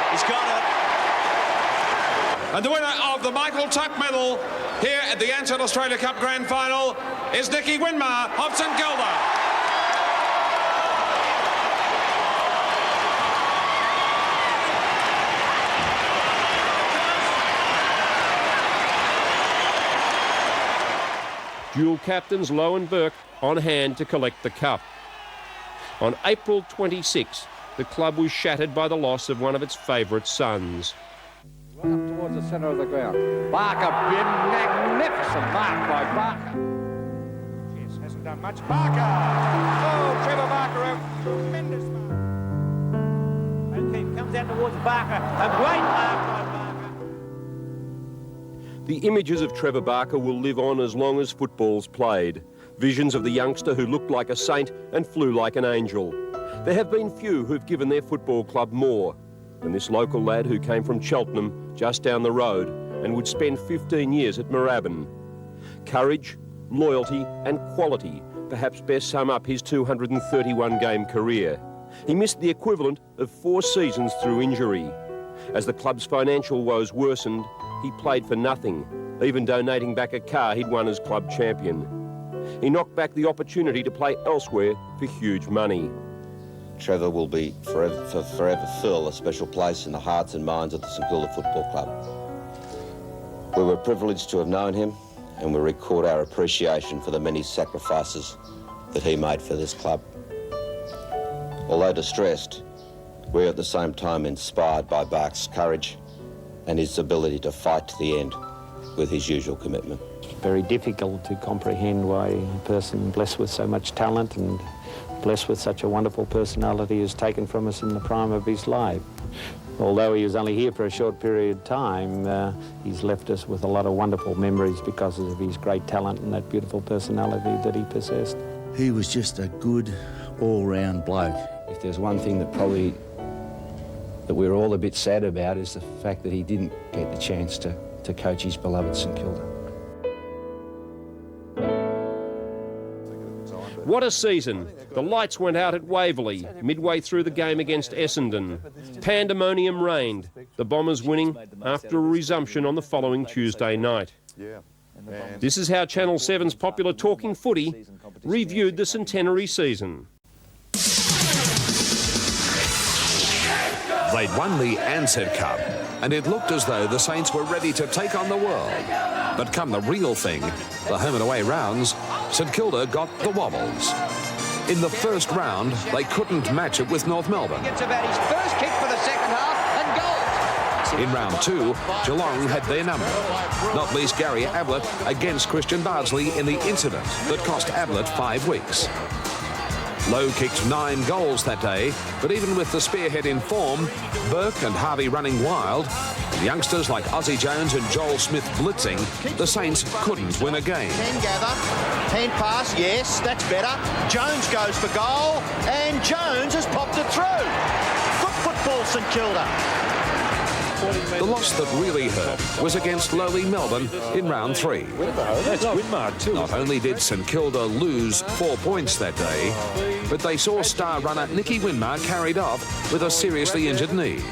He's got it. And the winner of the Michael Tuck Medal here at the Ansett Australia Cup Grand Final is Nicky Winmar of St Kilda. Dual captains Lowe and Burke on hand to collect the cup. On April 26, the club was shattered by the loss of one of its favourite sons. Right up towards the centre of the ground. Barker, magnificent mark by Barker. Hasn't done much. Barker! Oh, Trevor Barker, a tremendous mark. comes out towards Barker. A great mark by Barker. The images of Trevor Barker will live on as long as football's played. Visions of the youngster who looked like a saint and flew like an angel. There have been few who've given their football club more than this local lad who came from Cheltenham, just down the road, and would spend 15 years at Moorabbin. Courage, loyalty and quality perhaps best sum up his 231-game career. He missed the equivalent of 4 seasons through injury. As the club's financial woes worsened, he played for nothing, even donating back a car he'd won as club champion. He knocked back the opportunity to play elsewhere for huge money. Trevor will be forever fill a special place in the hearts and minds of the St Kilda Football Club. We were privileged to have known him, and we record our appreciation for the many sacrifices that he made for this club. Although distressed, we're at the same time inspired by Bark's courage and his ability to fight to the end with his usual commitment. Very difficult to comprehend why a person blessed with so much talent and blessed with such a wonderful personality is taken from us in the prime of his life. Although he was only here for a short period of time, he's left us with a lot of wonderful memories because of his great talent and that beautiful personality that he possessed. He was just a good all-round bloke. If there's one thing that we're all a bit sad about is the fact that he didn't get the chance to coach his beloved St Kilda. What a season. The lights went out at Waverley midway through the game against Essendon. Pandemonium reigned, the Bombers winning after a resumption on the following Tuesday night. This is how Channel 7's popular Talking Footy reviewed the centenary season. They'd won the Ansett Cup, and it looked as though the Saints were ready to take on the world. But come the real thing, the home and away rounds, St Kilda got the wobbles. In the first round, they couldn't match it with North Melbourne. Gets about his first kick for the second half and goals. In round 2, Geelong had their number, not least Gary Ablett against Christian Bardsley in the incident that cost Ablett 5 weeks. Lowe kicked 9 goals that day, but even with the spearhead in form, Burke and Harvey running wild, and youngsters like Ozzie Jones and Joel Smith blitzing, the Saints couldn't win a game. 10 gather, 10 pass, yes, that's better. Jones goes for goal, and Jones has popped it through. Good football, St Kilda. The loss that really hurt was against lowly Melbourne in round 3. That's Winmar too. Not only did St Kilda lose 4 points that day, but they saw star runner Nicky Winmar carried off with a seriously injured knee.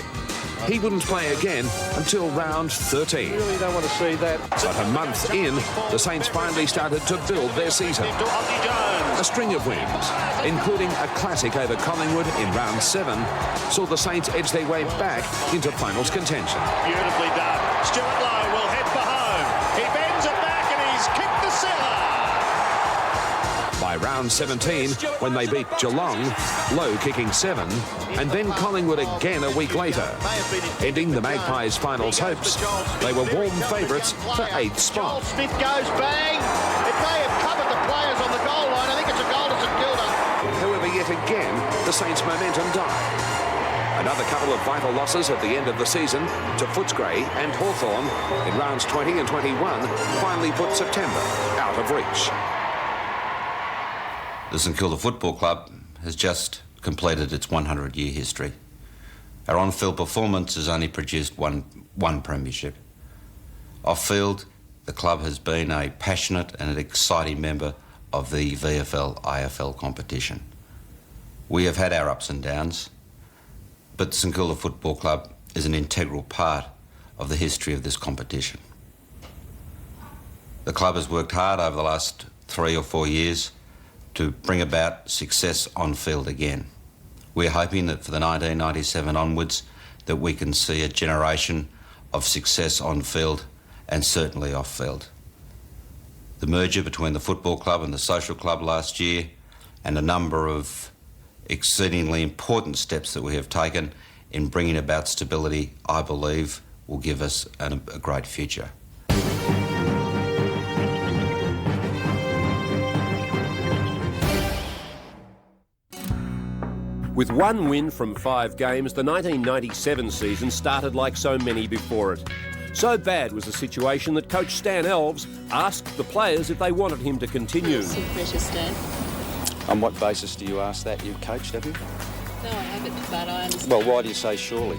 He wouldn't play again until round 13. Really don't want to see that. But a month in, the Saints finally started to build their season. A string of wins, including a classic over Collingwood in round 7, saw the Saints edge their way back into finals contention. Beautifully done. Stewart Lowe will head for home. He bends it back and he's kicked the cellar. By round 17, when they beat Geelong, Lowe kicking 7, and then Collingwood again a week later, ending the Magpies' finals hopes. They were warm favourites for 8th spot. Smith goes bang. It may have covered the players on the goal line. I think it's a goal to St Kilda. However, yet again, the Saints' momentum died. Another couple of vital losses at the end of the season to Footscray and Hawthorn in rounds 20 and 21 finally put September out of reach. The St Kilda Football Club has just completed its 100-year history. Our on-field performance has only produced one premiership. Off-field, the club has been a passionate and an exciting member of the VFL-IFL competition. We have had our ups and downs, but the St Kilda Football Club is an integral part of the history of this competition. The club has worked hard over the last 3 or 4 years to bring about success on field again. We're hoping that for the 1997 onwards that we can see a generation of success on field and certainly off field. The merger between the football club and the social club last year and a number of exceedingly important steps that we have taken in bringing about stability, I believe, will give us a great future. With one win from 5 games, the 1997 season started like so many before it. So bad was the situation that coach Stan Alves asked the players if they wanted him to continue. Some pressure, Stan. On what basis do you ask that? You've coached, have you? No, I haven't, but I understand. Well, why do you say surely?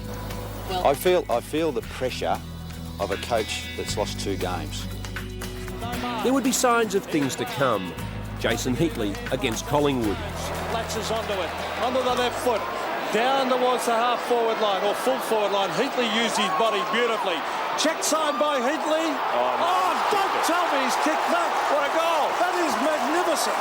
Well, I feel the pressure of a coach that's lost 2 games. There would be signs of things to come. Jason Heatley against Collingwood. Latches onto it, onto the left foot, down towards the half-forward line, or full-forward line. Heatley used his body beautifully. Check side by Heatley. Oh, don't tell me he's kicked that. What a goal. That is magnificent.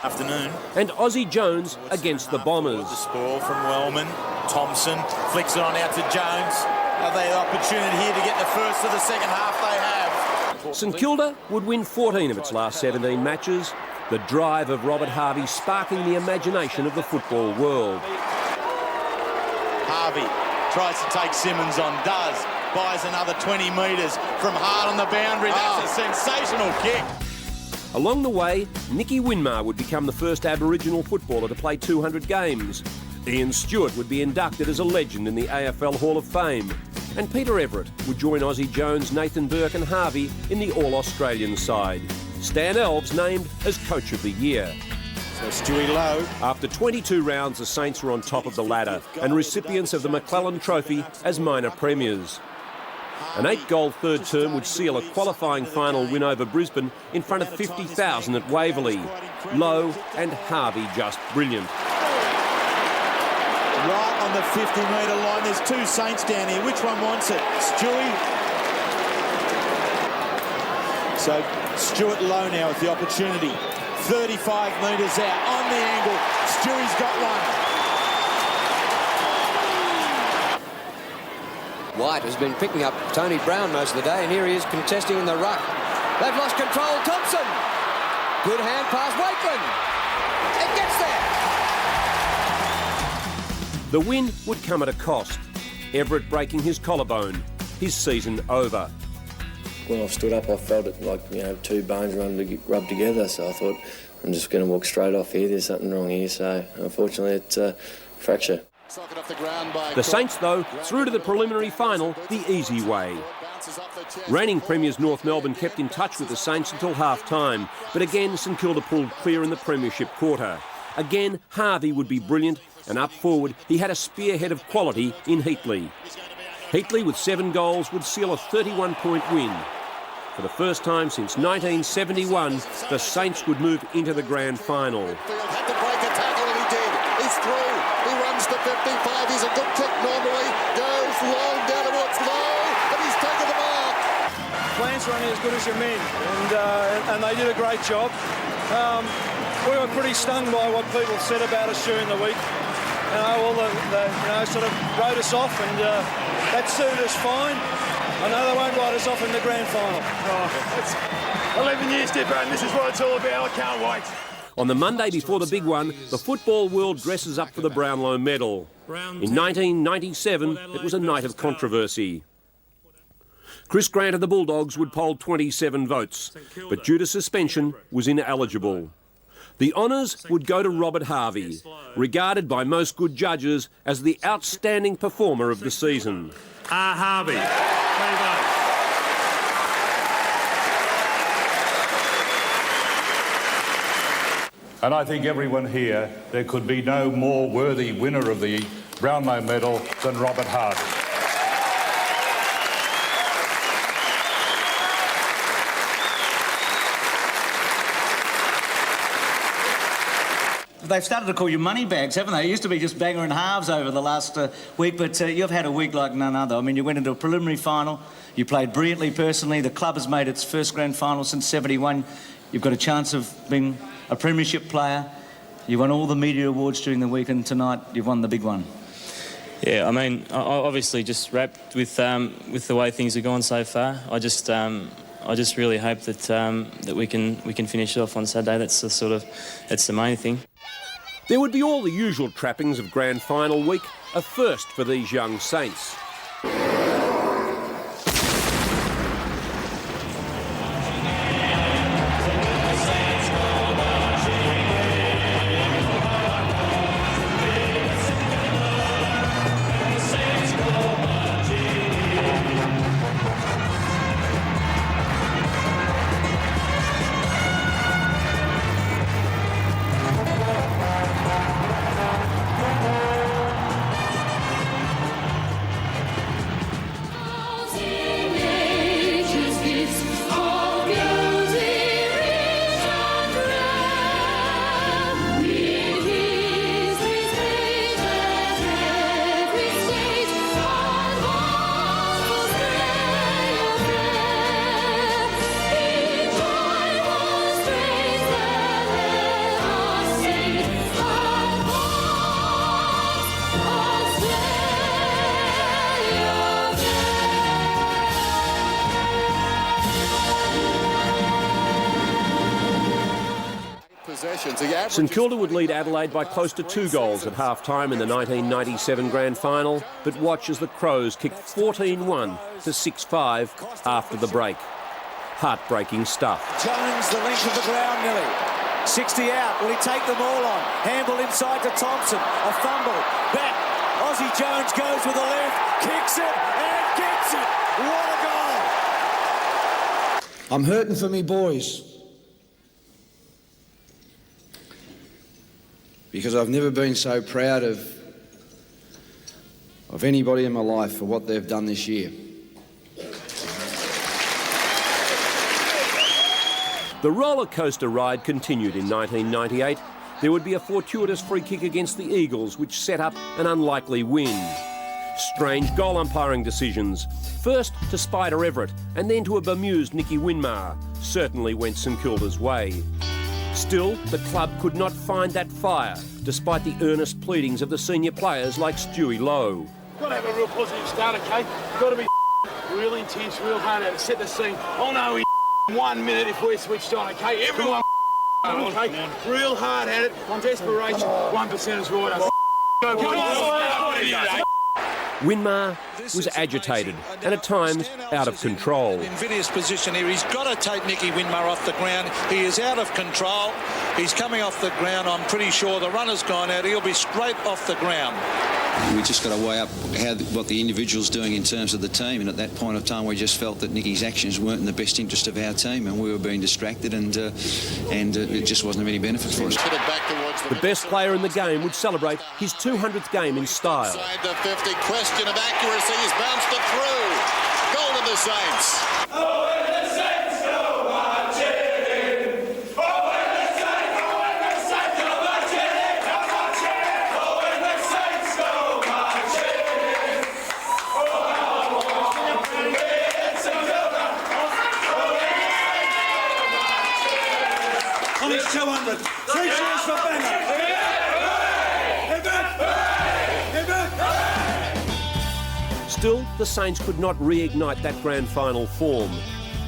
Afternoon. And Aussie Jones against the Bombers. The spoil from Wellman. Thompson flicks it on out to Jones. Have they the opportunity here to get the first of the second half? They have. St Kilda would win 14 of its last 17 matches. The drive of Robert Harvey sparking the imagination of the football world. Harvey tries to take Simmons on, does. Buys another 20 metres from hard on the boundary. That's a sensational kick. Along the way, Nicky Winmar would become the first Aboriginal footballer to play 200 games. Ian Stewart would be inducted as a legend in the AFL Hall of Fame. And Peter Everett would join Aussie Jones, Nathan Burke and Harvey in the All-Australian side. Stan Alves named as Coach of the Year. So Stewie low. After 22 rounds, the Saints were on top of the ladder and recipients of the McClellan Trophy as minor premiers. An 8-goal third term would seal a qualifying final win over Brisbane in front of 50,000 at Waverley. Lowe and Harvey just brilliant. Right on the 50-metre line. There's 2 Saints down here. Which one wants it? Stewie. So Stewart low now with the opportunity. 35 metres out on the angle. Stewie's got one. White has been picking up Tony Brown most of the day, and here he is contesting in the ruck. They've lost control. Thompson. Good hand pass. Wakeland. It gets there. The win would come at a cost. Everett breaking his collarbone. His season over. When I stood up, I felt it like, 2 bones rubbed together, so I thought, I'm just going to walk straight off here. There's something wrong here, so unfortunately it's a fracture. The Saints, though, through to the preliminary final the easy way. Reigning premiers North Melbourne kept in touch with the Saints until half-time, but again St Kilda pulled clear in the premiership quarter. Again, Harvey would be brilliant, and up forward he had a spearhead of quality in Heatley. Heatley, with 7 goals, would seal a 31-point win. For the first time since 1971, the Saints would move into the grand final. Had to break a tackle and he did. He's through. He runs to 55. He's a good kick normally. Goes long down towards low, and he's taken the mark. Plants running as good as your men, and they did a great job. We were pretty stung by what people said about us during the week. All the sort of wrote us off, and that suited us fine. I know they won't write us off in the grand final. It's 11 years, Dipper, and this is what it's all about. I can't wait. On the Monday before the big one, the football world dresses up for the Brownlow medal. In 1997, it was a night of controversy. Chris Grant of the Bulldogs would poll 27 votes, but due to suspension, was ineligible. The honours would go to Robert Harvey, regarded by most good judges as the outstanding performer of the season. Harvey. And I think everyone here, there could be no more worthy winner of the Brownlow medal than Robert Harvey. They've started to call you money bags, haven't they? It used to be just bagger and halves over the last week, but you've had a week like none other. I mean, you went into a preliminary final, you played brilliantly personally, the club has made its first grand final since '71. You've got a chance of being a premiership player. You won all the media awards during the week, and tonight you've won the big one. Yeah, I mean, I obviously just wrapped with the way things have gone so far. I just really hope that that we can finish it off on Saturday. That's the main thing. There would be all the usual trappings of grand final week, a first for these young Saints. points. St Kilda would lead Adelaide by close to 2 goals at half-time in the 1997 grand final, but watch as the Crows kicked 14-1 to 6-5 after the break. Heartbreaking stuff. Jones, the length of the ground nearly. 60 out. Will he take them all on? Handball inside to Thompson. A fumble. Back. Aussie Jones goes with the left. Kicks it and gets it. What a goal. I'm hurting for me boys. Because I've never been so proud of anybody in my life for what they've done this year. The roller coaster ride continued in 1998. There would be a fortuitous free kick against the Eagles, which set up an unlikely win. Strange goal umpiring decisions. First to Spider Everett and then to a bemused Nicky Winmar certainly went St Kilda's way. Still, the club could not find that fire, despite the earnest pleadings of the senior players like Stewie Lowe. Got to have a real positive start, okay? Got to be real intense, real hard at it, set the scene. I'll know in 1 minute if we're switched on, okay? Everyone okay? Real hard at it, on desperation, 1% is right. Winmar was agitated and at times out of control. Invidious position here. He's got to take Nicky Winmar off the ground. He is out of control. He's coming off the ground. I'm pretty sure the runner's gone out. He'll be straight off the ground. We just got to weigh up what the individual's doing in terms of the team, and at that point of time we just felt that Nicky's actions weren't in the best interest of our team, and we were being distracted, and it just wasn't of any benefit for us. The best player in the game would celebrate his 200th game in style. Inside the 50, question of accuracy, he's bounced it through. Goal to the Saints. On his 200. 3 cheers for Banner. Still, the Saints could not reignite that grand final form.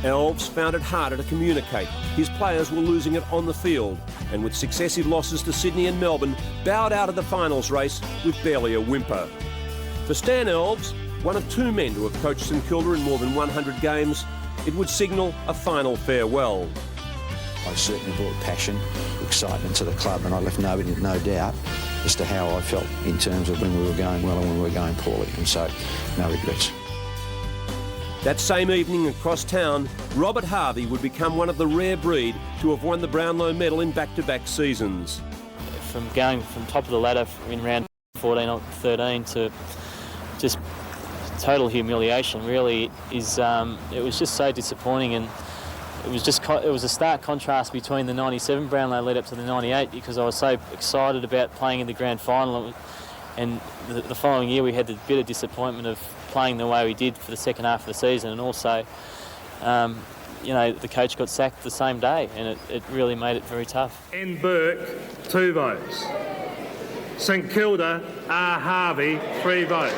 Alves found it harder to communicate. His players were losing it on the field, and with successive losses to Sydney and Melbourne, bowed out of the finals race with barely a whimper. For Stan Alves, one of 2 men to have coached St Kilda in more than 100 games, it would signal a final farewell. I certainly brought passion, excitement to the club, and I left nobody no doubt as to how I felt in terms of when we were going well and when we were going poorly, and so no regrets. That same evening across town, Robert Harvey would become one of the rare breed to have won the Brownlow medal in back-to-back seasons. From going from top of the ladder in round 14 or 13 to just total humiliation, really, is it was just so disappointing, and it was a stark contrast between the 97 Brownlow lead up to the 98, because I was so excited about playing in the grand final, and the following year we had the bitter disappointment of playing the way we did for the second half of the season, and also you know, the coach got sacked the same day, and it really made it very tough. N. Burke, 2 votes. St Kilda, R. Harvey, 3 votes.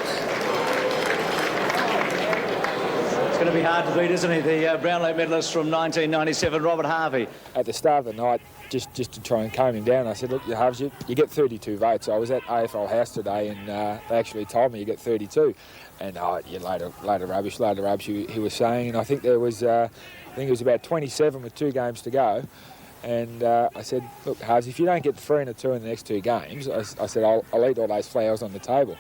It's going to be hard to beat, isn't it? The Brownlow medalist from 1997, Robert Harvey. At the start of the night, just to try and calm him down, I said, look, Harves, you get 32 votes. I was at AFL House today, and they actually told me you get 32. And you load of rubbish, he was saying. And I think there was, I think it was about 27 with 2 games to go. And I said, look, Harves, if you don't get 3 and a 2 in the next 2 games, I said, I'll eat all those flowers on the table.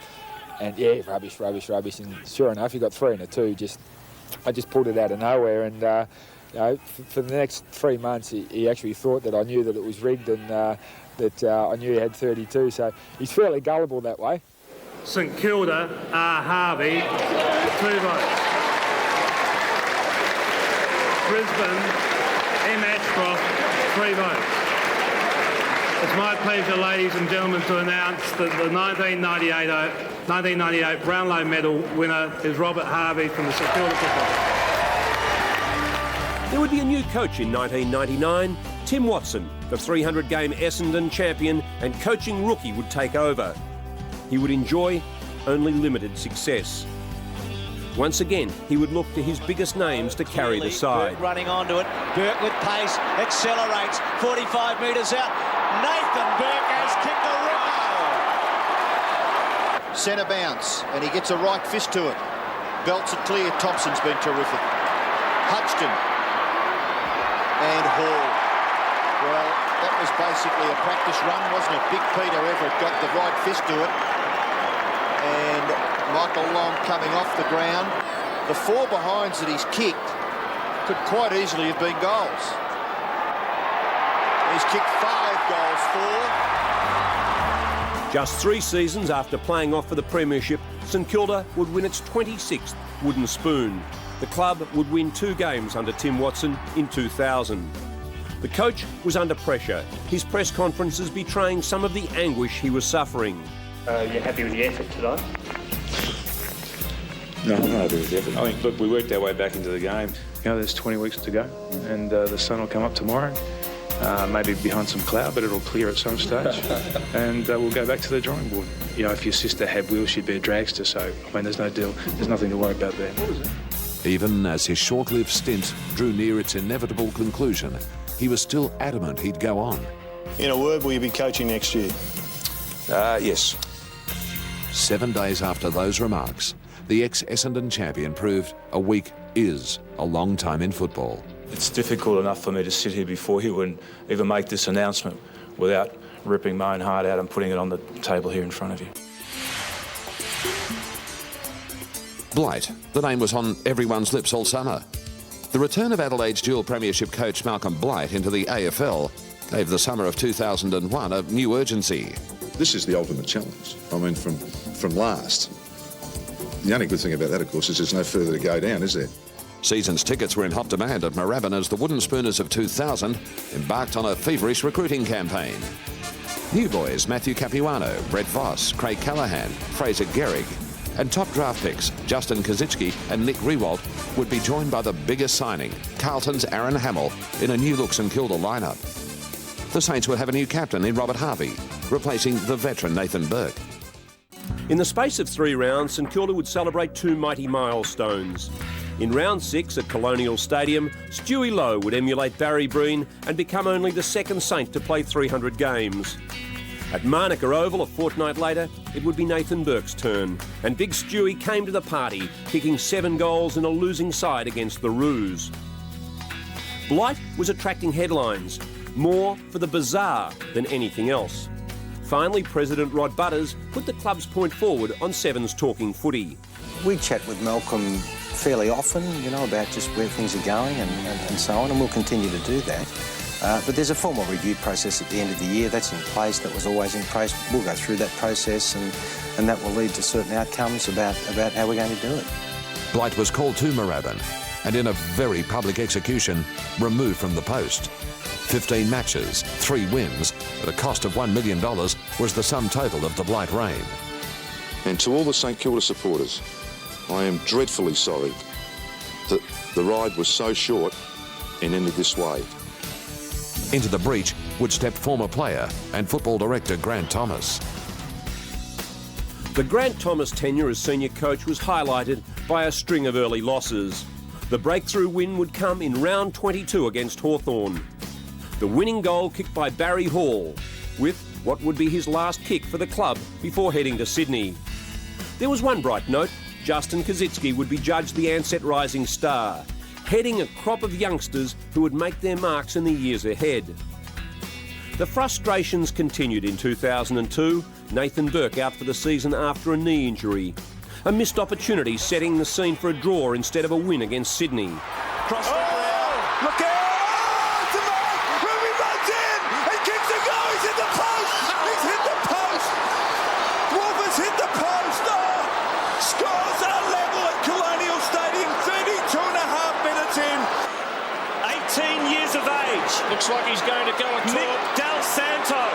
And yeah, rubbish. And sure enough, he got 3 and a 2. I just pulled it out of nowhere, and you know, for the next 3 months, he actually thought that I knew that it was rigged, and that I knew he had 32. So he's fairly gullible that way. St Kilda, R. Harvey, 2 votes. Brisbane, M. Ashcroft, 3 votes. It's my pleasure, ladies and gentlemen, to announce that the 1998 Brownlow medal winner is Robert Harvey from the St Kilda football. There would be a new coach in 1999. Tim Watson, the 300-game Essendon champion and coaching rookie, would take over. He would enjoy only limited success. Once again, he would look to his biggest names to carry the side. Burke running onto it. Burke with pace, accelerates, 45 metres out. Nathan Burke has kicked a ripper. Centre bounce, and he gets a right fist to it. Belts it clear. Thompson's been terrific. Hutchton and Hall. Well, that was basically a practice run, wasn't it? Big Peter Everett got the right fist to it. And Michael Long coming off the ground. The 4 behinds that he's kicked could quite easily have been goals. He's kicked 5 goals for. Just 3 seasons after playing off for the premiership, St Kilda would win its 26th wooden spoon. The club would win 2 games under Tim Watson in 2000. The coach was under pressure, his press conferences betraying some of the anguish he was suffering. You're happy with the effort today? No, I'm not happy with the effort. I think, look, we worked our way back into the game. You know, there's 20 weeks to go, and the sun will come up tomorrow. Maybe behind some cloud, but it'll clear at some stage. And we'll go back to the drawing board. You know, if your sister had wheels, she'd be a dragster, so, I mean, there's no deal. There's nothing to worry about there. Even as his short-lived stint drew near its inevitable conclusion, he was still adamant he'd go on. In a word, will you be coaching next year? Yes. 7 days after those remarks, the ex-Essendon champion proved a week is a long time in football. It's difficult enough for me to sit here before you and even make this announcement without ripping my own heart out and putting it on the table here in front of you. Blight, the name was on everyone's lips all summer. The return of Adelaide's dual premiership coach Malcolm Blight into the AFL gave the summer of 2001 a new urgency. This is the ultimate challenge. I mean, from last. The only good thing about that, of course, is there's no further to go down, is there? Season's tickets were in hot demand at Moorabbin as the Wooden Spooners of 2000 embarked on a feverish recruiting campaign. New boys Matthew Capuano, Brett Voss, Craig Callaghan, Fraser Gehrig, and top draft picks Justin Ǩřičky and Nick Riewoldt would be joined by the biggest signing, Carlton's Aaron Hamill, in a new look St Kilda lineup. The Saints would have a new captain in Robert Harvey, replacing the veteran Nathan Burke. In the space of 3 rounds, St Kilda would celebrate 2 mighty milestones. In round 6 at Colonial Stadium, Stewie Lowe would emulate Barry Breen and become only the 2nd Saint to play 300 games. At Manuka Oval a fortnight later, it would be Nathan Burke's turn, and Big Stewie came to the party, kicking 7 goals in a losing side against the Roos. Blight was attracting headlines, more for the bizarre than anything else. Finally, President Rod Butters put the club's point forward on Seven's Talking Footy. We chat with Malcolm fairly often, you know, about just where things are going and so on, and we'll continue to do that. But there's a formal review process at the end of the year. That's in place. That was always in place. We'll go through that process and that will lead to certain outcomes about how we're going to do it. Blight was called to Moorabbin and in a very public execution, removed from the post. 15 matches, 3 wins, at a cost of $1 million was the sum total of the Blight reign. And to all the St Kilda supporters, I am dreadfully sorry that the ride was so short and ended this way. Into the breach would step former player and football director Grant Thomas. The Grant Thomas tenure as senior coach was highlighted by a string of early losses. The breakthrough win would come in round 22 against Hawthorn. The winning goal kicked by Barry Hall, with what would be his last kick for the club before heading to Sydney. There was one bright note. Justin Ǩřičky would be judged the Ansett Rising Star, heading a crop of youngsters who would make their marks in the years ahead. The frustrations continued in 2002, Nathan Burke out for the season after a knee injury. A missed opportunity setting the scene for a draw instead of a win against Sydney. Cross the ground. Look out! Ruby runs in and kicks the goal. He's hit the post. He's hit the post. Wolf has hit the post. Scores are level at Colonial Stadium. 32 and a half minutes in. 18 years of age. Looks like he's going to go a talk. Nick Del Santo,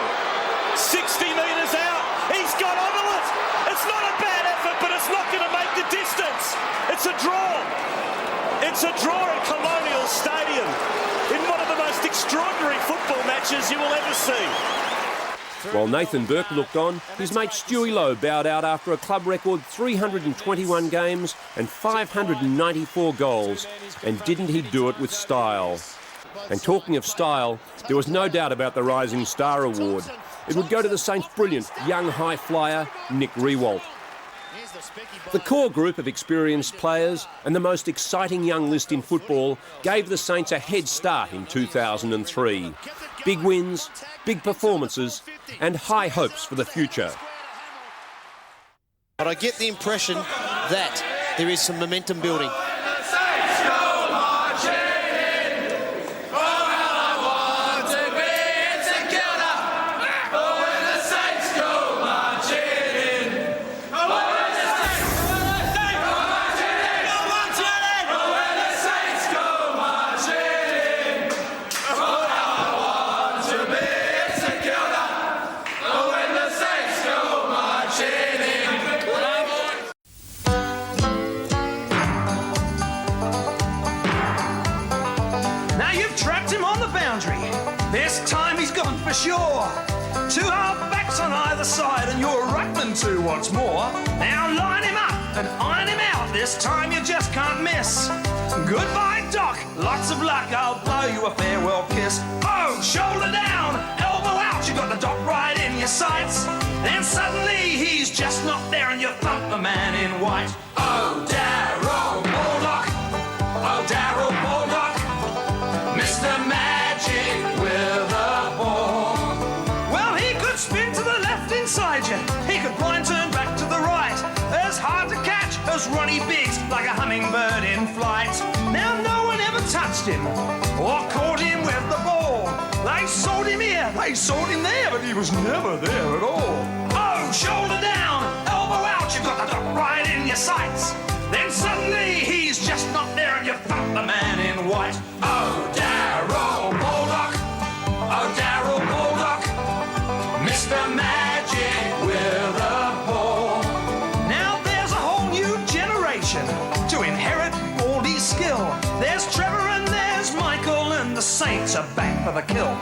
60 metres out. He's got onto it. It's not a bad effort, but it's not going to make the distance. It's a draw. It's a draw at Colonial Stadium in one of the most extraordinary football matches you will ever see. While Nathan Burke looked on, his mate Stewie Lowe bowed out after a club record 321 games and 594 goals. And didn't he do it with style? And talking of style, there was no doubt about the Rising Star Award. It would go to the Saints' brilliant young high flyer, Nick Riewoldt. The core group of experienced players and the most exciting young list in football gave the Saints a head start in 2003. Big wins, big performances and high hopes for the future. But I get the impression that there is some momentum building. Sure. Two half-backs on either side and you're a ruckman too, what's more. Now line him up and iron him out. This time you just can't miss. Goodbye, Doc. Lots of luck. I'll blow you a farewell kiss. Oh, shoulder down, elbow out. You got the Doc right in your sights. Then suddenly he's just not there and you thump the man in white. Oh, Darryl Baldock. Oh, Darryl Baldock. Mr. Magic with a ball. Spin to the left inside you. He could blind turn back to the right. As hard to catch as Ronnie Biggs, like a hummingbird in flight. Now no one ever touched him or caught him with the ball. They sold him here, they sold him there, but he was never there at all. Oh, shoulder down, elbow out, you've got the Doc right in your sights. Then suddenly he's just not there and you thump the man in white. Oh, Darryl Baldock. Oh, Darryl Baldock. Mr. Magic with a ball. Now there's a whole new generation to inherit Baldy's skill. There's Trevor and there's Michael and the Saints are back for the kill.